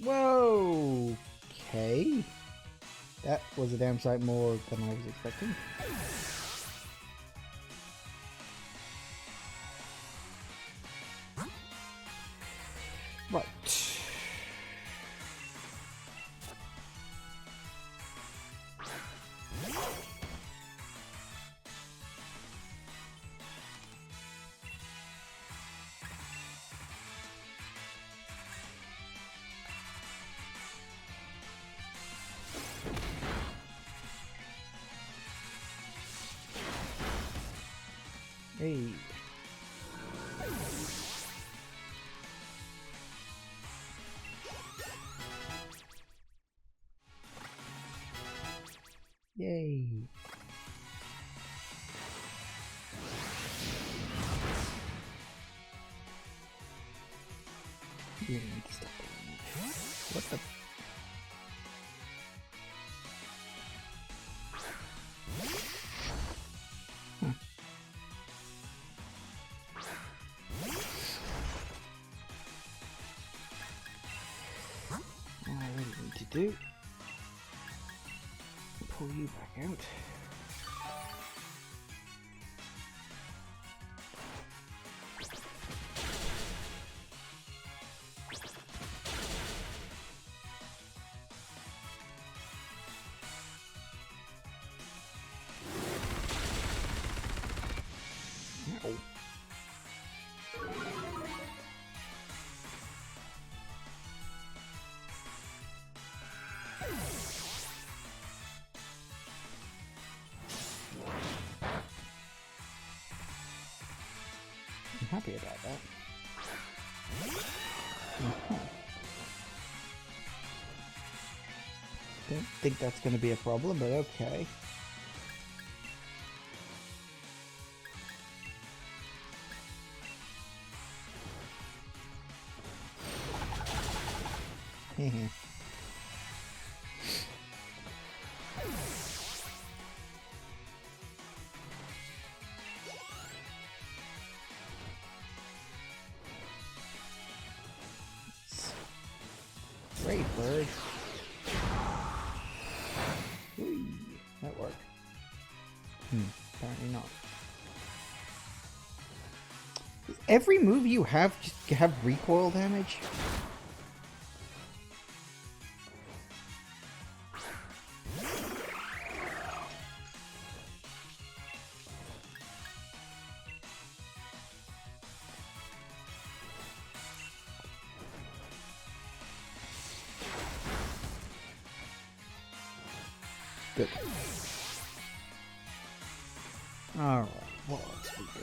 Whoa! Okay. That was a damn sight more than I was expecting. Right. Hey. Yay. You need to stop doing that. What the? All I really need to do, pull you back out. Ow. I'm happy about that. Don't think that's going to be a problem, but okay. Hehe. Great bird. Whee, that worked. Apparently not. Does every move you have just have recoil damage? Good. Alright, what else we got?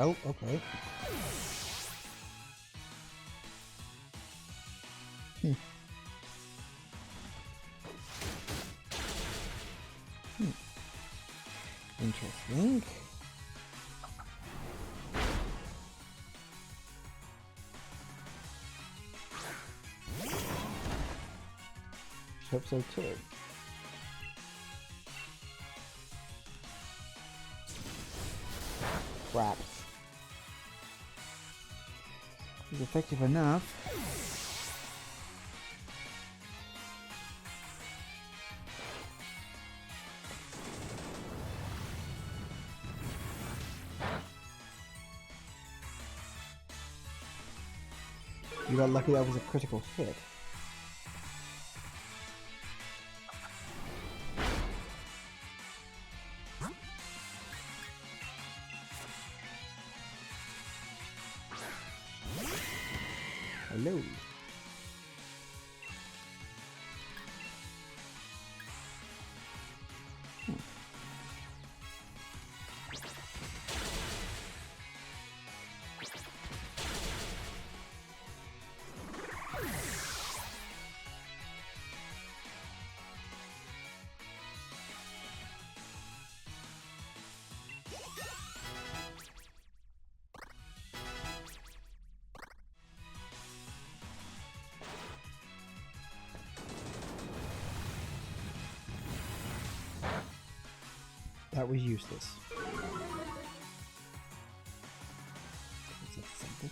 Oh, okay. Interesting. Hope so too. Crap. It's effective enough. You got lucky that was a critical hit. Hello. That was useless. Is that something?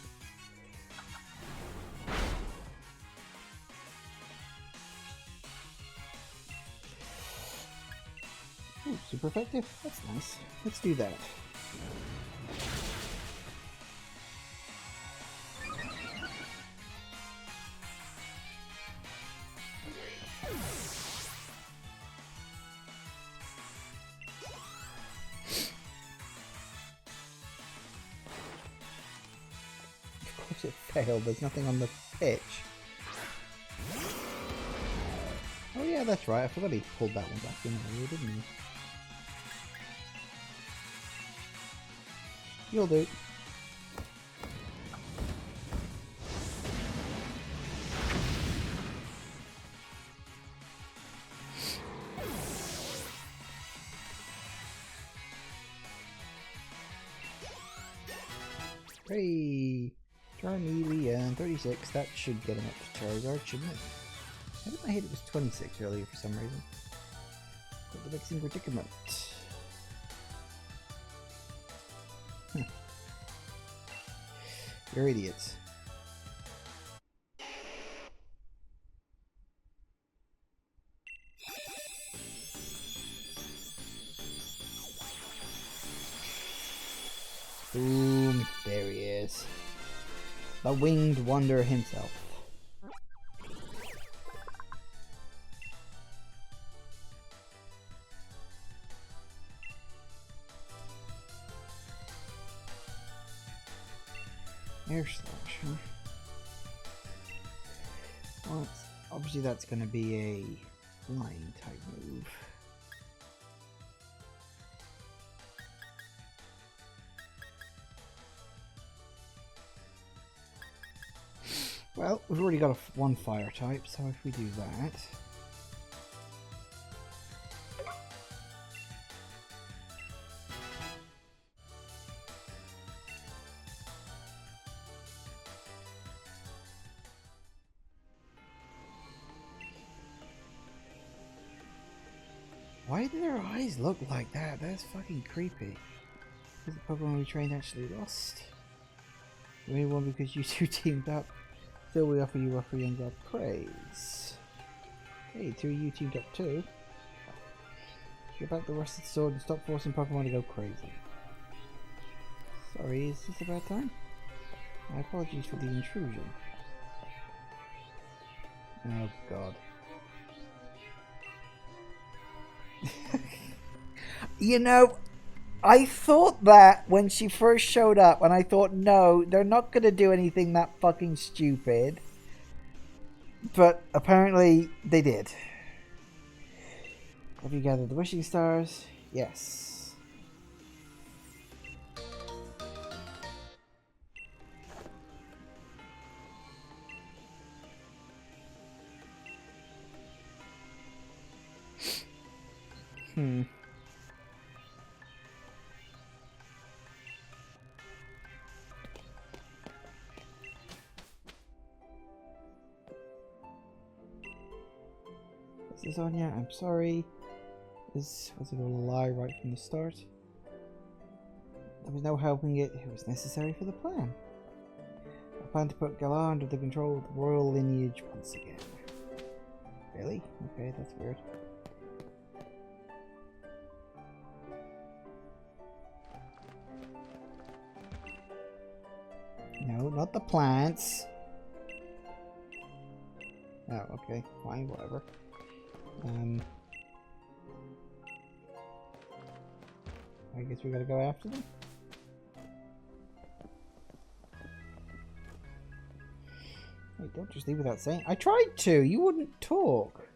Ooh, super effective. That's nice. Let's do that. It failed. There's nothing on the pitch. Oh yeah, that's right. I forgot he pulled that one back in earlier, didn't he? You'll do. Hey! Charmeleon, 36, that should get him up to Charizard, shouldn't it? I think I hit it was 26 earlier for some reason. Got the vexing predicament. You're idiots. Boom, there he is. The winged wonder himself. Air slash, huh? Well, obviously that's going to be a flying type move. Well, we've already got one fire type, so if we do that... Why do their eyes look like that? That's fucking creepy. Is the Pokemon we trained actually lost? We won because you two teamed up. Still we offer you and got praise. Hey, two of you teamed up too. Get back the rusted sword and stop forcing Pokemon to go crazy. Sorry, is this a bad time? My apologies for the intrusion. Oh god. You know, I thought that when she first showed up, and I thought, no, they're not going to do anything that fucking stupid. But apparently they did. Have you gathered the wishing stars? Yes. This is Anya, I'm sorry. This was a lie right from the start. There was no helping it. It was necessary for the plan. I plan to put Galar under the control of the royal lineage once again. Really? Okay, that's weird. No, not the plants. Oh, okay, fine, whatever. I guess we gotta go after them. Wait, don't just leave without saying. I tried to. You wouldn't talk.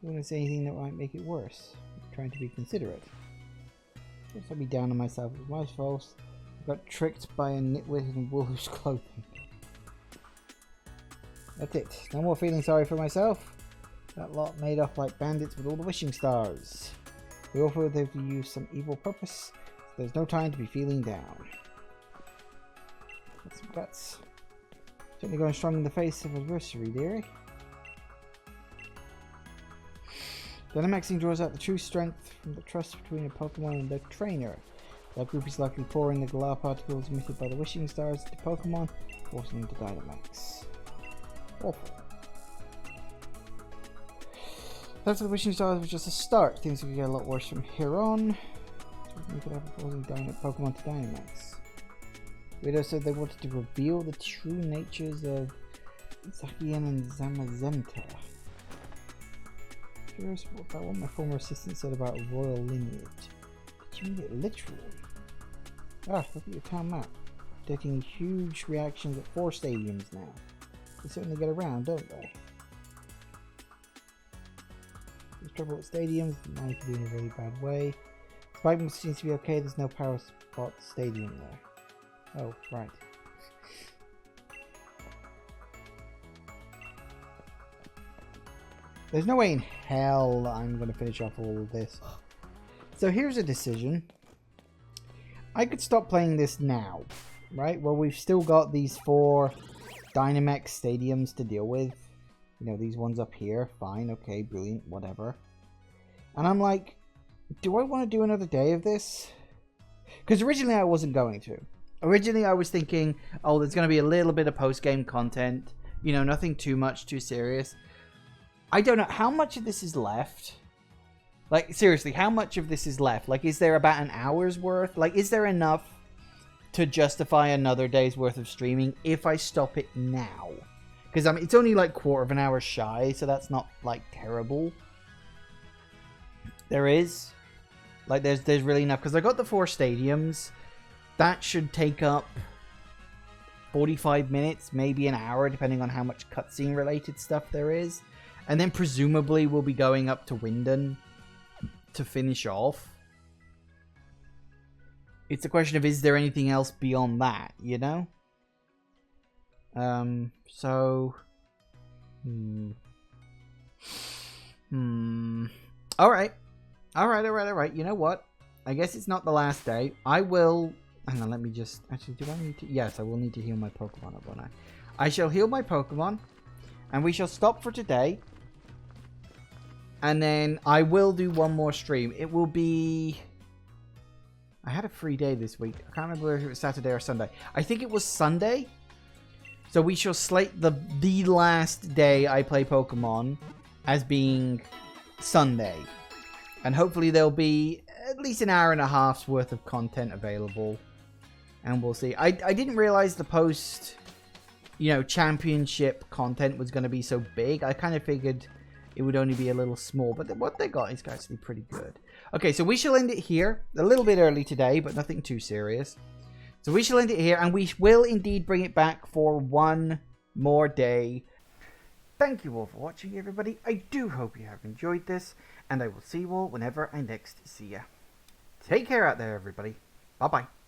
You wouldn't say anything that might make it worse. I'm trying to be considerate. Of course, I'll be down on myself. It was my fault. I got tricked by a nitwit in wolf's clothing. That's it. No more feeling sorry for myself. That lot made off like bandits with all the wishing stars. We all feel they've used some evil purpose, so there's no time to be feeling down. That's some guts. Certainly going strong in the face of adversity, dearie. Dynamaxing draws out the true strength from the trust between a Pokemon and their trainer. That group is likely pouring the Galar particles emitted by the wishing stars into Pokemon, forcing them to Dynamax. Awful. After the wishing stars was just a start. Things could get a lot worse from here on. We could have opposing Pokemon to Dynamax. Widow said they wanted to reveal the true natures of Zacian and Zamazenta. Curious about what my former assistant said about royal lineage. Did you mean it literally? Ah, look at your town map. Taking huge reactions at 4 stadiums now. They certainly get around, don't they? There's trouble at stadiums, mine could be in a really bad way. Spike seems to be okay, there's no power spot stadium there. Oh, right. There's no way in hell I'm going to finish off all of this. So here's a decision. I could stop playing this now, right? Well, we've still got these 4 Dynamax stadiums to deal with. You know, these ones up here. Fine, okay, brilliant, whatever. And I'm like, do I want to do another day of this? Because originally I wasn't going to. Originally I was thinking, oh, there's going to be a little bit of post-game content. You know, nothing too much, too serious. I don't know how much of this is left. Like, seriously, how much of this is left? Like, is there about an hour's worth? Like, is there enough to justify another day's worth of streaming if I stop it now? Because, I mean, it's only like quarter of an hour shy, so that's not, like, terrible. There is. Like, there's really enough. Because I got the 4 stadiums. That should take up 45 minutes, maybe an hour, depending on how much cutscene related stuff there is. And then presumably we'll be going up to Wyndon to finish off. It's a question of, is there anything else beyond that, you know? So... Alright. Alright. You know what? I guess it's not the last day. I will... Hang on, let me just... Actually, do I need to... Yes, I will need to heal my Pokemon up, won't I? I shall heal my Pokemon. And we shall stop for today. And then I will do one more stream. It will be... I had a free day this week. I can't remember if it was Saturday or Sunday. I think it was Sunday. So we shall slate the last day I play Pokemon as being Sunday. And hopefully there'll be at least an hour and a half's worth of content available. And we'll see. I didn't realize the post, championship content was going to be so big. I kind of figured it would only be a little small. But what they got is actually pretty good. Okay, so we shall end it here. A little bit early today, but nothing too serious. So we shall end it here. And we will indeed bring it back for one more day. Thank you all for watching, everybody. I do hope you have enjoyed this. And I will see you all whenever I next see you. Take care out there, everybody. Bye-bye.